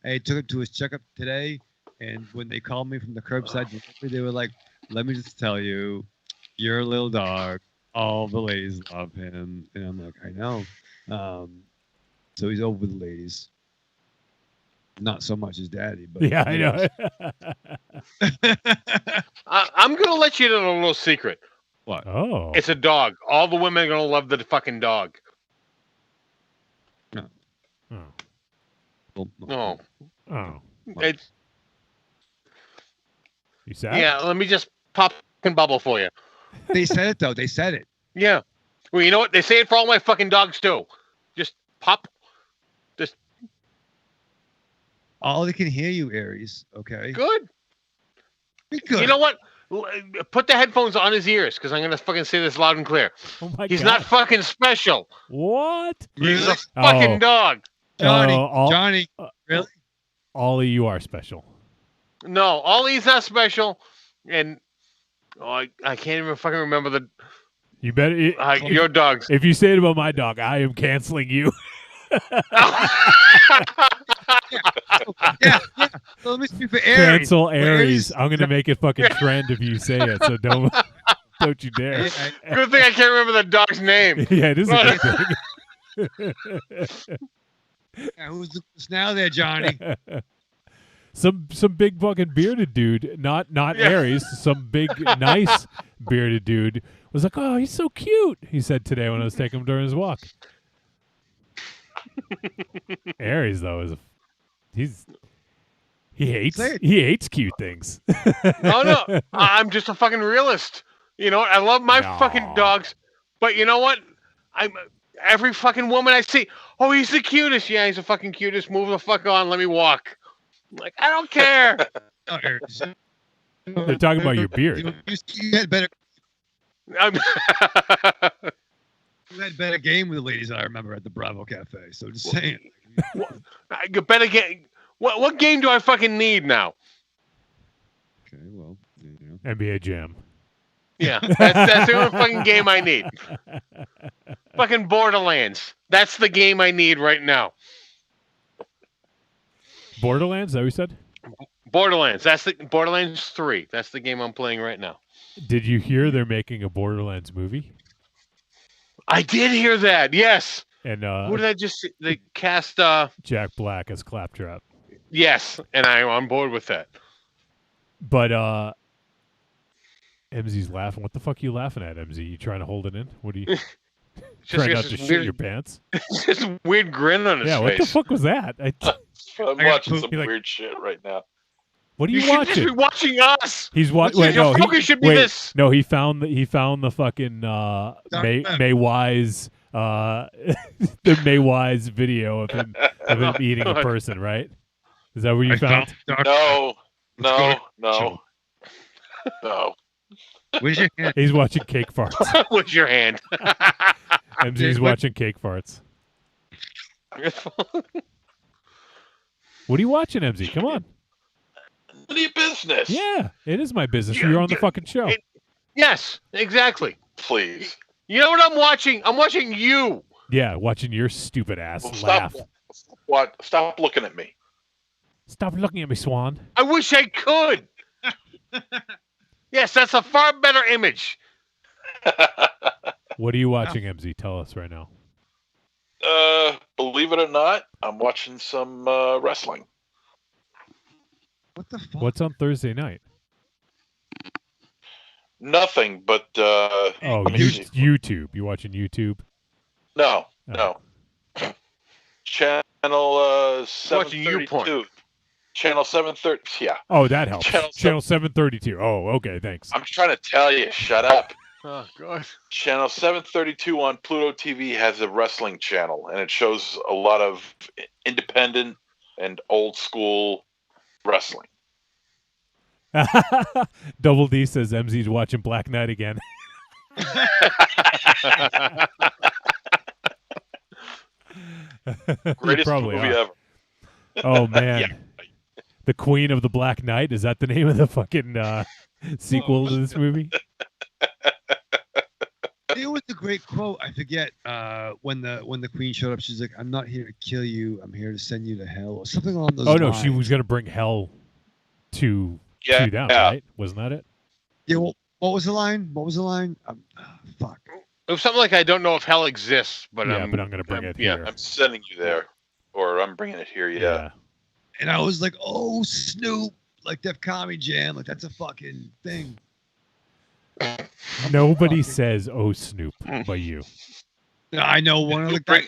I took him to his checkup today. And when they called me from the curbside delivery, they were like, "Let me just tell you, you're a little dog. All the ladies love him." And I'm like, "I know." So he's over with the ladies. Not so much his daddy, but yeah, I know. I'm gonna let you in on a little secret. What? Oh, it's a dog. All the women are gonna love the fucking dog. No. No. Oh. It's. You sad? Yeah. Let me just pop a bubble for you. They said it though. They said it. Yeah. Well, you know what? They say it for all my fucking dogs too. Just pop. Just. All they can hear you, Aries. Okay. Good. Be good. You know what? Put the headphones on his ears, because I'm gonna fucking say this loud and clear. Oh my He's God. not fucking special. What? He's a fucking dog. Johnny, really? Ollie, you are special. No, Ollie's not special, and I can't even fucking remember the. You better. Your dogs. If you say it about my dog, I am canceling you. Yeah. So let me speak for Aries. Cancel Aries. I'm gonna make it fucking trend if you say it. So don't you dare. Good thing I can't remember the dog's name. Yeah, it is a good thing. Yeah, who's the now there, Johnny? Some big fucking bearded dude, not Aries. Some big nice bearded dude was like, "Oh, he's so cute." He said today when I was taking him during his walk. Aries though he hates cute things. No, I'm just a fucking realist. You know what? I love my No. fucking dogs, but you know what? Every fucking woman I see. Oh, he's the cutest. Yeah, he's the fucking cutest. Move the fuck on. Let me walk. I'm like, I don't care. They're talking about your beard. You had better. I'm- You had better game with the ladies I remember at the Bravo Cafe. So just saying. You better get. What game do I fucking need now? Okay, well, you know. NBA Jam. Yeah, that's the only fucking game I need. Fucking Borderlands. That's the game I need right now. Borderlands, is that what you said? Borderlands. That's the Borderlands 3. That's the game I'm playing right now. Did you hear they're making a Borderlands movie? I did hear that. Yes. And Who did I just see? They cast Jack Black as Claptrap. Yes, and I'm on board with that. But MZ's laughing. What the fuck are you laughing at, MZ? You trying to hold it in? What are you trying not to shit your pants? Just a weird grin on his yeah, face. what the fuck was that? I'm watching some weird shit right now. What are you should watching? just be watching us. He's watching. Wait, your focus should be this. No, he found the fucking May Wise the May Wise video of him eating a person, right? Is that what you found? No. Where's your hand? He's watching cake farts. Where's your hand? MZ's watching cake farts. What are you watching, MZ? Come on. None of your business. Yeah, it is my business. You're on the fucking show. Yes, exactly. Please. You know what I'm watching? I'm watching you. Yeah, watching your stupid ass Well, laugh. Stop looking at me. Stop looking at me, Swan. I wish I could. Yes, that's a far better image. What are you watching, MZ? Tell us right now. Believe it or not, I'm watching some wrestling. What the fuck? What's on Thursday night? Nothing, but YouTube. You watching YouTube? No. Channel 732. Channel 730. Yeah. Oh, that helps. Channel 732. Oh, okay. Thanks. I'm trying to tell you. Shut up. Oh, God. Channel 732 on Pluto TV has a wrestling channel, and it shows a lot of independent and old school wrestling. Double D says MZ's watching Black Knight again. Greatest probably movie are. ever. Oh man. Yeah. The Queen of the Black Knight, is that the name of the fucking sequel to this movie? There was a great quote. I forget when the queen showed up. She's like, "I'm not here to kill you. I'm here to send you to hell," or something along those lines. Oh no, she was going to bring hell to them, right? Wasn't that it? Yeah. Well, what was the line? Fuck. It was something like, I don't know if hell exists, but I'm going to bring it here. I'm sending you there, or I'm bringing it here. Yeah. And I was like, "Oh, Snoop!" Like Def Comedy Jam. Like that's a fucking thing. Nobody says "Oh Snoop" but you. I know one of the guys.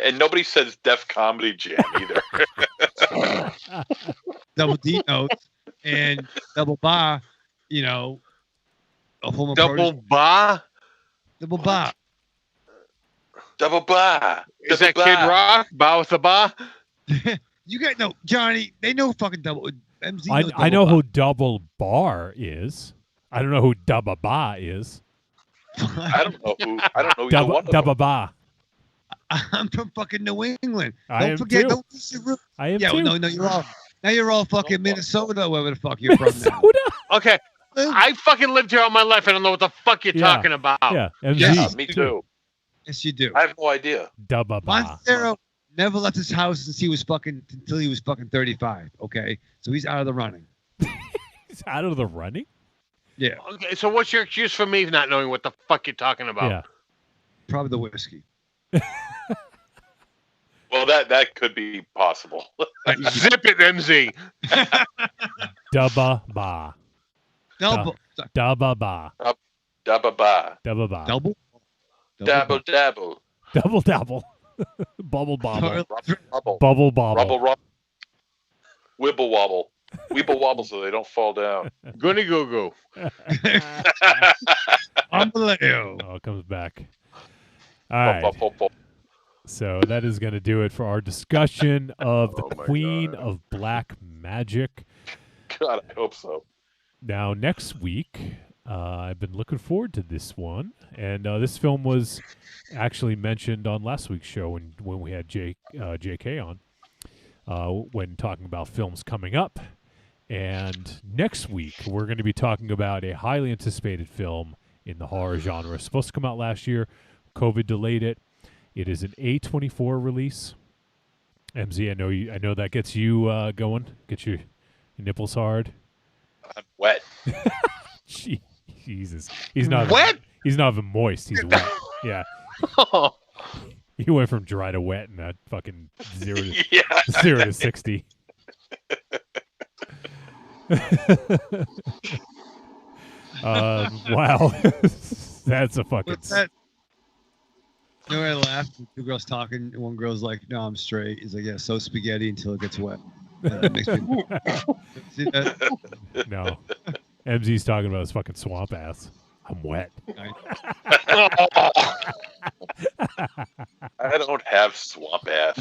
And nobody says Def Comedy Jam either. Double D notes and Double Ba, you know, a former Double Ba? Double Ba. Double Ba. Is that Kid Rock? Ba with the Ba? You guys know, Johnny, they know fucking Double MZ. I know who Double Bar is. I don't know who Dubba Ba is. I don't know who either one of them. Dubba Ba. I'm from fucking New England. I Don't am forget. too. Don't miss your roots. I am yeah, too. No, you're all. Now you're all fucking Minnesota, wherever the fuck you're from. Now. Okay. I fucking lived here all my life. I don't know what the fuck you're talking about. Yeah, MZ. Yeah, me too. Yes, you do. I have no idea. Dubba Ba. Montero never left his house since he was fucking 35. Okay, so he's out of the running. He's out of the running? Yeah. Okay, so what's your excuse for me not knowing what the fuck you're talking about? Yeah. Probably the whiskey. Well, that could be possible. Zip it, MZ. Dubba Ba. Double. Dubba Ba. Dabba ba. Dubba Ba. Double. Dabble dabble. Double dabble. Bubble bobble. Rubble. Bubble bobble. Rubble rubble. Wibble wobble. Weeble wobble so they don't fall down. Goody goo goo. Unbelievable. Oh, it comes back. All right. Pop, pop, pop. So that is going to do it for our discussion of the Oh my Queen God. of Black Magic. God, I hope so. Now, next week, I've been looking forward to this one. And this film was actually mentioned on last week's show when we had JK on, when talking about films coming up. And next week, we're going to be talking about a highly anticipated film in the horror genre. It's supposed to come out last year. COVID delayed it. It is an A24 release. MZ, I know that gets you going, gets your nipples hard. I'm wet. Jesus, he's not Wet? He's not even moist. He's wet. Yeah, he went from dry to wet in that fucking 0 to 60. Wow, that's a fucking. What's that? You know, I laughed. Two girls talking. And one girl's like, "No, I'm straight." He's like, "Yeah, so spaghetti until it gets wet." That makes me. See that? No, MZ's talking about his fucking swamp ass. I'm wet. I don't have swamp ass.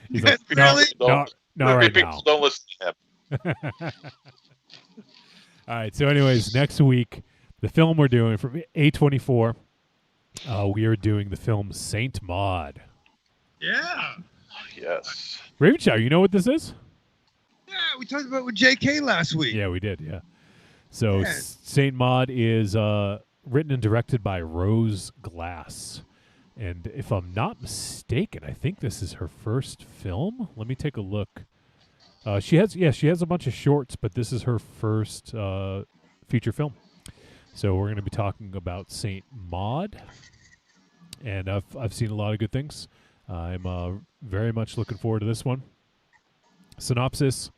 He's like, Really? no, right people now. don't listen to him. All right. So, anyways, next week, the film we're doing from A24, we are doing the film Saint Maud. Yeah. Yes. Ravenchow, you know what this is? Yeah, we talked about it with JK last week. Yeah, we did. Yeah. So, Yeah. Saint Maud is written and directed by Rose Glass. And if I'm not mistaken, I think this is her first film. Let me take a look. She has a bunch of shorts, but this is her first feature film. So we're going to be talking about Saint Maud, and I've seen a lot of good things. I'm very much looking forward to this one. Synopsis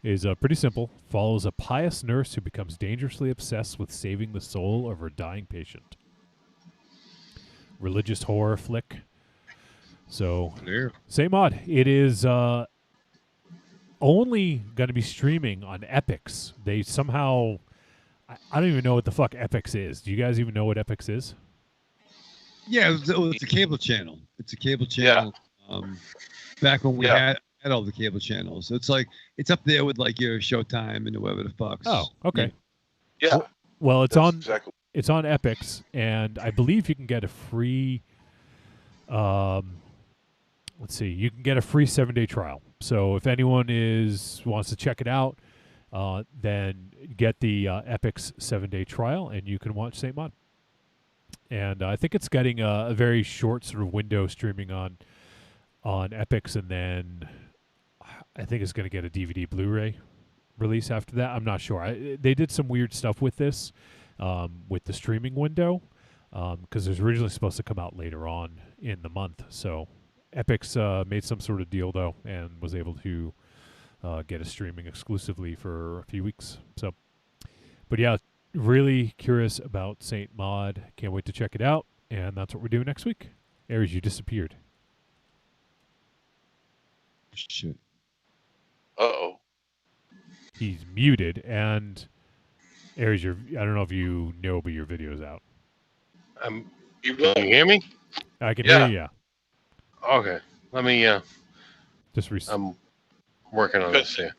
is pretty simple. Follows a pious nurse who becomes dangerously obsessed with saving the soul of her dying patient. Religious horror flick. So, Saint Maud. It is only going to be streaming on Epix. They somehow... I don't even know what the fuck Epix is. Do you guys even know what Epix is? Yeah, it's a cable channel. It's a cable channel. Yeah. Back when we had all the cable channels. So it's like, it's up there with like your Showtime and whatever the fuck. Oh, okay. Yeah. Well, it's on Epix, and I believe you can get a free... let's see. You can get a free 7-day trial. So if anyone wants to check it out, then get the Epix 7-day trial, and you can watch Saint Maud. And I think it's getting a very short sort of window streaming on Epix, and then I think it's going to get a DVD Blu-ray release after that. I'm not sure. They did some weird stuff with this, with the streaming window, because it was originally supposed to come out later on in the month. So Epix made some sort of deal, though, and was able to get a streaming exclusively for a few weeks. So, but yeah, really curious about Saint Maud. Can't wait to check it out. And that's what we're doing next week. Aries, you disappeared. Shit. Uh-oh. He's muted. And Aries, I don't know if you know, but your video's out. Can you hear me? I can hear you. Yeah. Okay. Let me just I'm working on this here.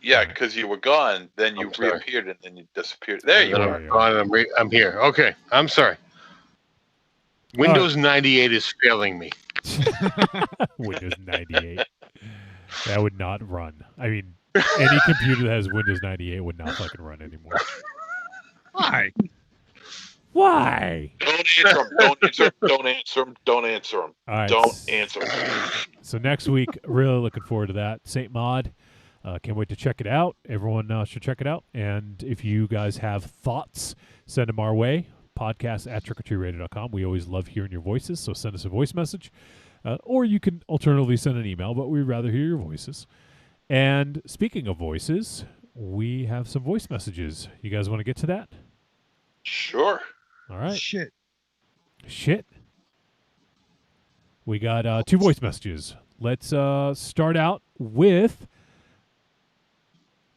Yeah, because you were gone, then you reappeared, and then you disappeared. There you are. I'm gone. I'm here. Okay. I'm sorry. Windows 98 is failing me. Windows 98. That would not run. I mean, any computer that has Windows 98 would not fucking run anymore. Why? Why? Don't answer him. Don't answer him. Don't answer him. Don't answer him. All right. Don't answer him. So next week, really looking forward to that. Saint Maud. Can't wait to check it out. Everyone should check it out. And if you guys have thoughts, send them our way. podcast@trickortreatradio.com. We always love hearing your voices, so send us a voice message. Or you can alternatively send an email, but we'd rather hear your voices. And speaking of voices, we have some voice messages. You guys want to get to that? Sure. All right. Shit. We got 2 voice messages. Let's start out with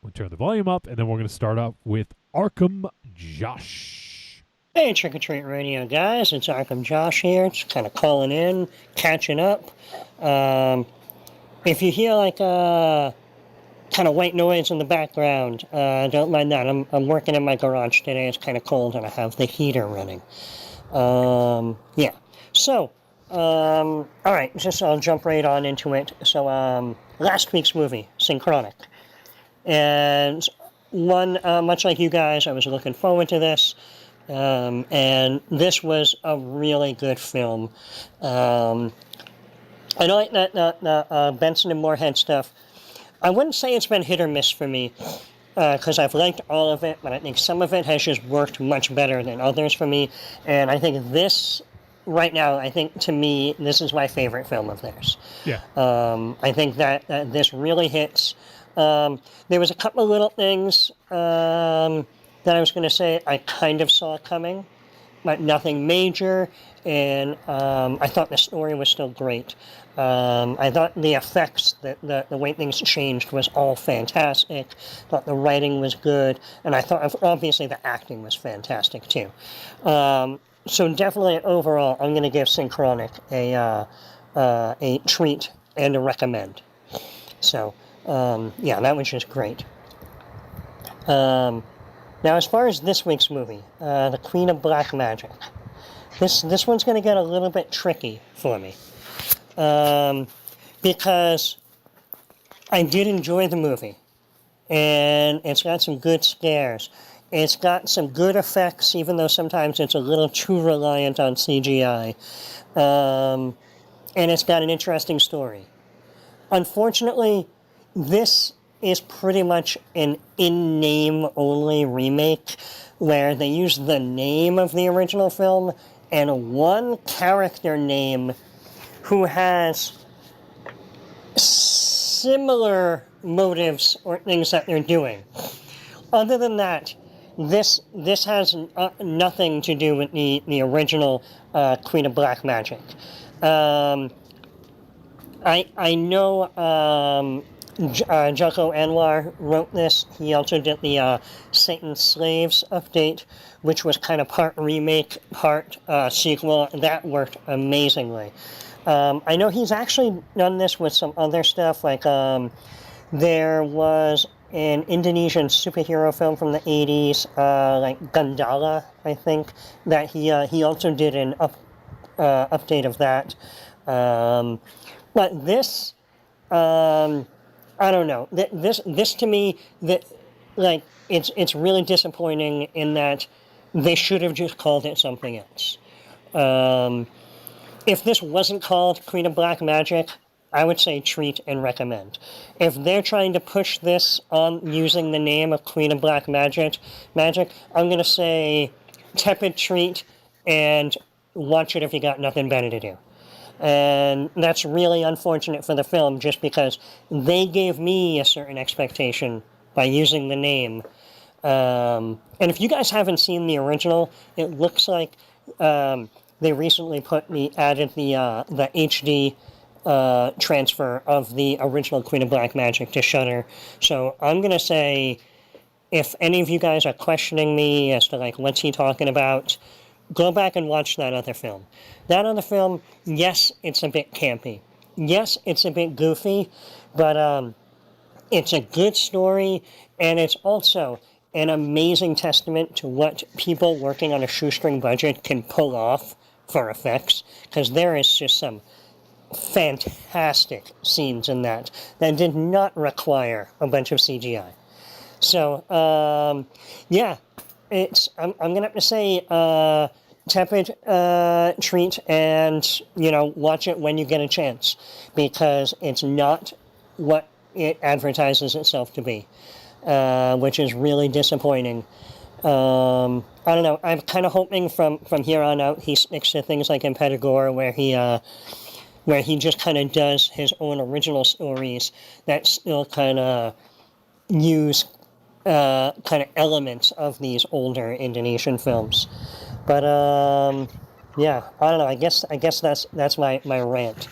We'll turn the volume up, and then we're going to start off with Arkham Josh. Hey, Trick or Treat Radio guys, it's Arkham Josh here. Just kind of calling in, catching up. If you hear like kind of white noise in the background, don't mind that. I'm working in my garage today. It's kind of cold, and I have the heater running. Yeah. So, all right, just I'll jump right on into it. So, last week's movie, Synchronic. And one, much like you guys, I was looking forward to this. And this was a really good film. I like that Benson and Moorhead stuff. I wouldn't say it's been hit or miss for me, because I've liked all of it, but I think some of it has just worked much better than others for me. And I think this, right now, I think to me, this is my favorite film of theirs. Yeah. I think that this really hits. There was a couple of little things that I was going to say I kind of saw coming, but nothing major. And I thought the story was still great. I thought the effects, the way things changed was all fantastic. I thought the writing was good. And I thought, obviously, the acting was fantastic, too. So definitely, overall, I'm going to give Synchronic a treat and a recommend. So, yeah, that was just great. Now, as far as this week's movie, The Queen of Black Magic, this one's going to get a little bit tricky for me, because I did enjoy the movie, and it's got some good scares. It's got some good effects, even though sometimes it's a little too reliant on CGI, and it's got an interesting story. Unfortunately, this is pretty much an in-name only remake, where they use the name of the original film and one character name who has similar motives or things that they're doing. Other than that, this has nothing to do with the original Queen of Black Magic. I know Joko Anwar wrote this. He also did the Satan's Slaves update, which was kind of part remake, part sequel. That worked amazingly. I know he's actually done this with some other stuff, like there was an Indonesian superhero film from the 80s, like Gundala, I think, that he also did an update of that. But this, I don't know. This to me, it's really disappointing in that they should have just called it something else. If this wasn't called Queen of Black Magic, I would say treat and recommend. If they're trying to push this on using the name of Queen of Black Magic, I'm going to say tepid treat and watch it if you got nothing better to do. And that's really unfortunate for the film, just because they gave me a certain expectation by using the name. And if you guys haven't seen the original, it looks like they recently added the HD transfer of the original Queen of Black Magic to Shudder. So I'm going to say, if any of you guys are questioning me as to like what's he talking about, go back and watch that other film. That other film, yes, it's a bit campy. Yes, it's a bit goofy, but it's a good story, and it's also an amazing testament to what people working on a shoestring budget can pull off for effects, because there is just some fantastic scenes in that did not require a bunch of CGI. So, yeah, I'm going to have to say tepid treat, and, watch it when you get a chance, because it's not what it advertises itself to be, which is really disappointing. I don't know, I'm kind of hoping from here on out he sticks to things like Impetigore, where he just kind of does his own original stories that still kind of use kind of elements of these older Indonesian films. But yeah, I don't know. I guess that's my rant.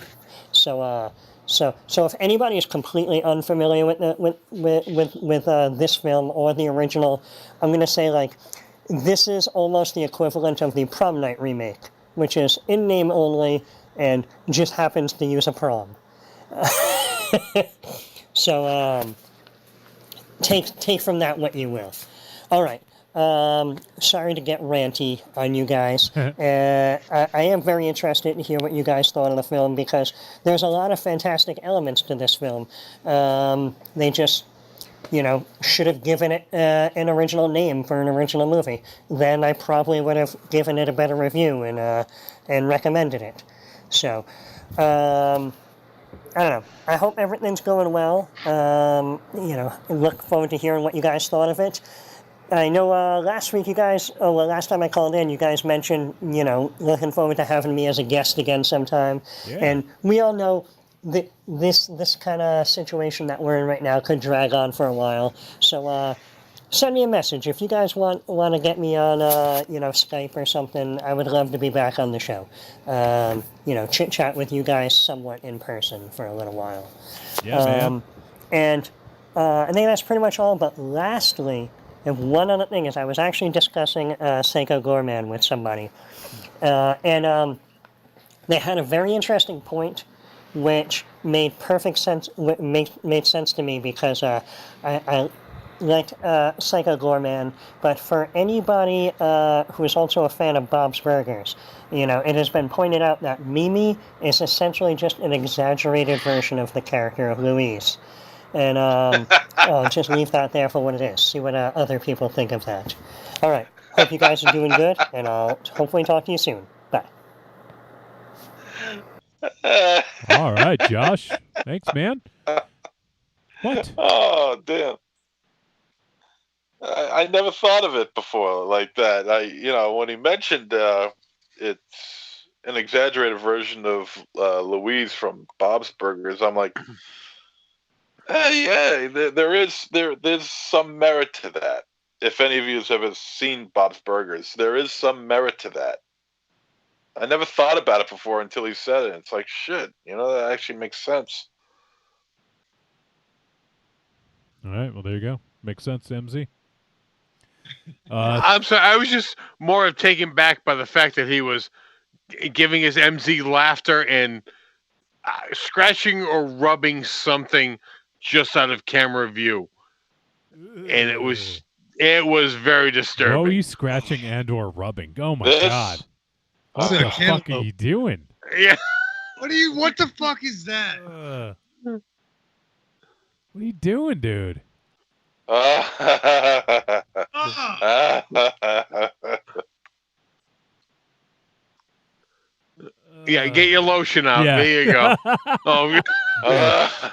So So if anybody is completely unfamiliar with this film or the original, I'm going to say, like, this is almost the equivalent of the Prom Night remake, which is in name only and just happens to use a prom. So take from that what you will. All right. Sorry to get ranty on you guys. I am very interested to hear what you guys thought of the film, because there's a lot of fantastic elements to this film. They just, should have given it an original name for an original movie. Then I probably would have given it a better review and recommended it. So, I don't know. I hope everything's going well. Look forward to hearing what you guys thought of it. I know last time I called in, you guys mentioned, looking forward to having me as a guest again sometime. Yeah. And we all know that this kind of situation that we're in right now could drag on for a while. So send me a message. If you guys want to get me on, Skype or something, I would love to be back on the show. Chit-chat with you guys somewhat in person for a little while. Yeah, man. And I think that's pretty much all. But lastly, and one other thing is, I was actually discussing Psycho Goreman with somebody, and they had a very interesting point, which made perfect sense. Made sense to me, because I liked Psycho Goreman, but for anybody who is also a fan of Bob's Burgers, it has been pointed out that Mimi is essentially just an exaggerated version of the character of Louise. And I'll just leave that there for what it is. See what other people think of that. All right. Hope you guys are doing good, and I'll hopefully talk to you soon. Bye. All right, Josh. Thanks, man. What? Oh, damn. I never thought of it before like that. When he mentioned it's an exaggerated version of Louise from Bob's Burgers, I'm like, yeah, there's some merit to that. If any of you have ever seen Bob's Burgers, there is some merit to that. I never thought about it before until he said it. It's like, shit, that actually makes sense. All right, well, there you go. Makes sense, MZ. I'm sorry, I was just more of taken back by the fact that he was giving his MZ laughter and scratching or rubbing something just out of camera view, and it was very disturbing. What were you scratching and or rubbing? Oh my god! What the fuck are you doing? Yeah. What the fuck is that? What are you doing, dude? Yeah, get your lotion out. Yeah. There you go. Oh,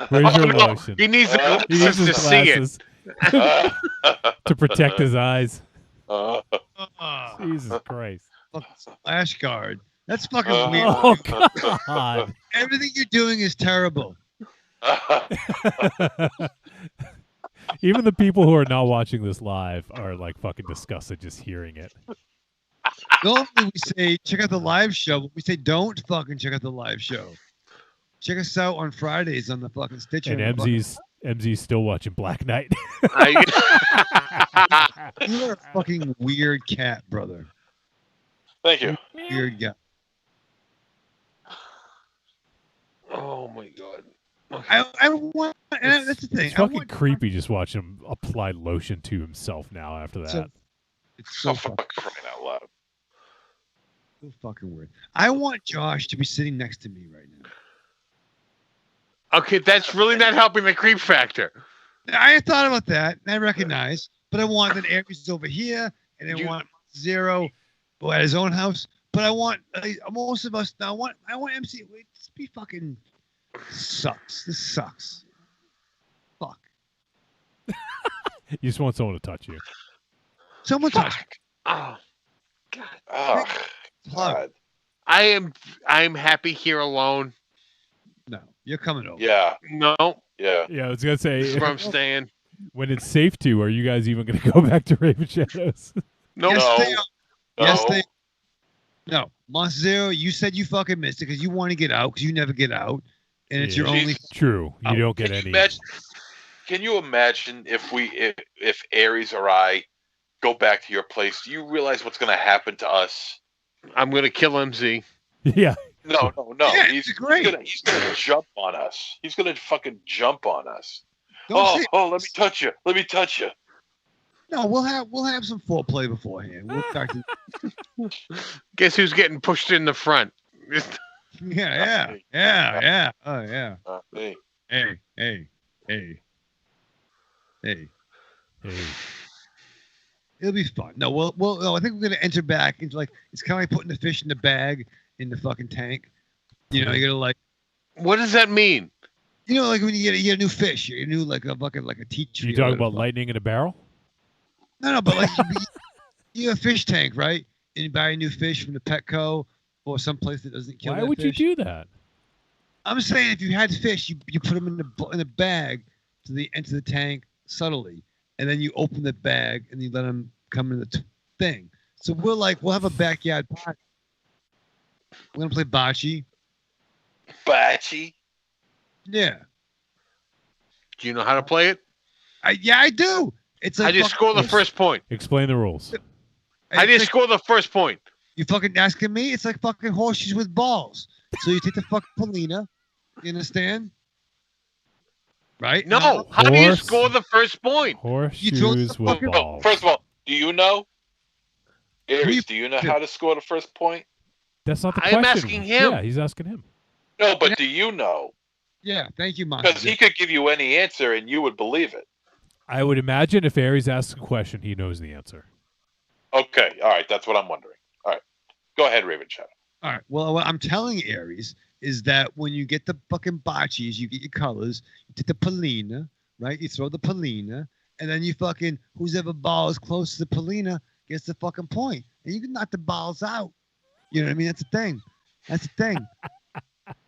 Where's your no. lotion? He needs the glasses to see it. To protect his eyes. Jesus Christ. Flashguard. That's fucking weird. Oh, God. Everything you're doing is terrible. Even the people who are not watching this live are like fucking disgusted just hearing it. Normally we say check out the live show, but we say don't fucking check out the live show. Check us out on Fridays on the fucking Stitcher. And MZ's still watching Black Knight. You are a fucking weird cat, brother. Thank you. Weird guy. Oh my god. I want, and that's the thing. It's fucking creepy just watching him apply lotion to himself now after that. It's so fucking crying out loud. So fucking weird. I want Josh to be sitting next to me right now. Okay, that's really not helping the creep factor. I thought about that, and I recognize, but I want that Aries is over here, and I want Zero at his own house. But I want most of us. I want MC. Wait, this be fucking sucks. This sucks. Fuck. You just want someone to touch you. Someone touch me. Oh, God. Oh, God. I'm happy here alone. No, you're coming over. Yeah. No. Yeah. Yeah, I was gonna say. This is where I'm staying. When it's safe to, are you guys even gonna go back to Raven Shadows? No. Yes, they are. No. Yes, they. No, Monster Zero. You said you fucking missed it because you want to get out because you never get out, and it's your only. True. You don't get any. Can you imagine if Aries or I go back to your place? Do you realize what's going to happen to us? I'm going to kill MZ. Yeah. No. Yeah, he's great. He's gonna jump on us. He's gonna fucking jump on us. Don't say- Let me touch you. Let me touch you. No, we'll have some foreplay beforehand. We'll start to. Guess who's getting pushed in the front? Yeah. Oh yeah. Hey. Hey. It'll be fun. No, I think we're gonna enter back into like it's kind of like putting the fish in the bag in the fucking tank. You know, you're gonna like. What does that mean? You know, like when you get a new fish, you new like a bucket, like a teacher. You talking about lightning in a barrel? No, but like you have a fish tank, right? And you buy a new fish from the Petco or someplace that doesn't kill. Why would fish. you do that? I'm saying if you had fish, you put them in a bag into the tank subtly, and then you open the bag and you let them come in the thing. So we'll have a backyard party. We're gonna play bocce. Bocce. Yeah. Do you know how to play it? I do. It's like I just score the first point. Explain the rules. I just score the first point. You fucking asking me? It's like fucking horseshoes with balls. So you take the fucking Polina. You understand? Right? No. How do you score the first point? Horseshoes with balls. First of all, do you know? Aries, do you know how to score the first point? That's not the question. I'm asking him. Yeah, he's asking him. No, but do you know? Yeah, thank you, Monty. Because he could give you any answer and you would believe it. I would imagine if Aries asks a question, he knows the answer. Okay, all right, that's what I'm wondering. All right, go ahead, Raven Shadow. All right. Well, what I'm telling Aries is that when you get the fucking bocces, you get your colors, you take the Polina, right? You throw the Polina, and then you fucking, whoever ball is close to the Polina gets the fucking point. And you can knock the balls out. You know what I mean? That's the thing.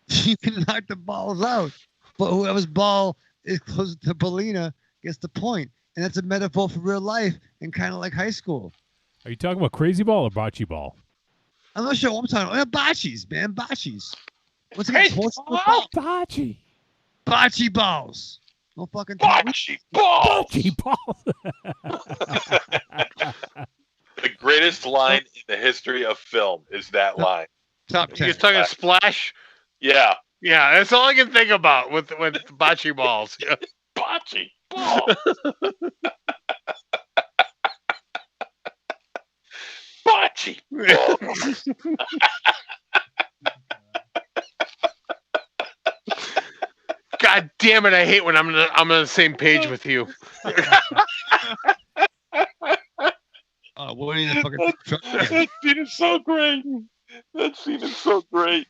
You can knock the balls out. But whoever's ball is close to Polina gets the point. And that's a metaphor for real life and kind of like high school. Are you talking about crazy ball or bocce ball? I'm not sure what I'm talking about. Bocces, man. Bocces. What's it Crazy called? Bocce. Bocce balls. No fucking bocce balls. Bocce balls. The greatest line in the history of film is that line. Top 10. You're talking Splash? Yeah. Yeah, that's all I can think about with bocce balls. Yeah. Bocce balls. Bocce balls. God damn it! I hate when I'm on the same page with you. What are you the fucking That scene is so great. That scene is so great.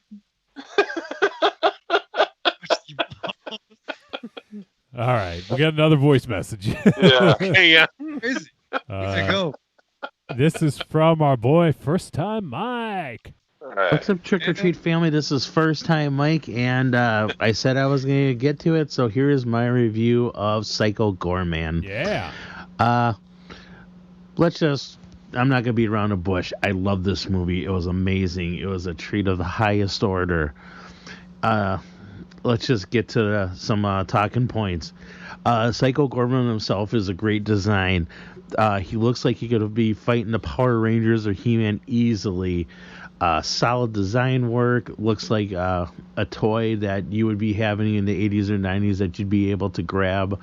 All right, we got another voice message. Yeah. Yeah. Go. This is from our boy First Time Mike. What's up, Trick or Treat family? This is First Time Mike, and I said I was going to get to it, so here is my review of Psycho Goreman. Yeah. I'm not going to beat around the bush. I love this movie. It was amazing. It was a treat of the highest order. Let's just get to some talking points. Psycho Goreman himself is a great design. He looks like he could be fighting the Power Rangers or He-Man easily. Solid design work. Looks like a toy that you would be having in the 80s or 90s that you'd be able to grab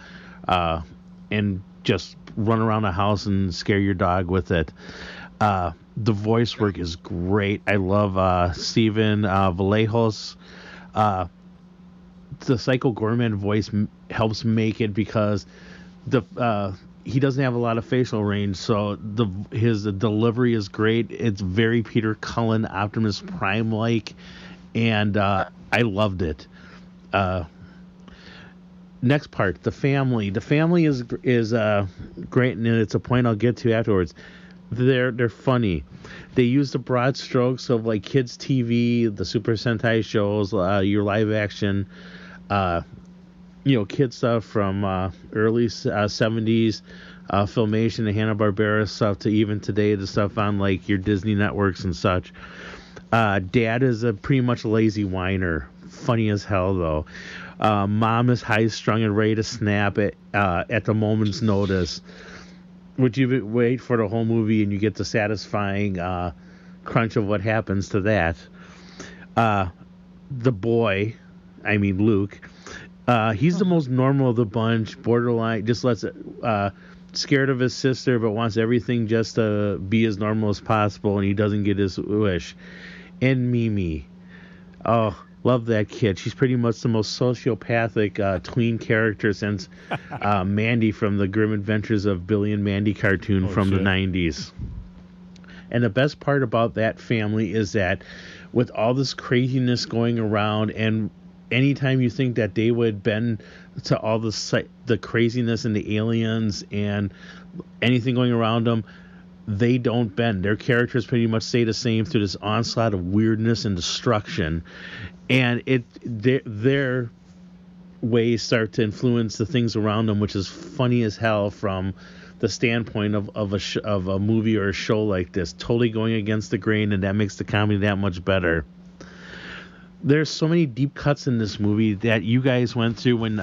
and just run around the house and scare your dog with it. The voice work is great. I love Steven Vallejos. The Psycho Goreman voice helps make it because he doesn't have a lot of facial range, so his delivery is great. It's very Peter Cullen, Optimus Prime like, and I loved it. Next part, the family. The family is great, and it's a point I'll get to afterwards. They're funny. They use the broad strokes of like kids TV, the Super Sentai shows, your live action. Kid stuff from early 70s, Filmation, the Hanna-Barbera stuff, to even today, the stuff on like your Disney networks and such. Dad is a pretty much lazy whiner, funny as hell, though. Mom is high-strung and ready to snap at the moment's notice. Would you wait for the whole movie and you get the satisfying crunch of what happens to that? The boy, I mean Luke, he's the most normal of the bunch, borderline, just scared of his sister, but wants everything just to be as normal as possible, and he doesn't get his wish. And Mimi, oh, love that kid. She's pretty much the most sociopathic tween character since Mandy from the Grim Adventures of Billy and Mandy cartoon from the 90s. And the best part about that family is that with all this craziness going around, and anytime you think that they would bend to all the craziness and the aliens and anything going around them, they don't bend. Their characters pretty much stay the same through this onslaught of weirdness and destruction. And their ways start to influence the things around them, which is funny as hell from the standpoint of a movie or a show like this. Totally going against the grain, and that makes the comedy that much better. There's so many deep cuts in this movie that you guys went through when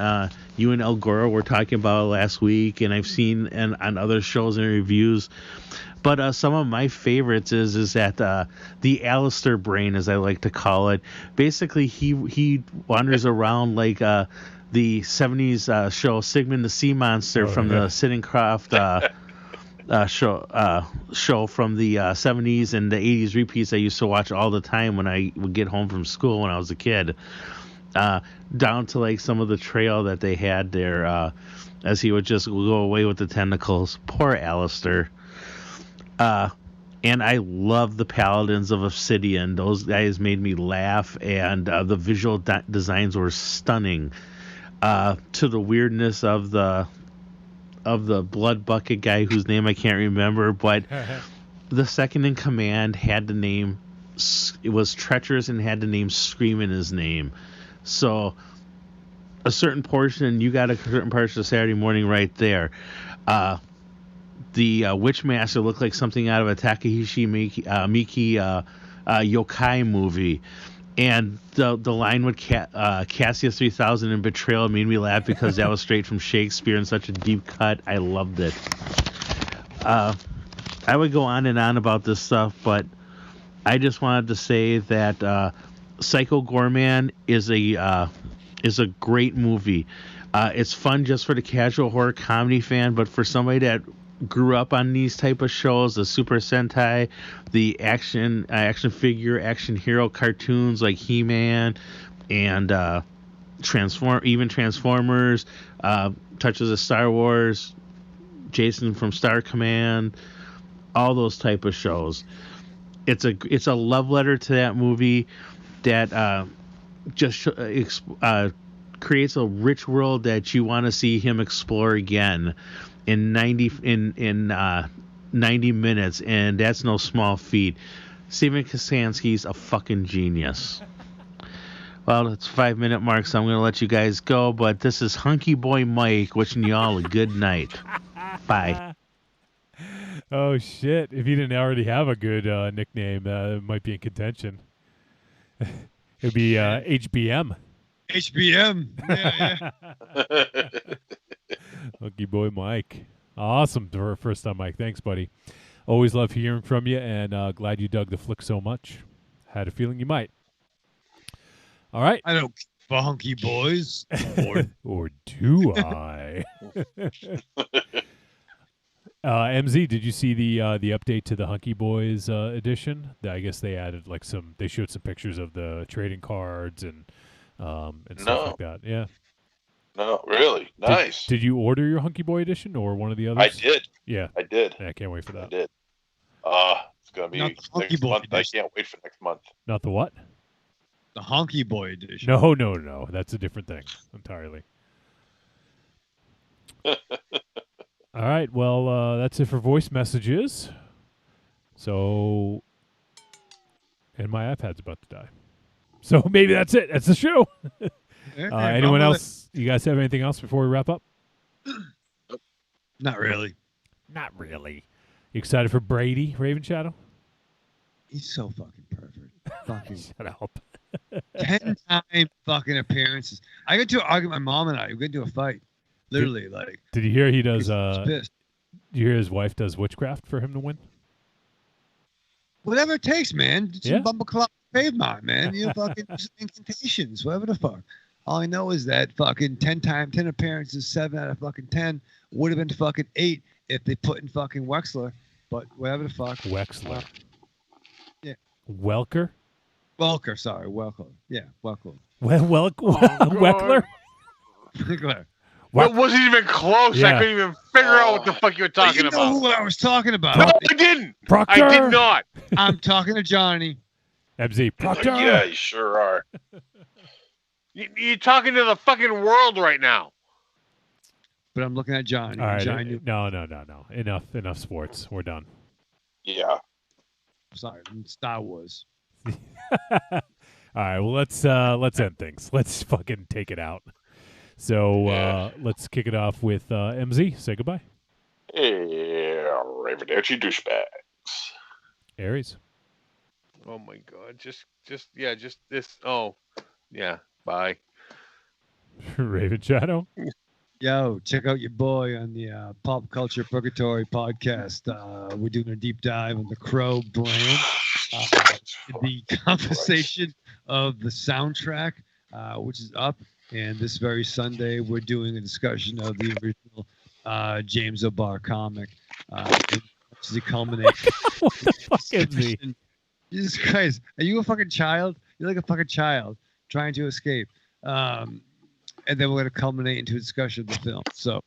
you and El Goro were talking about it last week, and I've seen on other shows and reviews. But some of my favorites is that the Alistair brain, as I like to call it. Basically, he wanders around like the 70s show Sigmund the Sea Monster from the Sittingcroft show from the 70s and the 80s repeats I used to watch all the time when I would get home from school when I was a kid. Down to like some of the trail that they had there as he would just go away with the tentacles. Poor Alistair. And I love the Paladins of Obsidian. Those guys made me laugh, and the visual designs were stunning. To the weirdness of the blood bucket guy whose name I can't remember, but the second in command had the name. It was treacherous and had the name Scream in his name. So a certain portion, you got a certain portion of Saturday morning right there. The Witchmaster looked like something out of a Takahashi Miike yokai movie. And the line with Cassius 3000 and Betrayal made me laugh because that was straight from Shakespeare and such a deep cut. I loved it. I would go on and on about this stuff, but I just wanted to say that Psycho Goreman is a great movie. It's fun just for the casual horror comedy fan, but for somebody that grew up on these type of shows, the Super Sentai, the action figure, action hero cartoons like He-Man and Transformers, touches of Star Wars, Jason from Star Command, all those type of shows. It's a love letter to that movie that creates a rich world that you want to see him explore again in 90 minutes, and that's no small feat. Steven Kasansky's a fucking genius. Well, it's 5-minute mark, so I'm going to let you guys go, but this is Hunky Boy Mike wishing you all a good night. Bye. Oh, shit. If you didn't already have a good nickname, it might be in contention. It'd be HBM. HBM. Yeah. Hunky Boy Mike. Awesome. First time, Mike. Thanks, buddy. Always love hearing from you, and glad you dug the flick so much. Had a feeling you might. All right. I don't for hunky boys. Or do I? MZ, did you see the update to the Hunky Boys edition? I guess they added they showed some pictures of the trading cards and stuff like that. Yeah. No, really nice. Did you order your Hunky Boy edition or one of the others? I did. Yeah, I did. Yeah, I can't wait for that. I did. It's gonna be next month. I can't wait for next month. Not the what? The Honky Boy edition. No. That's a different thing entirely. All right. Well, that's it for voice messages. So, and my iPad's about to die. So maybe that's it. That's the show. Anyone else? You guys have anything else before we wrap up? Not really. Not really. You excited for Brady, Raven Shadow? He's so fucking perfect. Fucking shut up. 10-time fucking appearances. I got to argue with my mom and I. We got into a fight. Literally, like. Did you hear he does? Pissed. Did you hear his wife does witchcraft for him to win? Whatever it takes, man. Just Yeah. bumble clock pavement, man. You know, fucking just incantations, whatever the fuck. All I know is that fucking 10 appearances, 7 out of fucking 10 would have been fucking 8 if they put in fucking Wexler. But whatever the fuck. Wexler. Yeah. Welker. Sorry, Welker. Yeah, Welker. Weckler. Welker. It wasn't even close. Yeah. I couldn't even figure out what the fuck you were talking You know about. who I was talking about? No, I didn't. Proctor. I did not. I'm talking to Johnny. MZ Proctor. Yeah, you sure are. You're talking to the fucking world right now. But I'm looking at Johnny. All right. Johnny No. Enough sports. We're done. Yeah. Sorry, Star Wars. All right. Well, let's end things. Let's fucking take it out. So let's kick it off with MZ. Say goodbye. Yeah, Arrivederci douchebags. Aries. Oh my god. Just this. Oh, yeah. Bye. Raven Shadow. Yo, check out your boy on the Pop Culture Purgatory podcast. We're doing a deep dive on the Crow brand. The conversation of the soundtrack, which is up. And this very Sunday, we're doing a discussion of the original James O'Barr comic. Which is a culmination. What the fuck is he? Jesus Christ. Are you a fucking child? You're like a fucking child trying to escape. And then we're going to culminate into a discussion of the film. So,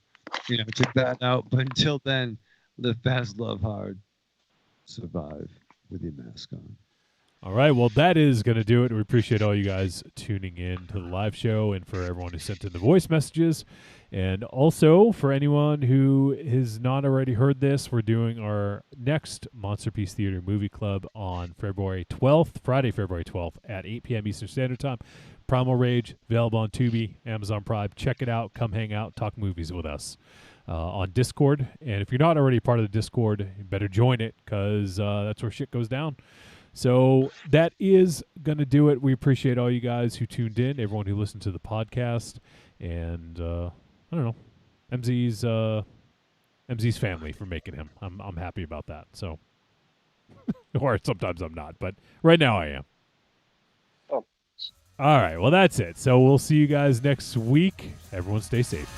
check that out. But until then, live fast, love hard, survive with your mask on. All right. Well, that is going to do it. We appreciate all you guys tuning in to the live show and for everyone who sent in the voice messages. And also, for anyone who has not already heard this, we're doing our next Monster Piece Theater Movie Club on Friday, February 12th at 8 p.m. Eastern Standard Time. Primal Rage, available on Tubi, Amazon Prime. Check it out. Come hang out. Talk movies with us on Discord. And if you're not already part of the Discord, you better join it because that's where shit goes down. So that is going to do it. We appreciate all you guys who tuned in, everyone who listened to the podcast. And I don't know, MZ's family for making him. I'm happy about that. So, or sometimes I'm not, but right now I am. Oh. All right. Well, that's it. So we'll see you guys next week. Everyone stay safe.